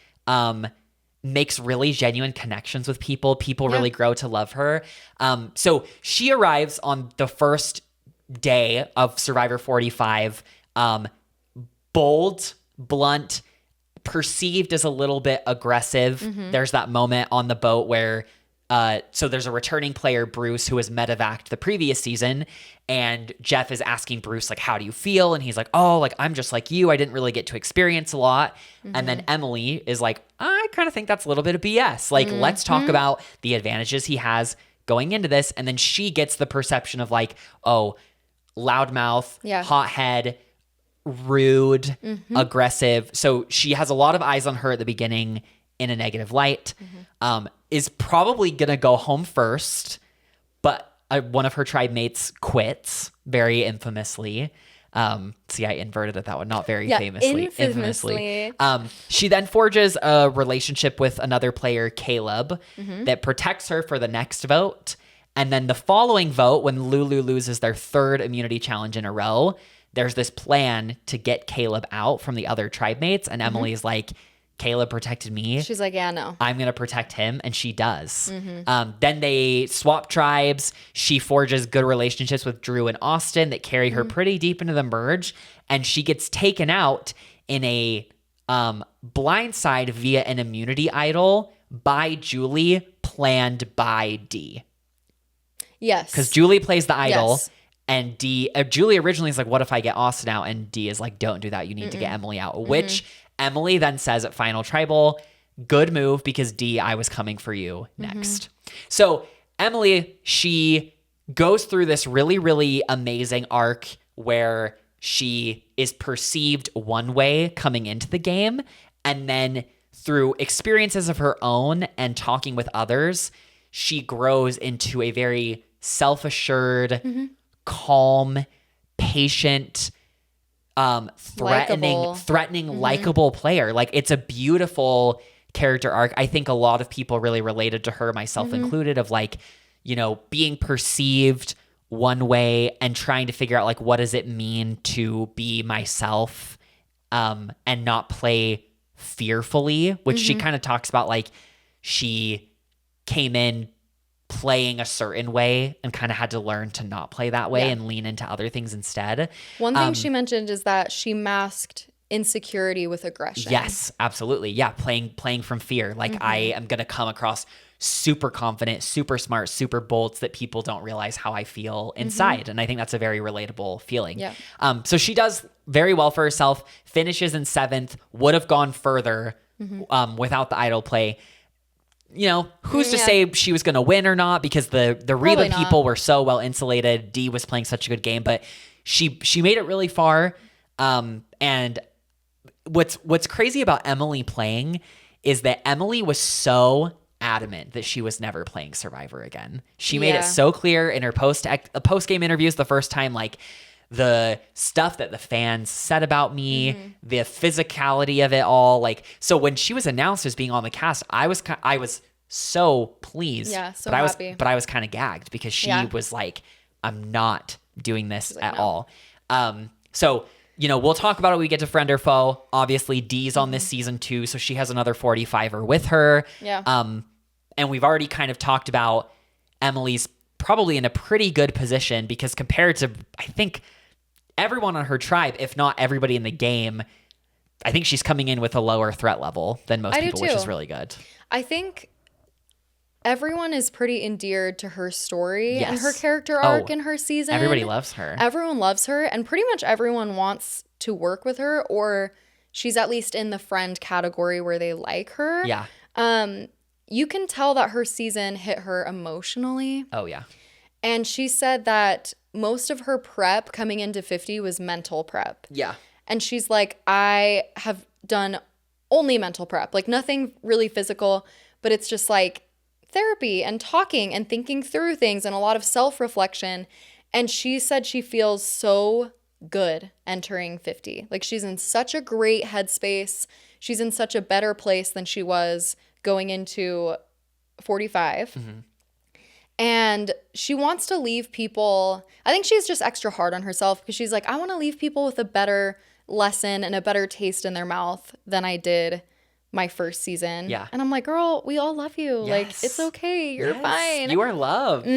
makes really genuine connections with people. People really grow to love her. So she arrives on the first day of Survivor 45, bold, blunt, perceived as a little bit aggressive. There's that moment on the boat where so there's a returning player, Bruce, who was medevaced the previous season, and Jeff is asking Bruce, like, how do you feel? And he's like, oh, like, I'm just like you. I didn't really get to experience a lot. And then Emily is like, I kind of think that's a little bit of BS. Like, let's talk about the advantages he has going into this. And then she gets the perception of like, oh, loudmouth, hothead, rude, aggressive. So she has a lot of eyes on her at the beginning in a negative light, is probably going to go home first, but one of her tribe mates quits very infamously. See, I inverted it that one, not very famously. Infamously. She then forges a relationship with another player, Caleb, that protects her for the next vote. And then the following vote, when Lulu loses their third immunity challenge in a row, there's this plan to get Caleb out from the other tribe mates. And Emily's like, Caleb protected me. She's like, yeah, no. I'm going to protect him. And she does. Then they swap tribes. She forges good relationships with Drew and Austin that carry her pretty deep into the merge. And she gets taken out in a blindside via an immunity idol by Julie, planned by D. Yes. Because Julie plays the idol. Yes. And Julie originally is like, what if I get Austin out? And D is like, don't do that. You need to get Emily out. Which Emily then says at Final Tribal, good move because D, I was coming for you next. So Emily, she goes through this really, really amazing arc where she is perceived one way coming into the game. And then through experiences of her own and talking with others, she grows into a very self-assured, calm, patient, threatening, likable player. Like, it's a beautiful character arc. I think a lot of people really related to her, myself included, of like, you know, being perceived one way and trying to figure out like, what does it mean to be myself, and not play fearfully, which she kind of talks about. Like, she came in playing a certain way and kind of had to learn to not play that way and lean into other things instead. One thing she mentioned is that she masked insecurity with aggression. Yes, absolutely. Yeah, playing from fear. Like, I am going to come across super confident, super smart, super bold, so that people don't realize how I feel inside. And I think that's a very relatable feeling. Yeah. So she does very well for herself, finishes in 7th, would have gone further without the idol play. You know, who's to say she was going to win or not, because the Reba people were so well insulated. Dee was playing such a good game, but she made it really far. And what's crazy about Emily playing is that Emily was so adamant that she was never playing Survivor again. She made it so clear in her post-game interviews the first time, like, the stuff that the fans said about me, the physicality of it all. Like, so when she was announced as being on the cast, I was so pleased. Yeah, so happy. But I was kind of gagged because she was like, I'm not doing this at all. So, you know, we'll talk about it when we get to Friend or Foe. Obviously, Dee's on this season too, so she has another 45er with her. Yeah. And we've already kind of talked about Emily's probably in a pretty good position, because compared to, I think, everyone on her tribe, if not everybody in the game, I think she's coming in with a lower threat level than most people, which is really good. I think everyone is pretty endeared to her story and her character arc in her season. Everybody loves her. Everyone loves her, and pretty much everyone wants to work with her, or she's at least in the friend category where they like her. Yeah. You can tell that her season hit her emotionally. Oh, yeah. And she said that most of her prep coming into 50 was mental prep. Yeah. And she's like, I have done only mental prep, like nothing really physical, but it's just like therapy and talking and thinking through things and a lot of self-reflection. And she said she feels so good entering 50. Like, she's in such a great headspace. She's in such a better place than she was going into 45. And she wants to leave people. I think she's just extra hard on herself, because she's like, I want to leave people with a better lesson and a better taste in their mouth than I did my first season. Yeah. And I'm like, girl, we all love you. Yes. Like, it's okay. You're fine. You are loved.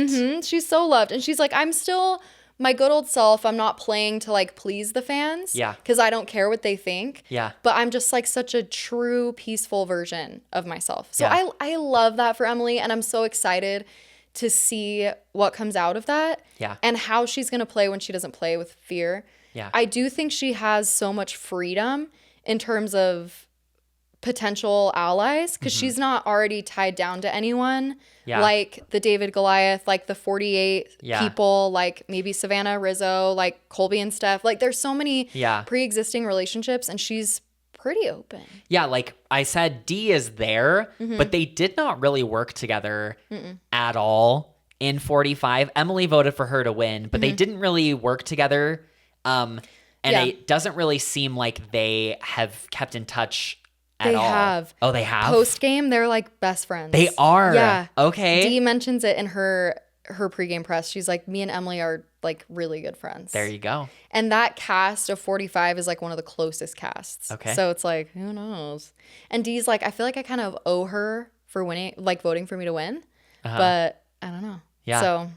She's so loved. And she's like, I'm still my good old self. I'm not playing to like please the fans. Yeah. Because I don't care what they think. Yeah. But I'm just like such a true, peaceful version of myself. So I love that for Emily. And I'm so excited to see what comes out of that. Yeah. And how she's going to play when she doesn't play with fear. Yeah. I do think she has so much freedom in terms of potential allies, because she's not already tied down to anyone. Yeah. Like the David Goliath, like the 48 people, like maybe Savannah, Rizzo, like Colby and Steph. Like, there's so many pre-existing relationships, and she's pretty open. Yeah, like I said, Dee is there, but they did not really work together at all in 45. Emily voted for her to win, but they didn't really work together. And it doesn't really seem like they have kept in touch at all. They have. Oh, they have? Post-game, they're like best friends. They are? Yeah. Okay. Dee mentions it in her her pregame press. She's like, me and Emily are like really good friends. There you go. And that cast of 45 is like one of the closest casts. Okay. So it's like, who knows? And Dee's like, I feel like I kind of owe her for winning, like voting for me to win. But I don't know. Yeah. So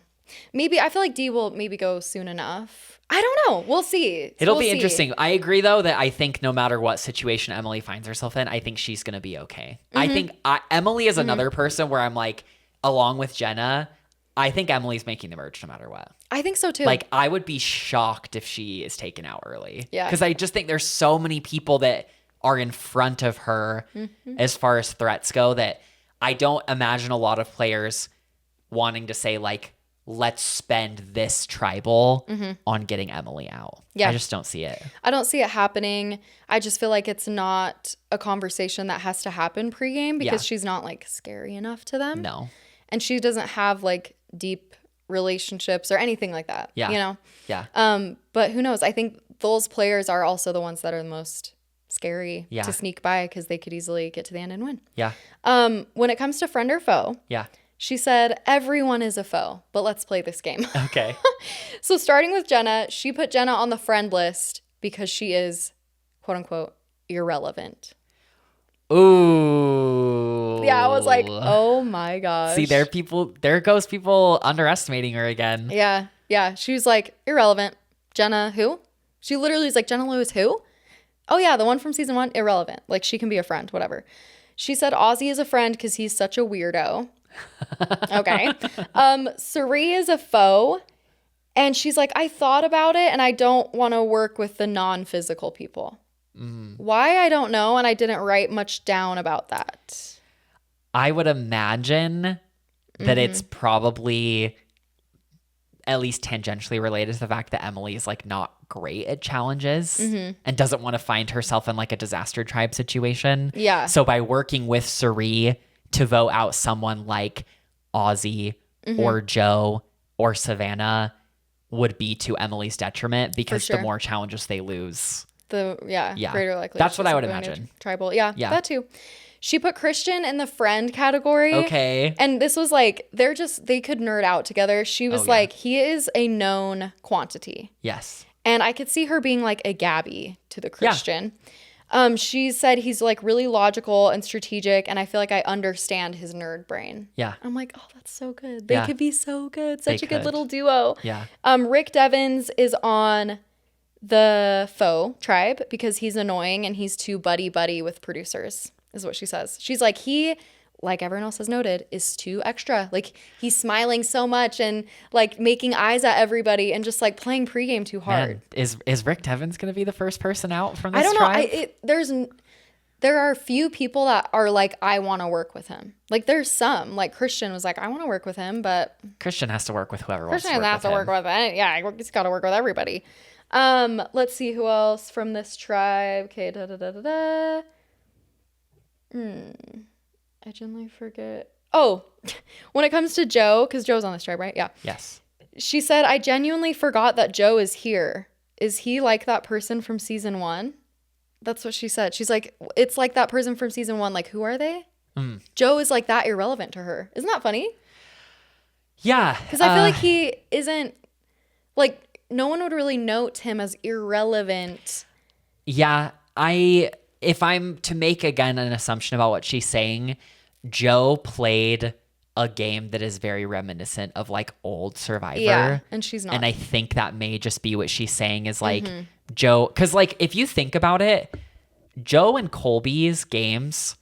maybe I feel like Dee will maybe go soon enough. I don't know. We'll see. It'll be interesting. I agree, though, that I think no matter what situation Emily finds herself in, I think she's going to be okay. I think Emily is another person where I'm like, along with Jenna, I think Emily's making the merge no matter what. I think so, too. Like, I would be shocked if she is taken out early. Yeah. Because I just think there's so many people that are in front of her as far as threats go that I don't imagine a lot of players wanting to say, like, let's spend this tribal on getting Emily out. Yeah. I just don't see it. I don't see it happening. I just feel like it's not a conversation that has to happen pregame because she's not like scary enough to them. No. And she doesn't have like deep relationships or anything like that. Yeah. You know? Yeah. But who knows? I think those players are also the ones that are the most scary Yeah. to sneak by because they could easily get to the end and win. Yeah. When it comes to friend or foe, Yeah. she said, everyone is a foe, but let's play this game. Okay. So starting with Jenna, she put Jenna on the friend list because she is, quote unquote, irrelevant. Ooh. Yeah, I was like, oh my gosh. See, there goes people underestimating her again. Yeah. Yeah. She was like, irrelevant. Jenna, who? She literally was like, Jenna Lewis, who? Oh, yeah, the one from season 1, irrelevant. Like, she can be a friend, whatever. She said Ozzy is a friend because he's such a weirdo. Okay. Cirie is a foe. And she's like, I thought about it and I don't want to work with the non-physical people. Why? I don't know. And I didn't write much down about that. I would imagine that it's probably at least tangentially related to the fact that Emily is like not great at challenges and doesn't want to find herself in like a disaster tribe situation. Yeah. So by working with Cirie to vote out someone like Ozzy or Joe or Savannah would be to Emily's detriment because the more challenges they lose. Greater likelihood. That's what I would imagine. Tribal. Yeah, that too. She put Christian in the friend category. Okay. And this was like, they could nerd out together. She was like, he is a known quantity. Yes. And I could see her being like a Gabby to the Christian. She said he's like really logical and strategic. And I feel like I understand his nerd brain. Yeah. I'm like, oh, that's so good. They could be so good. Such a good little duo. Yeah. Rick Devens is on the foe tribe because he's annoying and he's too buddy with producers, is what she says. She's like, he, like everyone else has noted, is too extra. Like, he's smiling so much and like making eyes at everybody and just like playing pregame too hard. Man, is Rick Devens going to be the first person out from this I don't tribe? know. There are a few people that are like, I want to work with him. Like, there's some. Like, Christian was like, I want to work with him, but Christian has to work with whoever wants to Christian work has with to him. work with it. Yeah, he's got to work with everybody. Let's see who else from this tribe. Okay, I generally forget. Oh, when it comes to Joe, because Joe's on this tribe, right? Yeah. Yes. She said, I genuinely forgot that Joe is here. Is he like that person from season 1? That's what she said. She's like, it's like that person from season 1. Like, who are they? Joe is like that irrelevant to her. Isn't that funny? Yeah. Because I feel like he isn't, like, no one would really note him as irrelevant. Yeah. If I'm to make, again, an assumption about what she's saying, Joe played a game that is very reminiscent of, like, old Survivor. Yeah, and she's not. And I think that may just be what she's saying is, like, Joe... Because, like, if you think about it, Joe and Colby's games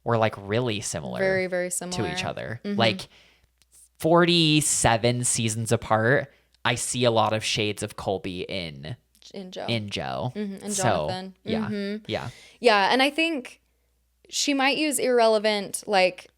were, like, really similar. Very, very similar. To each other. Like, 47 seasons apart, I see a lot of shades of Colby in Joe. And Jonathan. So, yeah. Yeah, and I think she might use irrelevant, like,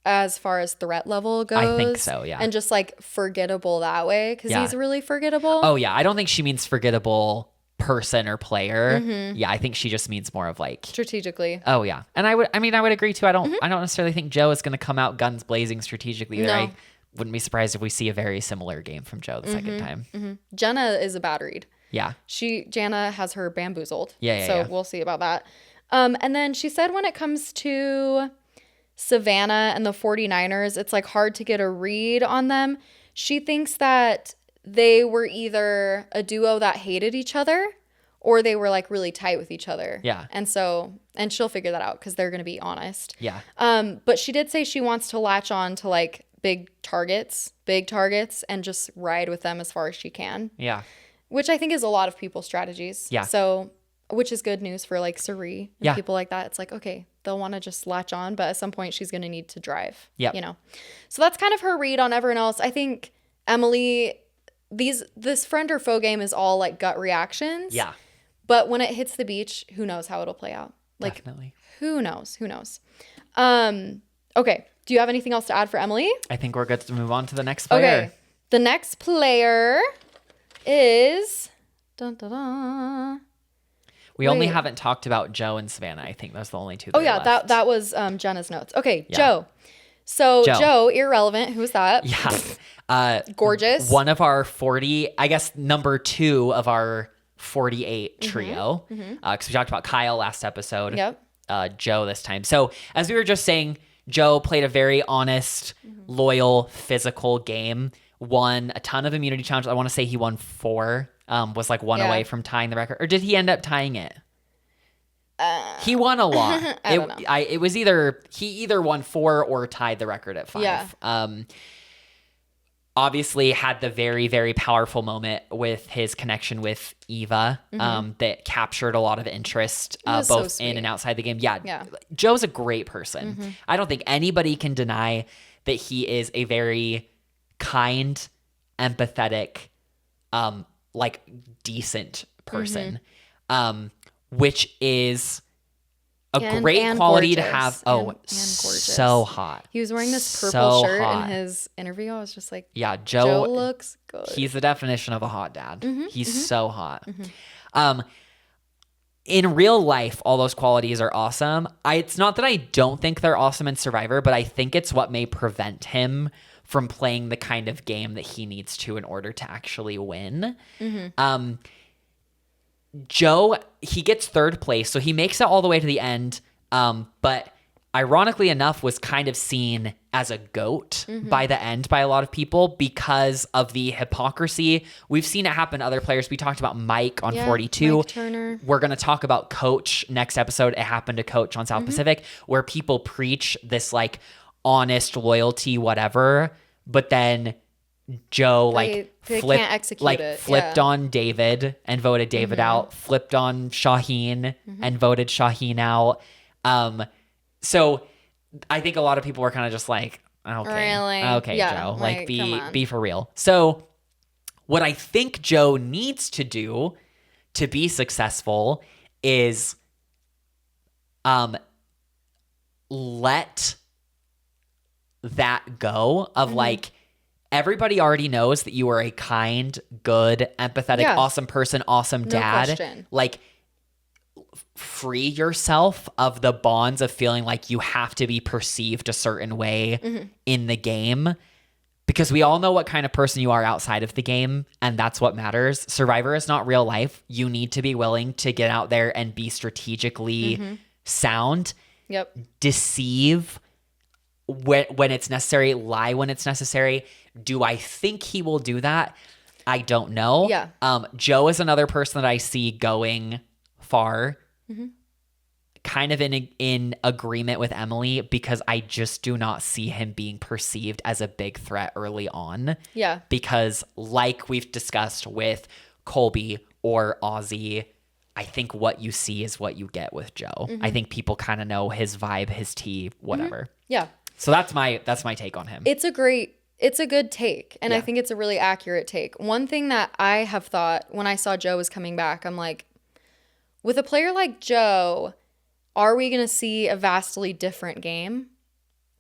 as far as threat level goes. I think so, yeah. And just, like, forgettable that way, because he's really forgettable. Oh, yeah. I don't think she means forgettable person or player. Yeah, I think she just means more of, like... strategically. Oh, yeah. And I would agree, too. I don't necessarily think Joe is going to come out guns blazing strategically either. No. I wouldn't be surprised if we see a very similar game from Joe the second time. Jenna is a bad read. Yeah. Jana has her bamboozled. Yeah. So we'll see about that. And then she said when it comes to Savannah and the 49ers, it's like hard to get a read on them. She thinks that they were either a duo that hated each other or they were like really tight with each other. Yeah. And she'll figure that out because they're going to be honest. Yeah. But she did say she wants to latch on to like big targets and just ride with them as far as she can. Yeah. Which I think is a lot of people's strategies. Yeah. So, which is good news for like Cirie and people like that. It's like, okay, they'll want to just latch on, but at some point she's going to need to drive. Yeah. You know? So that's kind of her read on everyone else. I think Emily, this friend or foe game is all like gut reactions. Yeah. But when it hits the beach, who knows how it'll play out? Like, definitely. Who knows? Okay. Do you have anything else to add for Emily? I think we're good to move on to the next player. Okay. The next player is... Dun, dun, dun. We only haven't talked about Joe and Savannah. I think those are the only two. That was Jenna's notes. Okay, yeah. Joe. So Joe, irrelevant. Who's that? Yeah. Gorgeous. One of our 40, I guess number 2 of our 48 trio. Because we talked about Kyle last episode. Yep. Joe this time. So as we were just saying, Joe played a very honest, loyal, physical game. Won a ton of immunity challenges. I want to say he won 4. Was like 1 away from tying the record. Or did he end up tying it? He won a lot. I don't know. It was either he won 4 or tied the record at 5. Yeah. Obviously had the very, very powerful moment with his connection with Eva that captured a lot of interest both in and outside the game. Yeah. Joe's a great person. I don't think anybody can deny that he is a very kind, empathetic, like decent person, which is a great quality gorgeous. to have. And gorgeous. So hot. He was wearing this purple shirt in his interview. I was just like, yeah, Joe looks good. He's the definition of a hot dad. He's so hot. In real life, all those qualities are awesome. It's not that I don't think they're awesome in Survivor, but I think it's what may prevent him from playing the kind of game that he needs to in order to actually win. Joe, he gets 3rd place, so he makes it all the way to the end, but ironically enough was kind of seen as a GOAT by the end by a lot of people because of the hypocrisy. We've seen it happen to other players. We talked about Mike on 42. Mike Turner. We're going to talk about Coach next episode. It happened to Coach on South Pacific, where people preach this like honest loyalty, whatever, but then Joe they can't execute it. Flipped on David and voted David out, flipped on Shaheen and voted Shaheen out. So I think a lot of people were kind of just like, okay, Joe, like be for real. So what I think Joe needs to do to be successful is let that go of like, everybody already knows that you are a kind, good, empathetic, awesome person, awesome dad. No question. Like, free yourself of the bonds of feeling like you have to be perceived a certain way in the game, because we all know what kind of person you are outside of the game, and that's what matters. Survivor is not real life. You need to be willing to get out there and be strategically sound, deceive when it's necessary, lie when it's necessary. Do I think he will do that? I don't know. Yeah. Joe is another person that I see going far, kind of in agreement with Emily, because I just do not see him being perceived as a big threat early on. Yeah. Because like we've discussed with Colby or Ozzy, I think what you see is what you get with Joe. I think people kind of know his vibe, his tea, whatever. Yeah. So that's my take on him. It's a good take. And I think it's a really accurate take. One thing that I have thought when I saw Joe was coming back, I'm like, with a player like Joe, are we going to see a vastly different game?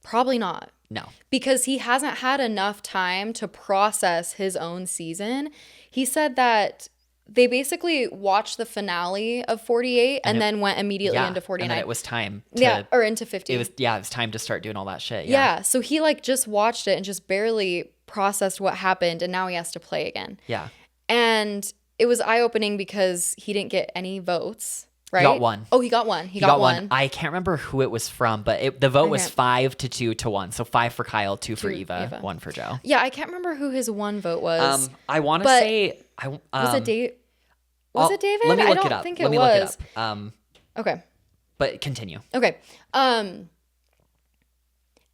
Probably not. No. Because he hasn't had enough time to process his own season. He said that they basically watched the finale of 48 and then went immediately into 49. And then it was time or into 50. It was time to start doing all that shit. Yeah. So he like just watched it and just barely processed what happened, and now he has to play again. Yeah. And it was eye-opening because he didn't get any votes, right? He got one. Oh, he got one. He got one. I can't remember who it was from, but the vote was 5-2 to 1. So 5 for Kyle, 2 for Eva, 1 for Joe. Yeah, I can't remember who his one vote was. I want to say... was it David? Was it David? Let me look I it don't up. think Let it me was. look it up. Okay. But continue. Okay.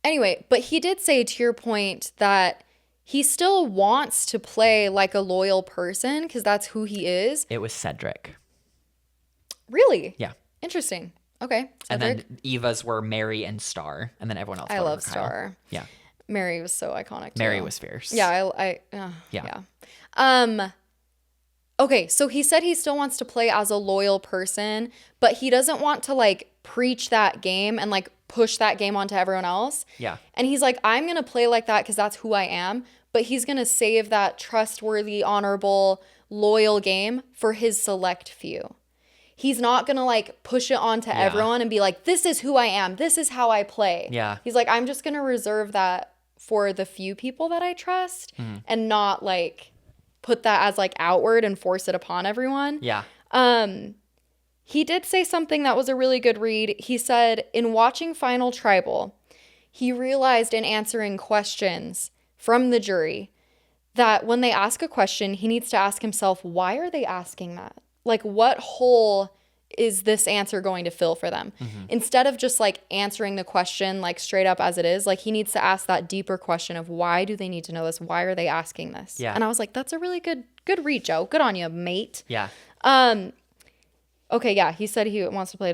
Anyway, but he did say, to your point, that he still wants to play like a loyal person because that's who he is. It was Cedric. Really? Yeah. Interesting. Okay. Cedric. And then Eva's were Mary and Star, and then everyone else. I love Star. Yeah. Mary was so iconic. Mary was fierce. Yeah. Yeah. Okay, so he said he still wants to play as a loyal person, but he doesn't want to like preach that game and like push that game onto everyone else. Yeah. And he's like, I'm going to play like that because that's who I am, but he's going to save that trustworthy, honorable, loyal game for his select few. He's not going to like push it onto everyone and be like, this is who I am. This is how I play. Yeah. He's like, I'm just going to reserve that for the few people that I trust and not like put that as like outward and force it upon everyone. Yeah. He did say something that was a really good read. He said, in watching Final Tribal, he realized in answering questions from the jury that when they ask a question, he needs to ask himself, why are they asking that? Like, what hole is this answer going to fill for them? Instead of just like answering the question like straight up as it is, like he needs to ask that deeper question of why do they need to know this? Why are they asking this? Yeah. And I was like, that's a really good read, Joe. Good on you, mate. Yeah. Okay, yeah. He said he wants to play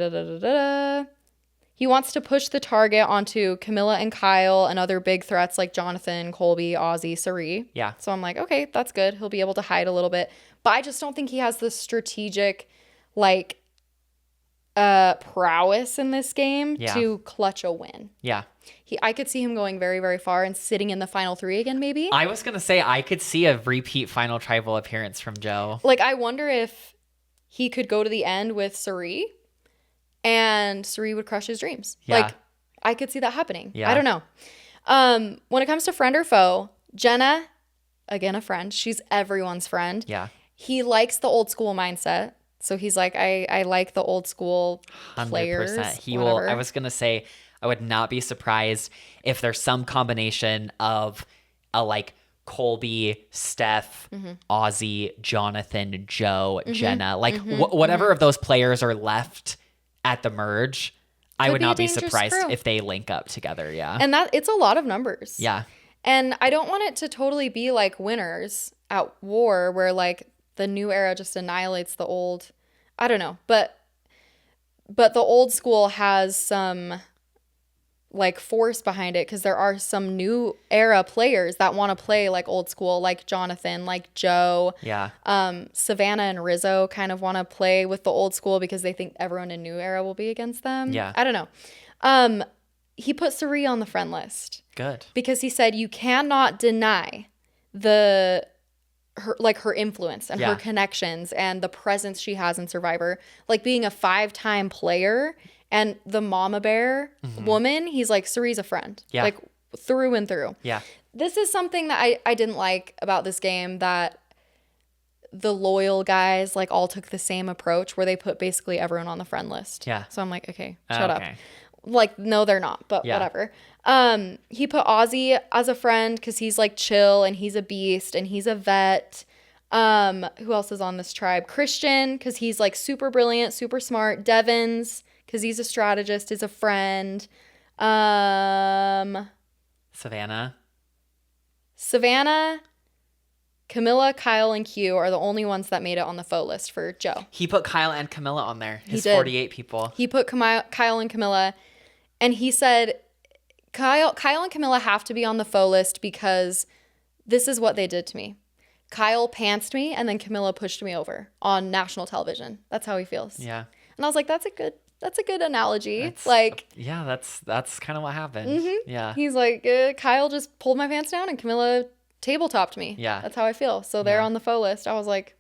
He wants to push the target onto Camilla and Kyle and other big threats like Jonathan, Colby, Ozzy, Cirie. Yeah. So I'm like, okay, that's good. He'll be able to hide a little bit. But I just don't think he has the strategic like prowess in this game to clutch a win. Yeah. I could see him going very, very far and sitting in the final three again, maybe. I was going to say I could see a repeat Final Tribal appearance from Joe. Like, I wonder if he could go to the end with Cirie and Cirie would crush his dreams. Yeah. Like, I could see that happening. Yeah. I don't know. When it comes to friend or foe, Jenna, again, a friend. She's everyone's friend. Yeah. He likes the old school mindset. So he's like, I like the old school players. 100%. He whatever. will. I was going to say, I would not be surprised if there's some combination of a like Colby, Steph, Ozzy, Jonathan, Joe, Jenna, like whatever of those players are left at the merge. I would not be surprised if they link up together. Yeah. And that it's a lot of numbers. Yeah. And I don't want it to totally be like winners at war where like the new era just annihilates the old. I don't know. But the old school has some like force behind it because there are some new era players that want to play like old school, like Jonathan, like Joe. Yeah. Savannah and Rizzo kind of want to play with the old school because they think everyone in new era will be against them. Yeah. I don't know. He put Cirie on the friend list. Good. Because he said you cannot deny her influence and her connections and the presence she has in Survivor. Like being a 5-time player and the mama bear woman, he's like, Cirie's a friend. Yeah. Like through and through. Yeah. This is something that I didn't like about this game, that the loyal guys like all took the same approach where they put basically everyone on the friend list. Yeah. So I'm like, okay, shut up. Like, no, they're not, but whatever. He put Ozzy as a friend because he's like chill and he's a beast and he's a vet. Who else is on this tribe? Christian, because he's like super brilliant, super smart. Devens, because he's a strategist, is a friend. Savannah, Camilla, Kyle, and Q are the only ones that made it on the foe list for Joe. He put Kyle and Camilla on there. His He did. 48 people. He put Kyle and Camilla, and he said Kyle and Camilla have to be on the foe list because this is what they did to me. Kyle pantsed me, and then Camilla pushed me over on national television. That's how he feels. Yeah. And I was like, that's a good analogy. Yeah, that's kind of what happened. Yeah. He's like, Kyle just pulled my pants down, and Camilla tabletopped me. Yeah. That's how I feel. So they're on the foe list. I was like,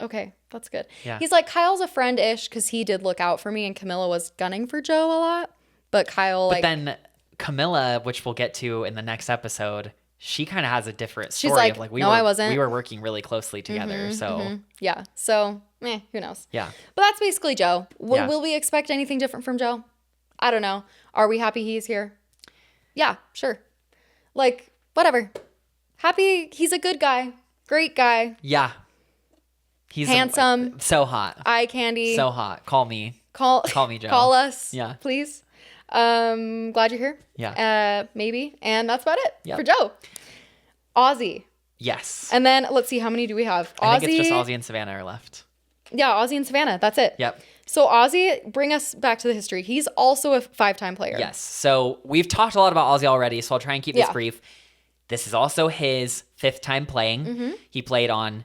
okay, that's good. Yeah. He's like, Kyle's a friend-ish because he did look out for me, and Camilla was gunning for Joe a lot. But Kyle, But then Camilla, which we'll get to in the next episode, she kind of has a different story. She's like, of like I wasn't. We were working really closely together. So yeah. So who knows? Yeah. But that's basically Joe. Yeah. Will we expect anything different from Joe? I don't know. Are we happy he's here? Yeah, sure. Like, whatever. Happy. He's a good guy. Great guy. Yeah. He's handsome. So hot. Eye candy. So hot. Call me. Call me, Joe. Call us. Yeah. Please. Glad you're here. Yeah. Maybe. And that's about it Yep. for Joe. Ozzy. Yes. And then let's see, how many do we have? I think it's just Ozzy and Savannah are left. Yeah, Ozzy and Savannah. That's it. Yep. So Ozzy, bring us back to the history. He's also a 5-time player. Yes. So we've talked a lot about Ozzy already, so I'll try and keep this brief. This is also his 5th time playing. He played on,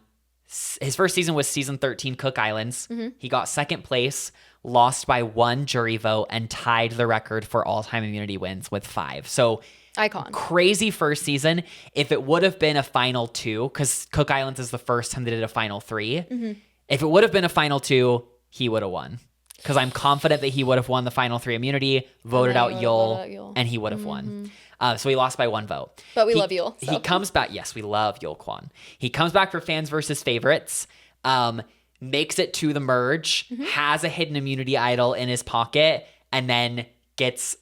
his first season was season 13 Cook Islands. He got 2nd place, lost by 1 jury vote, and tied the record for all-time immunity wins with 5. So icon. Crazy first season. If it would have been a final 2, because Cook Islands is the first time they did a final 3. If it would have been a final 2, he would have won. Because I'm confident that he would have won the final 3 immunity, voted out Yul, and he would have won. So he lost by 1 vote. But we love Yul. So. He comes back. Yes, we love Yul Kwon. He comes back for fans versus favorites, makes it to the merge, has a hidden immunity idol in his pocket, and then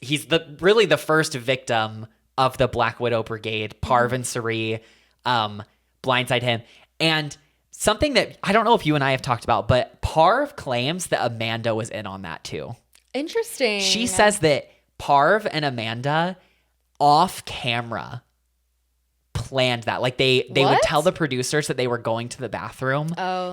he's really the first victim of the Black Widow Brigade. Parv and Cirie blindside him. And something that I don't know if you and I have talked about, but Parv claims that Amanda was in on that too. Interesting. She says that Parv and Amanda off camera planned that. Like they would tell the producers that they were going to the bathroom.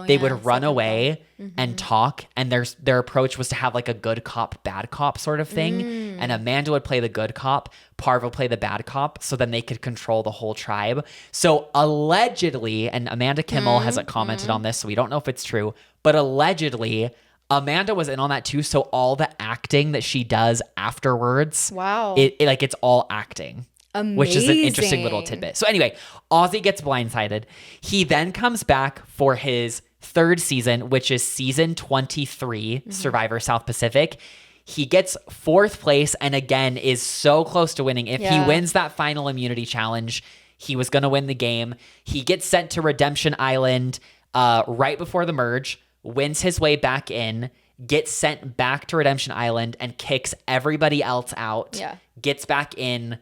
They would run away and talk, and their approach was to have like a good cop, bad cop sort of thing. And Amanda would play the good cop, Parv would play the bad cop, so then they could control the whole tribe. So allegedly, and Amanda Kimmel hasn't commented on this, so we don't know if it's true, but allegedly Amanda was in on that too. So all the acting that she does afterwards, it's all acting. Amazing. Which is an interesting little tidbit. So anyway, Ozzy gets blindsided. He then comes back for his 3rd season, which is season 23, Survivor South Pacific. He gets 4th place and again is so close to winning. If he wins that final immunity challenge, he was going to win the game. He gets sent to Redemption Island right before the merge, wins his way back in, gets sent back to Redemption Island and kicks everybody else out, gets back in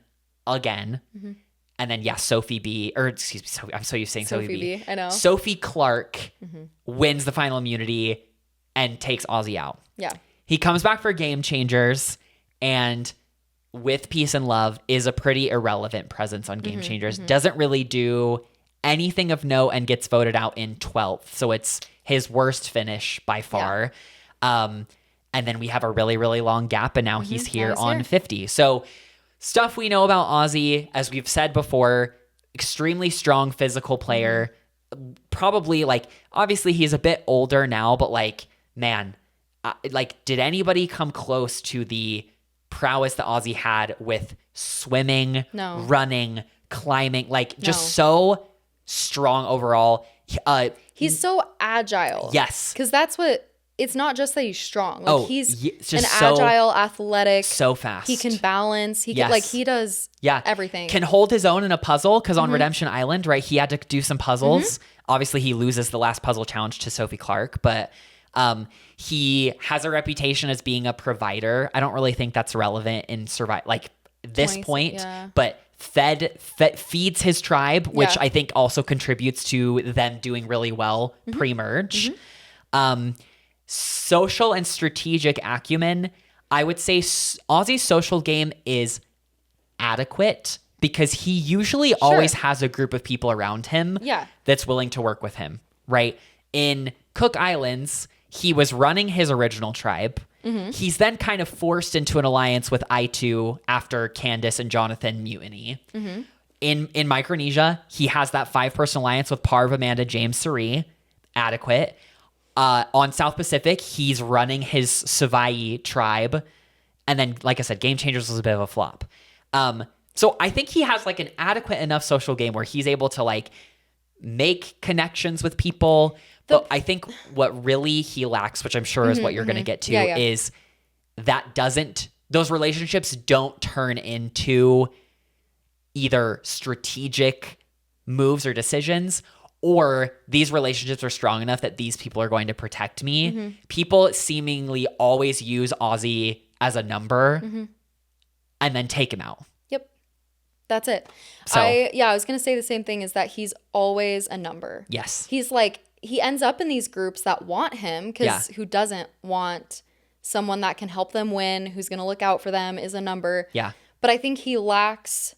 again. And then Sophie B, or excuse me, I'm so used to saying Sophie B. I know. Sophie Clark wins the final immunity and takes Ozzy out. Yeah. He comes back for Game Changers and with Peace and Love is a pretty irrelevant presence on Game Changers. Doesn't really do anything of note and gets voted out in 12th. So it's his worst finish by far. And then we have a really, really long gap and now he's here on 50. So stuff we know about Ozzy, as we've said before, extremely strong physical player. Probably obviously he's a bit older now, but man, did anybody come close to the prowess that Ozzy had with swimming, running, climbing, just so strong overall. He's so agile. Yes. Because that's what, it's not just that he's strong. He's just agile, athletic. So fast. He can balance. He can, he does everything. Can hold his own in a puzzle, because on Redemption Island, right, he had to do some puzzles. Obviously, he loses the last puzzle challenge to Sophie Clark, but he has a reputation as being a provider. I don't really think that's relevant in this point, but feeds his tribe, which I think also contributes to them doing really well pre-merge. Social and strategic acumen, I would say Ozzy's social game is adequate because he usually always has a group of people around him that's willing to work with him, right? In Cook Islands, he was running his original tribe. He's then kind of forced into an alliance with I2 after Candace and Jonathan mutiny. In Micronesia, he has that 5-person alliance with Parv, Amanda, James, Cirie. Adequate. On South Pacific, he's running his Savannah tribe. And then, like I said, Game Changers was a bit of a flop. So I think he has an adequate enough social game where he's able to make connections with people. But I think what really he lacks, which I'm sure is what you're going to get to, is those relationships don't turn into either strategic moves or decisions, or these relationships are strong enough that these people are going to protect me. People seemingly always use Ozzy as a number and then take him out. Yep. That's it. So, I was going to say the same thing, is that he's always a number. Yes. He's like, he ends up in these groups that want him, because who doesn't want someone that can help them win, who's going to look out for them, is a number. Yeah. But I think he lacks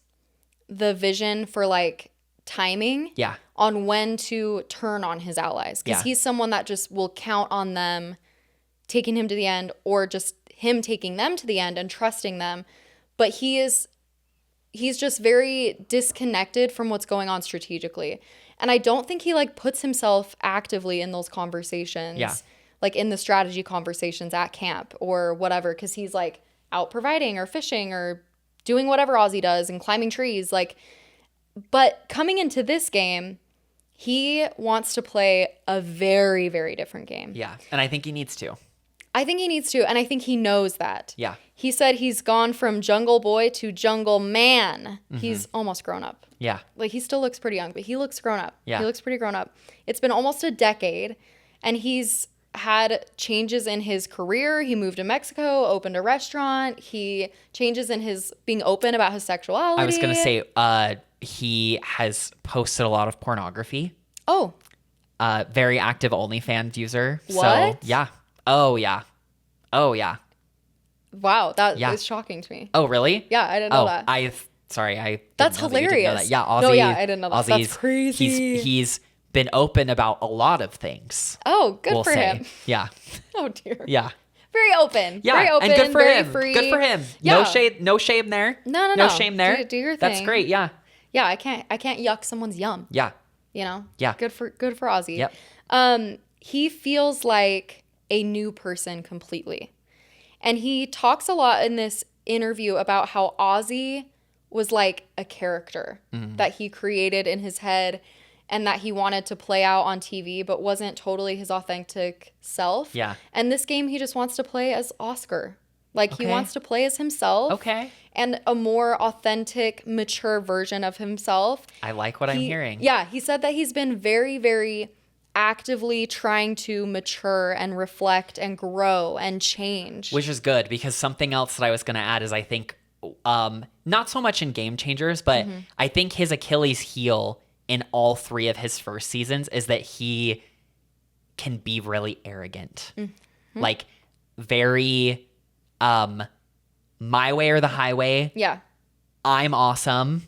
the vision for like timing on when to turn on his allies, because he's someone that just will count on them taking him to the end, or just him taking them to the end and trusting them. But he's just very disconnected from what's going on strategically. And I don't think he like puts himself actively in those conversations, like in the strategy conversations at camp or whatever, because he's like out providing or fishing or doing whatever Ozzy does and climbing trees. Like, but coming into this game, he wants to play a very, very different game. Yeah. And I think he needs to. I think he needs to. And I think he knows that. Yeah. He said he's gone from jungle boy to jungle man. He's almost grown up. Yeah. Like, he still looks pretty young, but he looks grown up. Yeah. He looks pretty grown up. It's been almost a decade, and he's had changes in his career. He moved to Mexico, opened a restaurant. He changes in his being open about his sexuality. I was going to say he has posted a lot of pornography. Oh. Very active OnlyFans user. What? So, yeah. Oh, yeah. Oh, yeah. Wow, that is shocking to me. Oh, really? Yeah, I didn't know that. That's hilarious. That. Yeah, Ozzy. No, yeah, I didn't know that. Ozzy's, That's crazy. He's been open about a lot of things. Oh, good for him. Yeah. Oh, dear. Yeah. Very open. Yeah, very open. and good for very him. Free. Good for him. Yeah. No shame there. No shame there. Do your thing. That's great. Yeah. Yeah, I can't yuck someone's yum. Yeah. You know? Yeah. Good for Ozzy. Yep. He feels like a new person completely. And he talks a lot in this interview about how Ozzy was like a character that he created in his head and that he wanted to play out on TV, but wasn't totally his authentic self. Yeah. And this game, he just wants to play as Oscar. Like, he wants to play as himself. Okay. And a more authentic, mature version of himself. I like what I'm hearing. Yeah. He said that he's been very, very actively trying to mature and reflect and grow and change. Which is good, because something else that I was going to add is, I think, not so much in Game Changers, but I think his Achilles heel in all three of his first seasons is that he can be really arrogant. Like, very my way or the highway. Yeah. I'm awesome.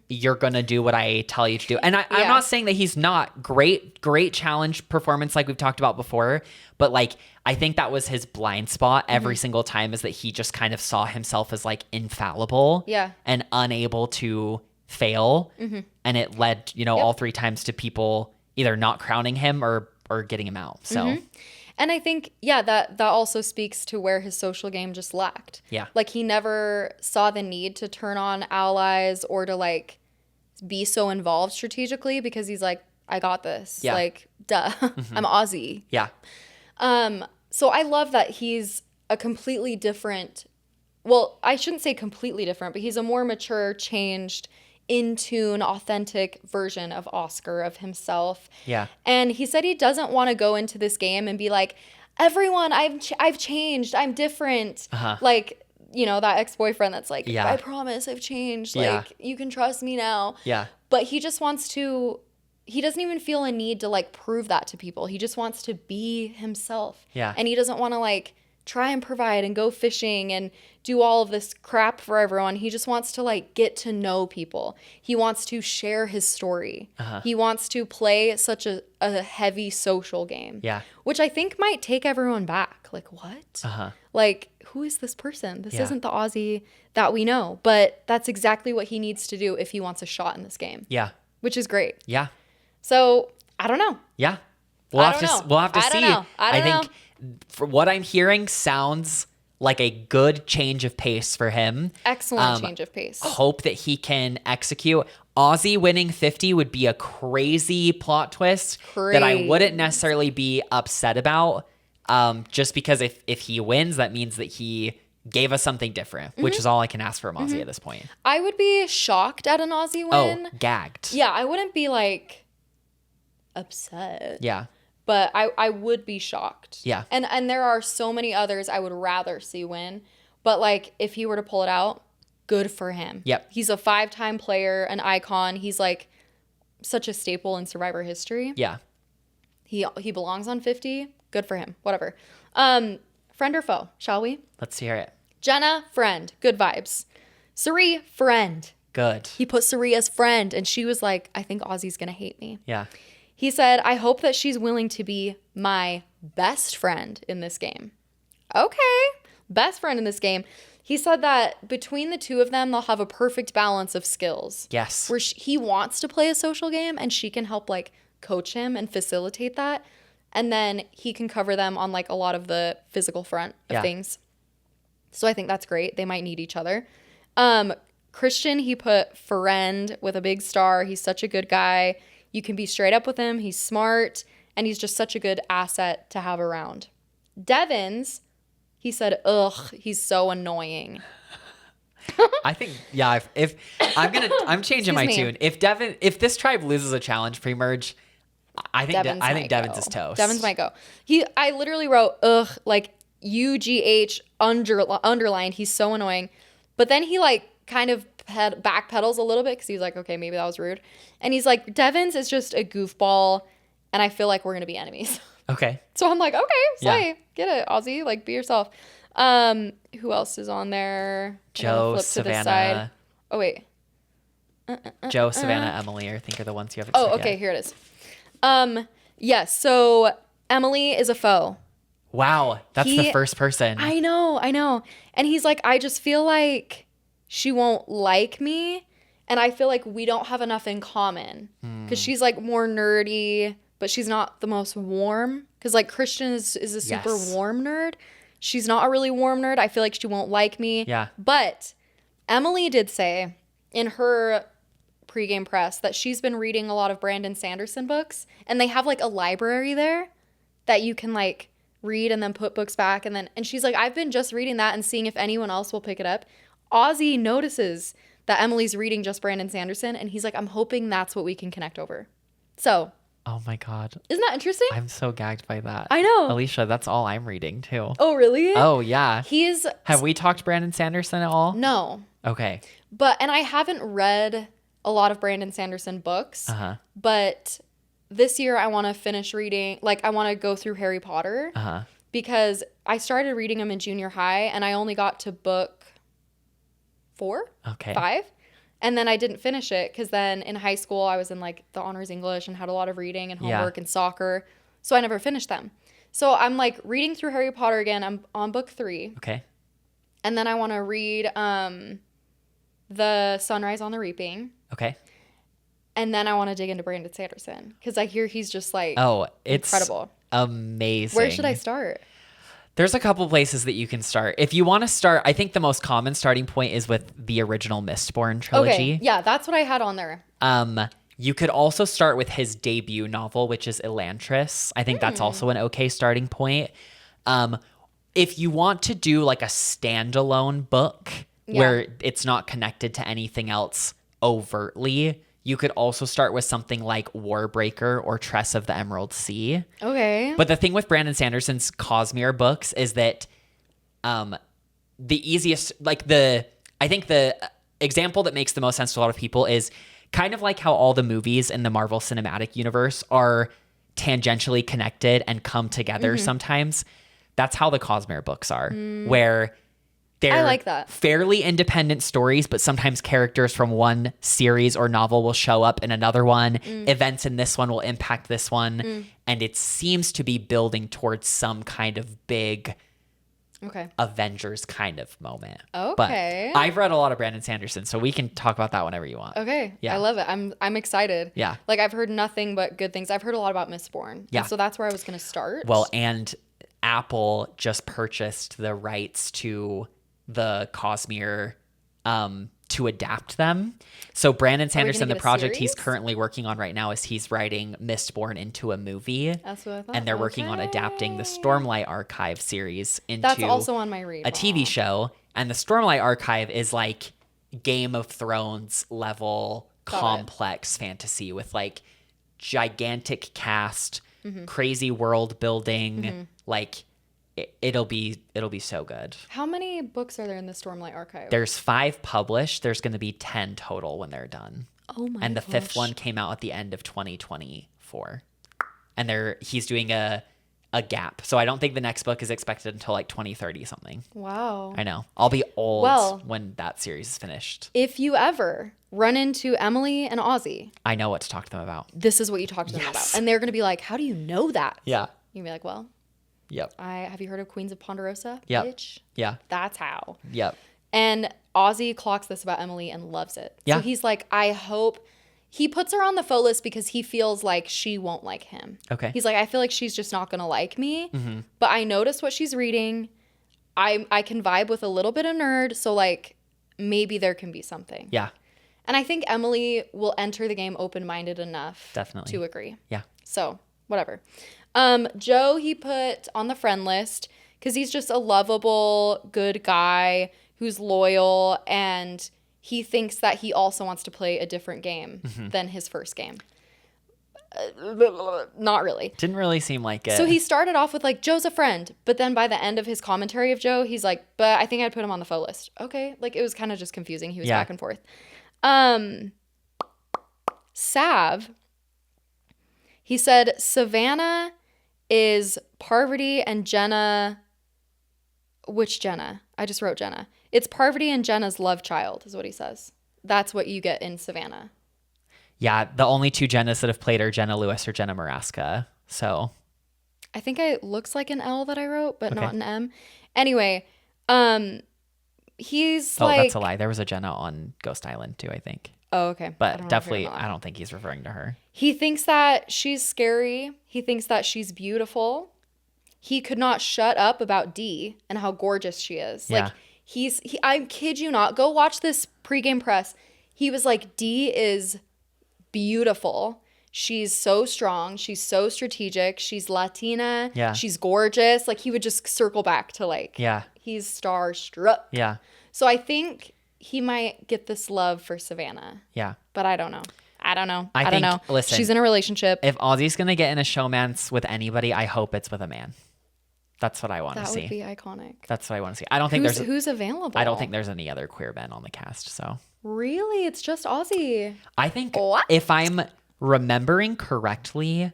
You're going to do what I tell you to do. And I'm not saying that he's not great challenge performance like we've talked about before, but like, I think that was his blind spot every single time, is that he just kind of saw himself as like infallible and unable to fail. And it led, all three times to people either not crowning him or getting him out. So. And I think, that also speaks to where his social game just lacked. Yeah. Like, he never saw the need to turn on allies or to, like, be so involved strategically, because he's like, I got this. Yeah. Like, duh. I'm Ozzy. Yeah. So I love that he's a completely different, well, I shouldn't say completely different, but he's a more mature, changed, in tune, authentic version of Oscar, of himself. Yeah. And he said he doesn't want to go into this game and be like, everyone, I've changed, I'm different. Like, that ex-boyfriend that's like, I promise I've changed. Like, you can trust me now. Yeah. But he just wants to, he doesn't even feel a need to like prove that to people. He just wants to be himself. Yeah. And he doesn't want to like try and provide and go fishing and do all of this crap for everyone. He just wants to like get to know people. He wants to share his story. He wants to play such a heavy social game. Yeah. Which I think might take everyone back. Like, what? Like, who is this person? This isn't the Ozzy that we know. But that's exactly what he needs to do if he wants a shot in this game. Yeah. Which is great. Yeah. So, I don't know. Yeah. We'll have to see. I don't think for what I'm hearing sounds like a good change of pace for him. Excellent change of pace. Hope that he can execute. Ozzy winning 50 would be a crazy plot twist that I wouldn't necessarily be upset about. Just because if he wins, that means that he gave us something different, which is all I can ask from Ozzy at this point. I would be shocked at an Ozzy win. Oh, gagged. Yeah, I wouldn't be like upset. Yeah. But I would be shocked. Yeah. And there are so many others I would rather see win. But like if he were to pull it out, good for him. Yep. He's a 5-time player, an icon. He's like such a staple in Survivor history. Yeah. He belongs on 50. Good for him. Whatever. Friend or foe, shall we? Let's hear it. Jenna, friend. Good vibes. Cirie, friend. Good. He put Cirie as friend, and she was like, I think Ozzy's going to hate me. Yeah. He said, I hope that she's willing to be my best friend in this game. Okay. Best friend in this game. He said that between the two of them, they'll have a perfect balance of skills. Yes. Where he wants to play a social game, and she can help like coach him and facilitate that. And then he can cover them on like a lot of the physical front of things. So I think that's great. They might need each other. Christian, he put friend with a big star. He's such a good guy. You can be straight up with him. He's smart. And he's just such a good asset to have around. Devens, he said, ugh, he's so annoying. I think, yeah, if I'm changing my tune. If this tribe loses a challenge pre-merge, I think Devens is toast. Devens might go. I literally wrote, ugh, like UGH underlined. He's so annoying. But then he like kind of backpedals a little bit because he's like, okay, maybe that was rude. And he's like, Devens is just a goofball, and I feel like we're going to be enemies. Okay. So I'm like, okay, slay. Get it, Ozzy. Like, be yourself. Who else is on there? Joe, Savannah. Oh, wait. Joe, Savannah, Emily, I think are the ones you haven't said yet. Okay, here it is. Yes, so Emily is a foe. Wow, that's the first person. I know. And he's like, I just feel like she won't like me, and I feel like we don't have enough in common. Because she's like more nerdy, but she's not the most warm. Because like Christian is a super warm nerd. She's not a really warm nerd. I feel like she won't like me. Yeah. But Emily did say in her pregame press that she's been reading a lot of Brandon Sanderson books, and they have like a library there that you can like read and then put books back, and she's like, I've been just reading that and seeing if anyone else will pick it up. Ozzy notices that Emily's reading just Brandon Sanderson, and he's like, I'm hoping that's what we can connect over. So oh my God, isn't that interesting? I'm so gagged by that. I know. Alysha, that's all I'm reading too. Oh really? Oh yeah. Have we talked Brandon Sanderson at all? No. Okay. And I haven't read a lot of Brandon Sanderson books, but this year I want to finish reading, like I want to go through Harry Potter because I started reading them in junior high and I only got to book 4, 5, and then I didn't finish it because then in high school I was in like the honors English and had a lot of reading and homework and soccer, so I never finished them. So I'm like reading through Harry Potter again. I'm on book 3. Okay. And then I want to read The Sunrise on the Reaping. Okay. And then I want to dig into Brandon Sanderson because I hear he's just like, it's incredible. Amazing. Where should I start? There's a couple places that you can start. If you want to start, I think the most common starting point is with the original Mistborn trilogy. Okay. Yeah, that's what I had on there. You could also start with his debut novel, which is Elantris. I think that's also an okay starting point. If you want to do like a standalone book where it's not connected to anything else overtly, you could also start with something like Warbreaker or Tress of the Emerald Sea. Okay. But the thing with Brandon Sanderson's Cosmere books is that the easiest, I think the example that makes the most sense to a lot of people is kind of like how all the movies in the Marvel Cinematic Universe are tangentially connected and come together sometimes. That's how the Cosmere books are, where they're like that. Fairly independent stories, but sometimes characters from one series or novel will show up in another one. Events in this one will impact this one. And it seems to be building towards some kind of big Avengers kind of moment. Okay. But I've read a lot of Brandon Sanderson, so we can talk about that whenever you want. Okay. Yeah. I love it. I'm excited. Yeah. Like I've heard nothing but good things. I've heard a lot about Mistborn. Yeah. And so that's where I was going to start. Well, and Apple just purchased the rights to the Cosmere to adapt them. So Brandon Sanderson, the project he's currently working on right now is he's writing Mistborn into a movie. That's what I thought. And they're working on adapting the Stormlight Archive series into That's also on my read. A TV show. And the Stormlight Archive is like Game of Thrones level complex fantasy with like gigantic cast, crazy world building. Like it'll be so good. How many books are there in the Stormlight Archive? There's 5 published. There's going to be 10 total when they're done. Oh my! And the 5th one came out at the end of 2024, and he's doing a gap. So I don't think the next book is expected until like 2030 something. Wow. I know. I'll be old when that series is finished. If you ever run into Emily and Ozzy, I know what to talk to them about. This is what you talk to them about. And they're going to be like, how do you know that? Yeah. You'll be like, well, yep. Have you heard of Queens of Ponderosa? Yep. Bitch? Yeah. That's how. Yep. And Ozzy clocks this about Emily and loves it. Yeah. So he's like, I hope... He puts her on the faux list because he feels like she won't like him. Okay. He's like, I feel like she's just not going to like me. But I noticed what she's reading. I can vibe with a little bit of nerd. So, like, maybe there can be something. Yeah. And I think Emily will enter the game open-minded enough Definitely. to agree. Yeah. So, whatever. Joe, he put on the friend list because he's just a lovable, good guy who's loyal, and he thinks that he also wants to play a different game than his first game. Not really. Didn't really seem like it. So he started off with like, Joe's a friend. But then by the end of his commentary of Joe, he's like, but I think I'd put him on the faux list. Okay. Like it was kind of just confusing. He was back and forth. Sav, he said Savannah is Parvati and Jenna. Which Jenna? I just wrote Jenna. It's Parvati and Jenna's love child, is what he says. That's what you get in Savannah. Yeah, the only 2 Jennas that have played are Jenna Lewis or Jenna Maraska. So I think it looks like an L that I wrote, but not an M. Anyway, he's like... Oh, that's a lie. There was a Jenna on Ghost Island too, I think. Oh, okay. But definitely, I don't think he's referring to her. He thinks that she's scary. He thinks that she's beautiful. He could not shut up about Dee and how gorgeous she is. Yeah. Like, I kid you not, go watch this pregame press. He was like, Dee is beautiful. She's so strong. She's so strategic. She's Latina. Yeah. She's gorgeous. Like, he would just circle back to like, he's starstruck. Yeah. So I think he might get this love for Savannah. Yeah. But I don't know. I don't think, know. Listen, she's in a relationship. If Ozzy's going to get in a showmance with anybody, I hope it's with a man. That's what I want to see. That would be iconic. That's what I want to see. I don't think who's available. I don't think there's any other queer men on the cast. So really, it's just Ozzy. I think if I'm remembering correctly,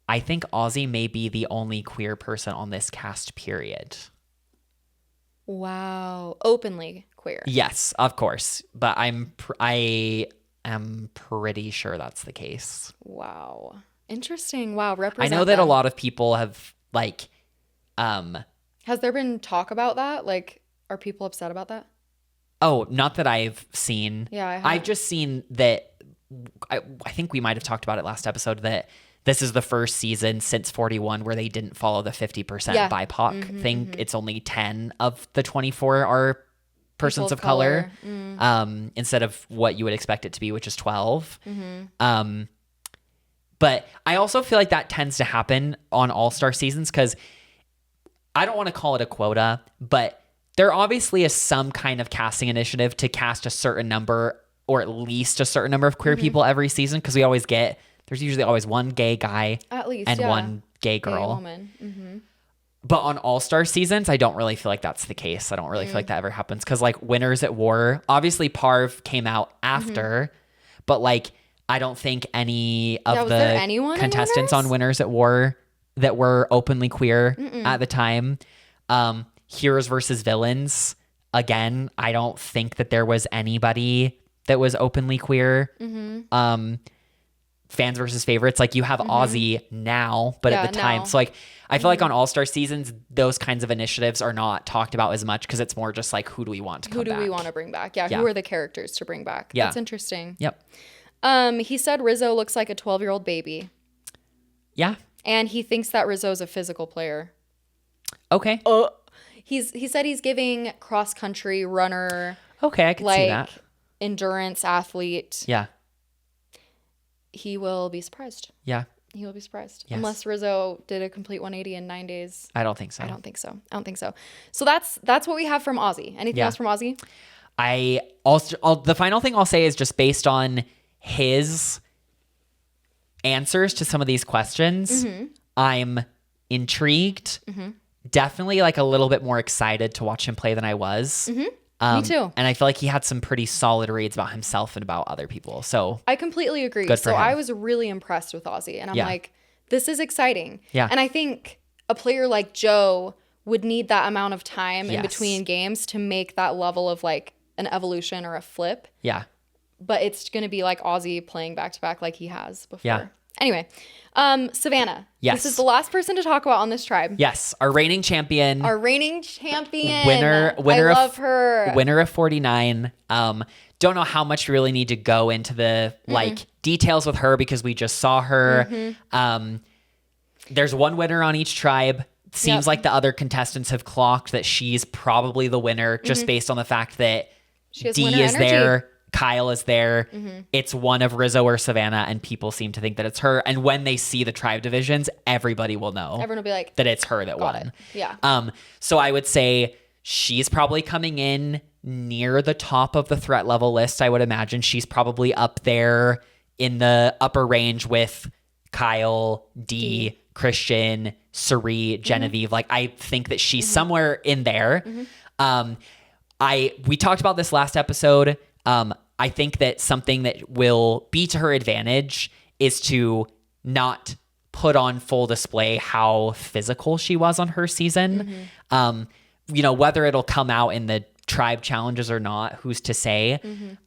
I think Ozzy may be the only queer person on this cast. Period. Wow, openly queer. Yes, of course, but I am pretty sure that's the case. Wow, interesting. Wow, I know that a lot of people have like. Has there been talk about that? Like, are people upset about that? Oh, not that I've seen. Yeah, I've just seen that. I think we might have talked about it last episode that this is the first season since 41 where they didn't follow the 50% BIPOC thing. It's only 10 of the 24 are persons of color. Instead of what you would expect it to be, which is 12. But I also feel like that tends to happen on All-Star seasons because I don't want to call it a quota, but there obviously is some kind of casting initiative to cast a certain number or at least a certain number of queer people every season because we always get, there's usually always one gay guy at least, and one gay girl. Gay woman. But on All-Star seasons, I don't really feel like that's the case. I don't really feel like that ever happens because like Winners at War, obviously Parv came out after, but like I don't think any of the contestants on Winners at War that were openly queer at the time. Heroes versus Villains, again, I don't think that there was anybody that was openly queer. Fans versus Favorites, like you have Ozzy now, but at the time, so like I feel like on All-Star seasons, those kinds of initiatives are not talked about as much because it's more just like who do we want to come back? Who do we want to bring back? Yeah, who are the characters to bring back? Yeah. That's interesting. Yep. He said Rizzo looks like a 12-year-old baby. Yeah. And he thinks that Rizzo's a physical player. Okay. He said he's giving cross-country runner. Okay, I can see that. Endurance athlete. Yeah. He will be surprised. Yeah. He will be surprised. Yes. Unless Rizzo did a complete 180 in 9 days. I don't think so. I don't think so. So that's what we have from Ozzy. Anything else from Ozzy? The final thing I'll say is just based on his answers to some of these questions, I'm intrigued. Definitely like a little bit more excited to watch him play than I was. Me too. And I feel like he had some pretty solid reads about himself and about other people. So I completely agree. Good for him. I was really impressed with Ozzy. And I'm like, this is exciting. Yeah. And I think a player like Joe would need that amount of time in between games to make that level of like an evolution or a flip. Yeah. But it's going to be like Ozzy playing back-to-back like he has before. Yeah. Anyway, Savannah. Yes. This is the last person to talk about on this tribe. Yes. Our reigning champion. Winner. I love her. Winner of 49. Don't know how much we really need to go into the like details with her because we just saw her. There's one winner on each tribe. Seems like the other contestants have clocked that she's probably the winner just based on the fact that She has Dee winner is energy. there. Kyle is there. It's one of Rizzo or Savannah, and people seem to think that it's her. And when they see the tribe divisions, everybody will know. Everyone will be like, that it's her that won. it. Yeah. So I would say she's probably coming in near the top of the threat level list. I would imagine she's probably up there in the upper range with Kyle, Dee, Christian, Cirie, Genevieve. Like I think that she's somewhere in there. We talked about this last episode. I think that something that will be to her advantage is to not put on full display how physical she was on her season. Whether it'll come out in the tribe challenges or not, who's to say?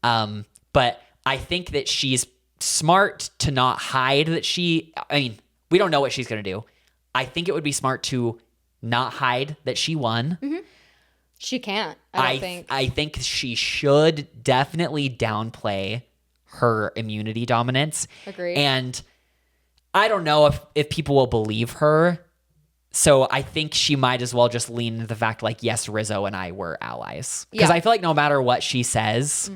But I think that she's smart to not hide that we don't know what she's going to do. I think it would be smart to not hide that she won. She can't, I think. I think she should definitely downplay her immunity dominance. Agreed. And I don't know if people will believe her. So I think she might as well just lean into the fact like, yes, Rizzo and I were allies. Because I feel like no matter what she says,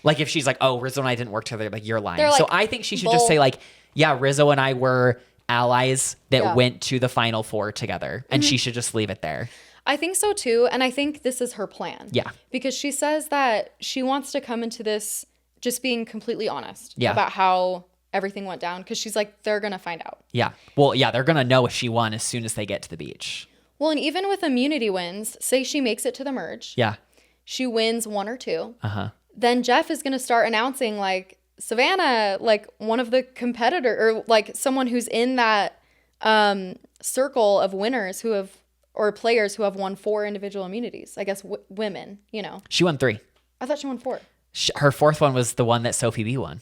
like if she's like, oh, Rizzo and I didn't work together, like you're lying. So I think she should just say like, yeah, Rizzo and I were allies that went to the Final Four together. And she should just leave it there. I think so too. And I think this is her plan. Yeah. Because she says that she wants to come into this just being completely honest about how everything went down. Because she's like, they're going to find out. Yeah. Well, yeah, they're going to know if she won as soon as they get to the beach. Well, and even with immunity wins, say she makes it to the merge. Yeah. She wins 1 or 2. Then Jeff is going to start announcing like Savannah, like one of the competitor or like someone who's in that circle of winners who have or players who have won 4 individual immunities. I guess women, She won 3. I thought she won 4. Her 4th one was the one that Sophie B won.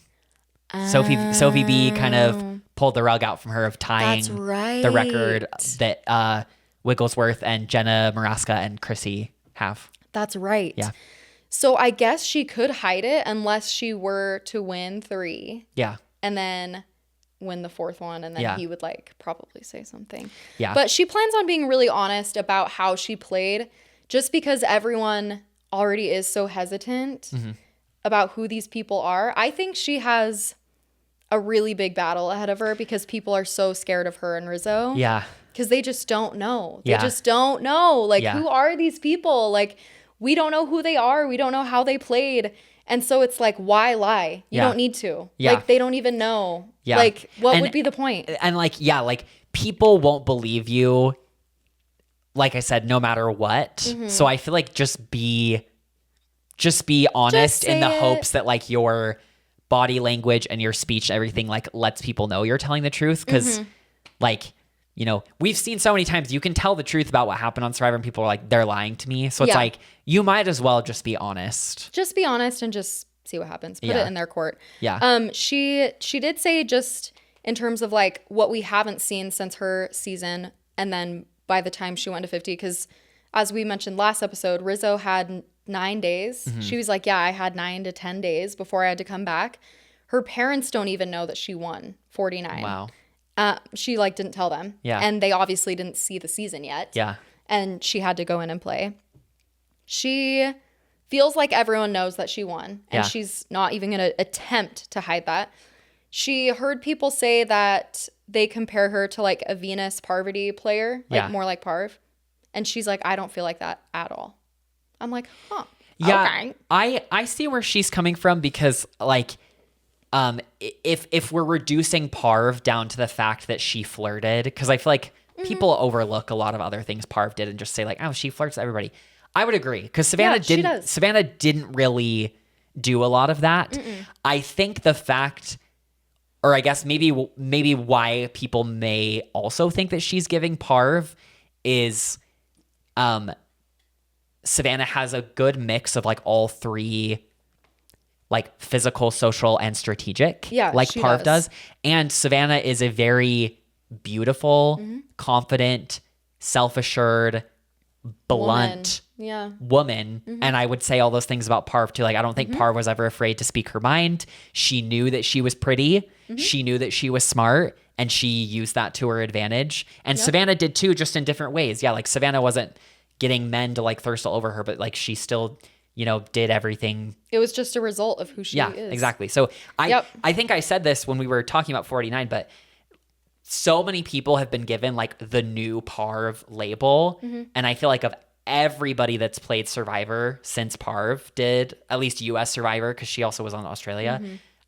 Sophie B kind of pulled the rug out from her of tying the record that Wigglesworth and Jenna, Maraska, and Chrissy have. That's right. Yeah. So I guess she could hide it unless she were to win 3. Yeah. And then win the 4th one, and then he would like probably say something. Yeah. But she plans on being really honest about how she played, just because everyone already is so hesitant about who these people are. I think she has a really big battle ahead of her because people are so scared of her and Rizzo. Yeah. Because they just don't know. They just don't know. Like, who are these people? Like, we don't know who they are. We don't know how they played. And so it's like, why lie? You don't need to. Yeah. Like, they don't even know. Yeah. Like, what would be the point? And like, like people won't believe you, like I said, no matter what. So I feel like just be honest in the hopes that like your body language and your speech and everything like lets people know you're telling the truth. Because like, we've seen so many times you can tell the truth about what happened on Survivor and people are like, they're lying to me. So it's like, you might as well just be honest. Just be honest and just see what happens. Put it in their court. Yeah. She did say just in terms of like what we haven't seen since her season and then by the time she went to 50, because as we mentioned last episode, Rizzo had 9 days. She was like, yeah, I had 9 to 10 days before I had to come back. Her parents don't even know that she won 49. Wow. She like didn't tell them. Yeah. And they obviously didn't see the season yet. Yeah. And she had to go in and play. She feels like everyone knows that she won. And she's not even going to attempt to hide that. She heard people say that they compare her to like a Venus Parvati player, like more like Parv. And she's like, I don't feel like that at all. I'm like, huh. Yeah. Okay. I see where she's coming from because like if we're reducing Parv down to the fact that she flirted, because I feel like people overlook a lot of other things Parv did and just say like, oh, she flirts with everybody. I would agree, because Savannah didn't really do a lot of that. I think the fact, or I guess maybe why people may also think that she's giving Parv is Savannah has a good mix of like all three, like physical, social, and strategic, like Parv does. And Savannah is a very beautiful, confident, self-assured, blunt woman. And I would say all those things about Parv too. Like, I don't think Parv was ever afraid to speak her mind. She knew that she was pretty. She knew that she was smart, and she used that to her advantage. And Savannah did too, just in different ways. Yeah, like Savannah wasn't getting men to like thirst all over her, but like she still, you know, did everything. It was just a result of who she is. Yeah, exactly. So I think I said this when we were talking about 49, but so many people have been given like the new Parv label. And I feel like of everybody that's played Survivor since Parv did, at least US Survivor, because she also was on Australia,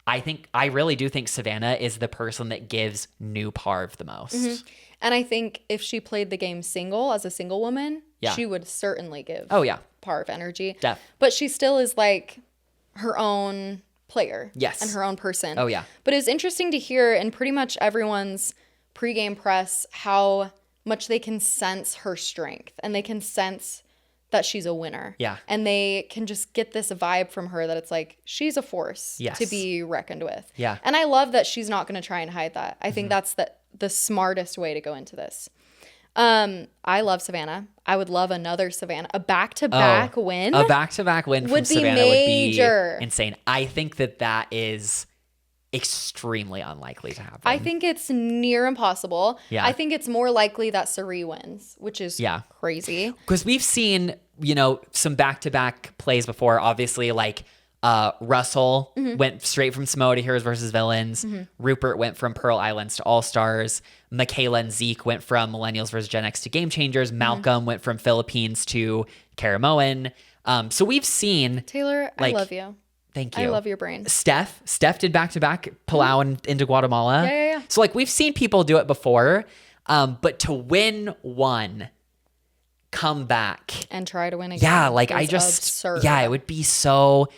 I really do think Savannah is the person that gives new Parv the most. And I think if she played the game single, as a single woman, she would certainly give Parv energy. But she still is like her own player. And her own person. But it's interesting to hear in pretty much everyone's pregame press how much they can sense her strength, and they can sense that she's a winner. And they can just get this vibe from her that it's like, she's a force to be reckoned with. And I love that she's not going to try and hide that. I think that's the smartest way to go into this. I love Savannah. I would love another Savannah. A back-to-back win. A back-to-back win from Savannah would be insane. I think that is extremely unlikely to happen. I think it's near impossible. I think it's more likely that Cirie wins, which is crazy. Because we've seen, you know, some back-to-back plays before. Obviously, like Russell went straight from Samoa to Heroes versus Villains. Rupert went from Pearl Islands to All Stars. Michaela and Zeke went from Millennials versus Gen X to Game Changers. Malcolm went from Philippines to Caramoan. So we've seen Taylor, like, I love you. Thank you. I love your brain. Steph did back-to-back Palau and into Guatemala. Yeah. So like we've seen people do it before, but to win one, come back and try to win again. Yeah, like I just absurd. Yeah, it would be so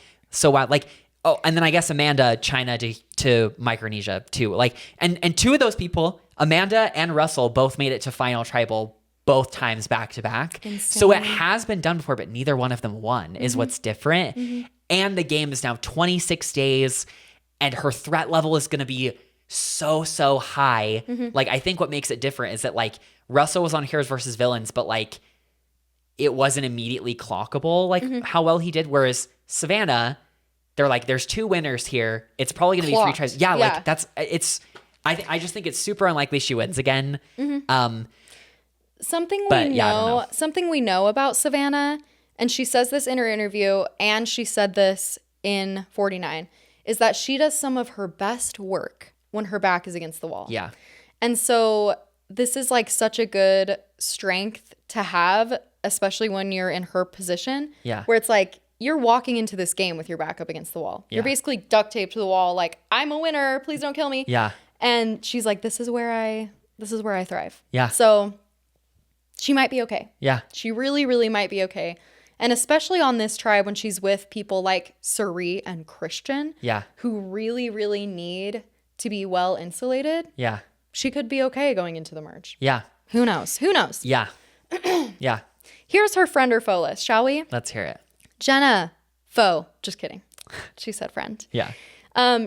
wild. Like, oh, and then I guess Amanda, China to Micronesia too. Like, and two of those people, Amanda and Russell, both made it to Final Tribal both times back to back. So it has been done before, but neither one of them won is what's different. And the game is now 26 days, and her threat level is going to be so high. Like, I think what makes it different is that, like, Russell was on Heroes versus Villains, but, like, it wasn't immediately clockable, like, how well he did. Whereas Savannah, they're like, there's two winners here. It's probably going to be 3 tries. Yeah, like, I just think it's super unlikely she wins again. Something we know about Savannah, and she says this in her interview, and she said this in 49, is that she does some of her best work when her back is against the wall. Yeah. And so this is like such a good strength to have, especially when you're in her position. Yeah. Where it's like, you're walking into this game with your back up against the wall. Yeah. You're basically duct taped to the wall, like, I'm a winner, please don't kill me. Yeah. And she's like, this is where I thrive. Yeah. So she might be okay. Yeah. She really, really might be okay. And especially on this tribe when she's with people like Cirie and Christian, who really, really need to be well insulated. Yeah. She could be okay going into the merge. Yeah. Who knows? Yeah. Yeah. Here's her friend or foe list, shall we? Let's hear it. Jenna, foe. Just kidding. She said friend. Yeah.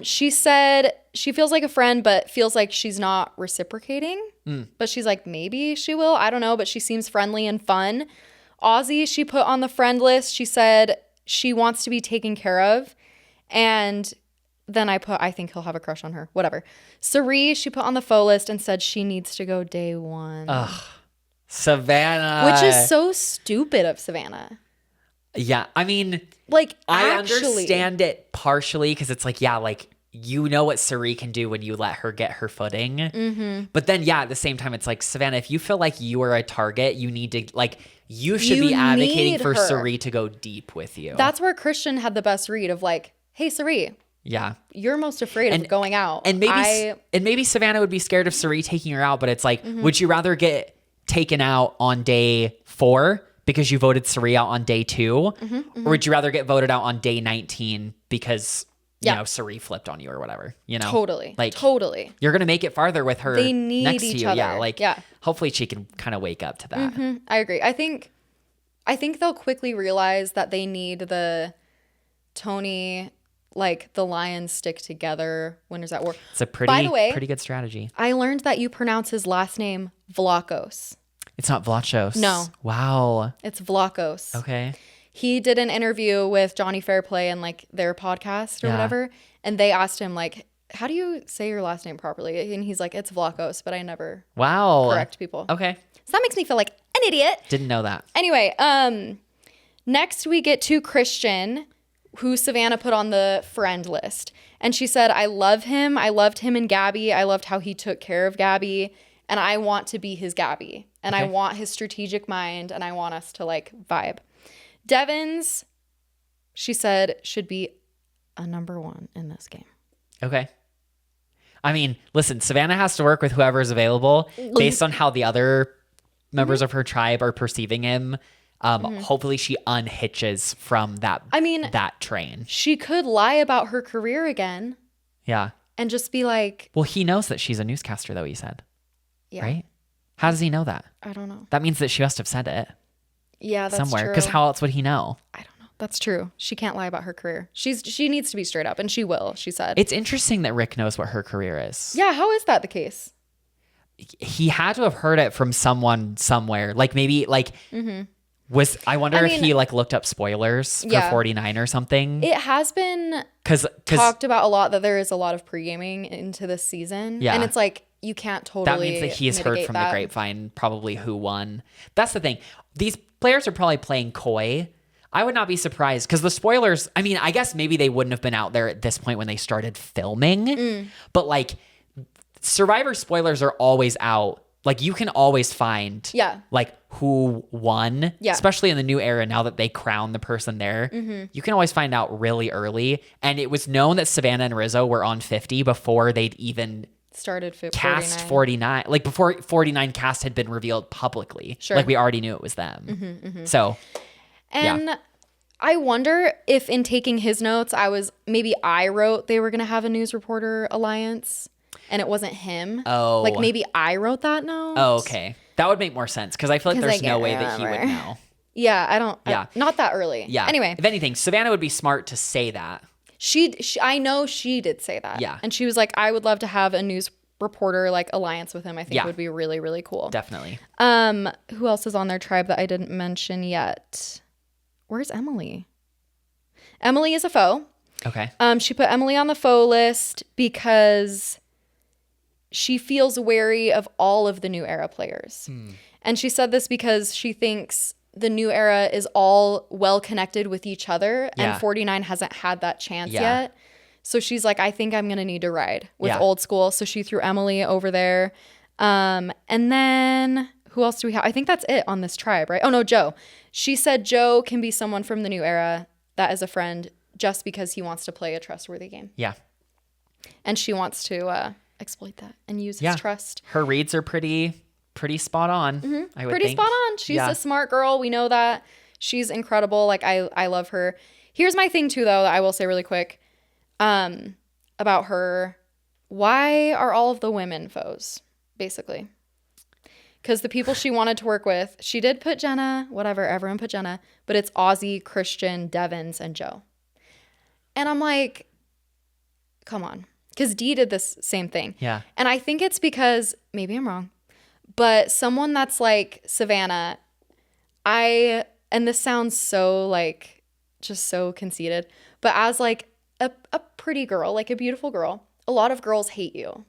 She said she feels like a friend, but feels like she's not reciprocating. But she's like, maybe she will. I don't know. But she seems friendly and fun. Ozzy, she put on the friend list. She said she wants to be taken care of. And then I think he'll have a crush on her. Whatever. Cirie, she put on the foe list and said she needs to go day one. Ugh. Savannah. Which is so stupid of Savannah. Yeah. I mean, like, I understand it partially because it's like, yeah, like, you know what Cirie can do when you let her get her footing. But then, yeah, at the same time, it's like, Savannah, if you feel like you are a target, you need to, like, you should be advocating for Cirie to go deep with you. That's where Christian had the best read of like, hey, Cirie, Yeah. You're most afraid of going out. And maybe Savannah would be scared of Cirie taking her out, but it's like, would you rather get taken out on day 4 because you voted Cirie out on day 2? Or would you rather get voted out on day 19 because, you know, Cirie flipped on you or whatever, you know? Totally. Like, totally. You're going to make it farther with her they need next each to you. other. Yeah. Like, hopefully she can kind of wake up to that. I agree. I think they'll quickly realize that they need the Tony, like the lions stick together, winners at war. It's a By the way, pretty good strategy. I learned that you pronounce his last name Vlachos. It's not Vlachos. No. Wow. It's Vlachos. Okay. He did an interview with Johnny Fairplay and like their podcast or whatever. And they asked him like, how do you say your last name properly? And he's like, it's Vlachos, but I never correct people. Okay. So that makes me feel like an idiot. Didn't know that. Anyway, next we get to Christian, who Savannah put on the friend list. And she said, I love him. I loved him and Gabby. I loved how he took care of Gabby. And I want to be his Gabby. And I want his strategic mind. And I want us to like vibe. Devens, she said, should be a number 1 in this game. Okay. I mean, listen, Savannah has to work with whoever's available based on how the other members of her tribe are perceiving him. Hopefully she unhitches from that train. She could lie about her career again. Yeah. And just be like... Well, he knows that she's a newscaster, though, he said. Yeah. Right? How does he know that? I don't know. That means that she must have said it. Yeah, that's somewhere. true. Because how else would he know? I don't know. That's true. She can't lie about her career. She needs to be straight up, and she will, she said. It's interesting that Rick knows what her career is. Yeah, how is that the case? He had to have heard it from someone somewhere. Like maybe like... I wonder if he like looked up spoilers for 49 or something. It has been talked about a lot that there is a lot of pre-gaming into this season. Yeah. And it's like, you can't totally That means that he's heard from the grapevine probably who won. That's the thing. These players are probably playing coy. I would not be surprised because the spoilers, I mean, I guess maybe they wouldn't have been out there at this point when they started filming. But like Survivor spoilers are always out. Like you can always find like who won, especially in the new era now that they crown the person there. You can always find out really early. And it was known that Savannah and Rizzo were on 50 before they'd even started cast 49. Like before 49 cast had been revealed publicly. Sure. Like we already knew it was them. So, and I wonder if in taking his notes, I wrote they were going to have a news reporter alliance. And it wasn't him. Oh. Like maybe I wrote that note. Oh, okay. That would make more sense because I feel like there's no way that he would know. Yeah, I don't. Yeah. Not that early. Yeah. Anyway. If anything, Savannah would be smart to say that. I know she did say that. Yeah. And she was like, I would love to have a news reporter like alliance with him. I think it would be really, really cool. Definitely. Who else is on their tribe that I didn't mention yet? Where's Emily? Emily is a foe. Okay. She put Emily on the foe list because she feels wary of all of the new era players. And she said this because she thinks the new era is all well connected with each other and 49 hasn't had that chance yet. So she's like, I think I'm going to need to ride with old school. So she threw Emily over there. And then who else do we have? I think that's it on this tribe, right? Oh no, Joe. She said Joe can be someone from the new era that is a friend just because he wants to play a trustworthy game. Yeah. And she wants to exploit that and use his trust. Her reads are pretty spot on. I would pretty think. Spot on. She's a smart girl. We know that. She's incredible. Like I love her. Here's my thing too, though, that I will say really quick about her. Why are all of the women foes, basically? Because the people she wanted to work with, she did put Jenna, whatever, everyone put Jenna, but it's Ozzy, Christian, Devens, and Joe. And I'm like, come on. Because Dee did this same thing. Yeah. And I think it's because, maybe I'm wrong, but someone that's like Savannah, and this sounds so like, just so conceited, but as like a pretty girl, like a beautiful girl, a lot of girls hate you.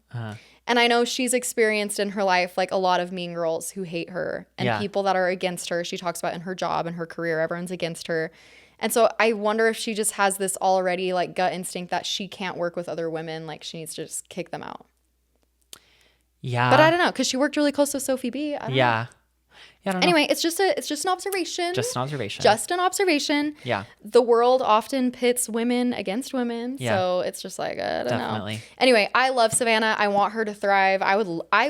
And I know she's experienced in her life like a lot of mean girls who hate her and people that are against her. She talks about in her job and her career, everyone's against her. And so I wonder if she just has this already like gut instinct that she can't work with other women. Like she needs to just kick them out. Yeah. But I don't know because she worked really close with Sophie B. I don't know. Yeah, I don't know. Anyway, it's just an observation. Just an observation. Just an observation. Yeah. The world often pits women against women, Yeah. so it's just like I don't Definitely. know. Anyway, I love Savannah. I want her to thrive. I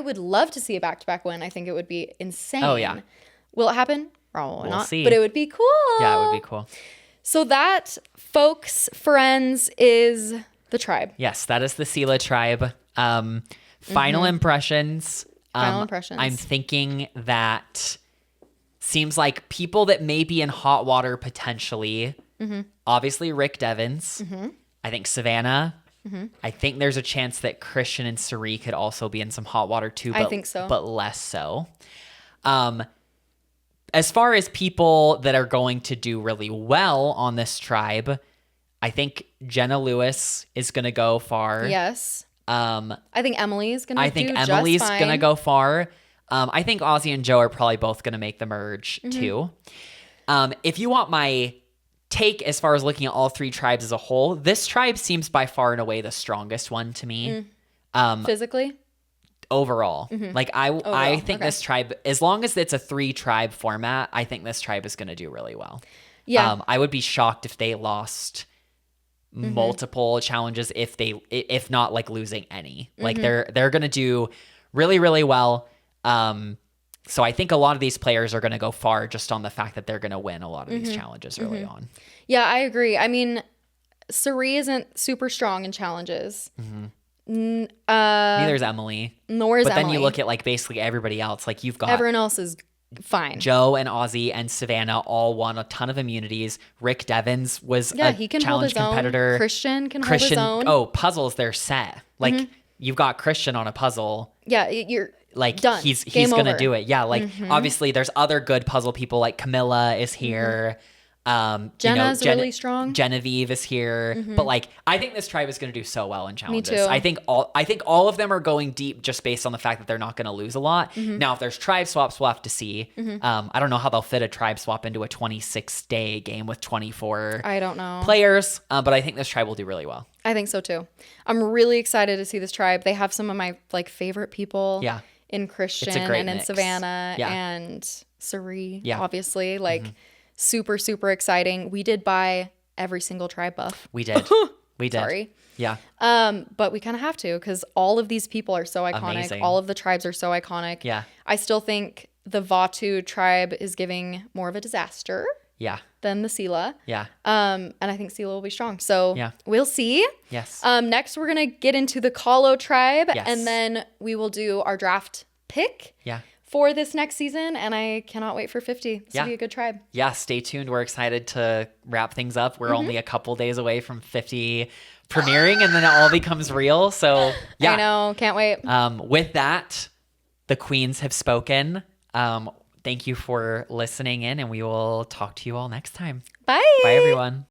would love to see a back-to-back win. I think it would be insane. Oh, yeah. Will it happen? Probably We'll not. see. But it would be cool. Yeah, it would be cool. So that, folks, friends, is the tribe. Yes, that is the Cila tribe. Final impressions. Final impressions. I'm thinking that seems like people that may be in hot water potentially. Obviously, Rick Devens. I think Savannah. I think there's a chance that Christian and Cirie could also be in some hot water too. But, I think so. But less so. As far as people that are going to do really well on this tribe, I think Jenna Lewis is going to go far. Yes. I think Emily's going to do just fine. I think Emily's going to go far. I think Ozzy and Joe are probably both going to make the merge too. If you want my take as far as looking at all three tribes as a whole, this tribe seems by far and away the strongest one to me. Physically? Overall. Like I think okay. this tribe, as long as it's a 3-tribe format, I think this tribe is going to do really well. Yeah. I would be shocked if they lost multiple challenges, if not like losing any. Like they're going to do really, really well. So I think a lot of these players are going to go far just on the fact that they're going to win a lot of these challenges early on. Yeah, I agree. I mean, Cirie isn't super strong in challenges. Neither is Emily. Nor is But then Emily. you look at like basically everybody else. Like you've got Everyone else is fine. Joe and Ozzy and Savannah all won a ton of immunities. Rick Devens was he a can challenge hold his competitor. own. Christian can hold his own. Oh, puzzles, they're set. Like you've got Christian on a puzzle. Yeah, you're Like done. he's Game gonna over. do it. Yeah, like obviously there's other good puzzle people like Camilla is here. Jenna's really strong. Genevieve is here. But like I think this tribe is gonna do so well in challenges. too. I think all of them are going deep just based on the fact that they're not gonna lose a lot. Now if there's tribe swaps, we'll have to see. I don't know how they'll fit a tribe swap into a 26-day game with 24 I don't know. players. But I think this tribe will do really well. I think so too. I'm really excited to see this tribe. They have some of my like favorite people. Yeah. In Christian It's a great and in mix. Savannah Yeah. and Cirie. Yeah. Obviously, like super, super exciting. We did buy every single tribe buff. We did. We did. Sorry. Yeah. But we kind of have to because all of these people are so iconic. Amazing. All of the tribes are so iconic. Yeah. I still think the Vatu tribe is giving more of a disaster Yeah. than the Cila. Yeah. And I think Cila will be strong. So Yeah. we'll see. Yes. Next, we're going to get into the Kahlo tribe. Yes. And then we will do our draft pick Yeah. for this next season. And I cannot wait for 50. This will be a good tribe. Yeah, stay tuned. We're excited to wrap things up. We're only a couple days away from 50 premiering, and then it all becomes real. So, yeah. I know. Can't wait. With that, the queens have spoken. Thank you for listening in, and we will talk to you all next time. Bye. Bye, everyone.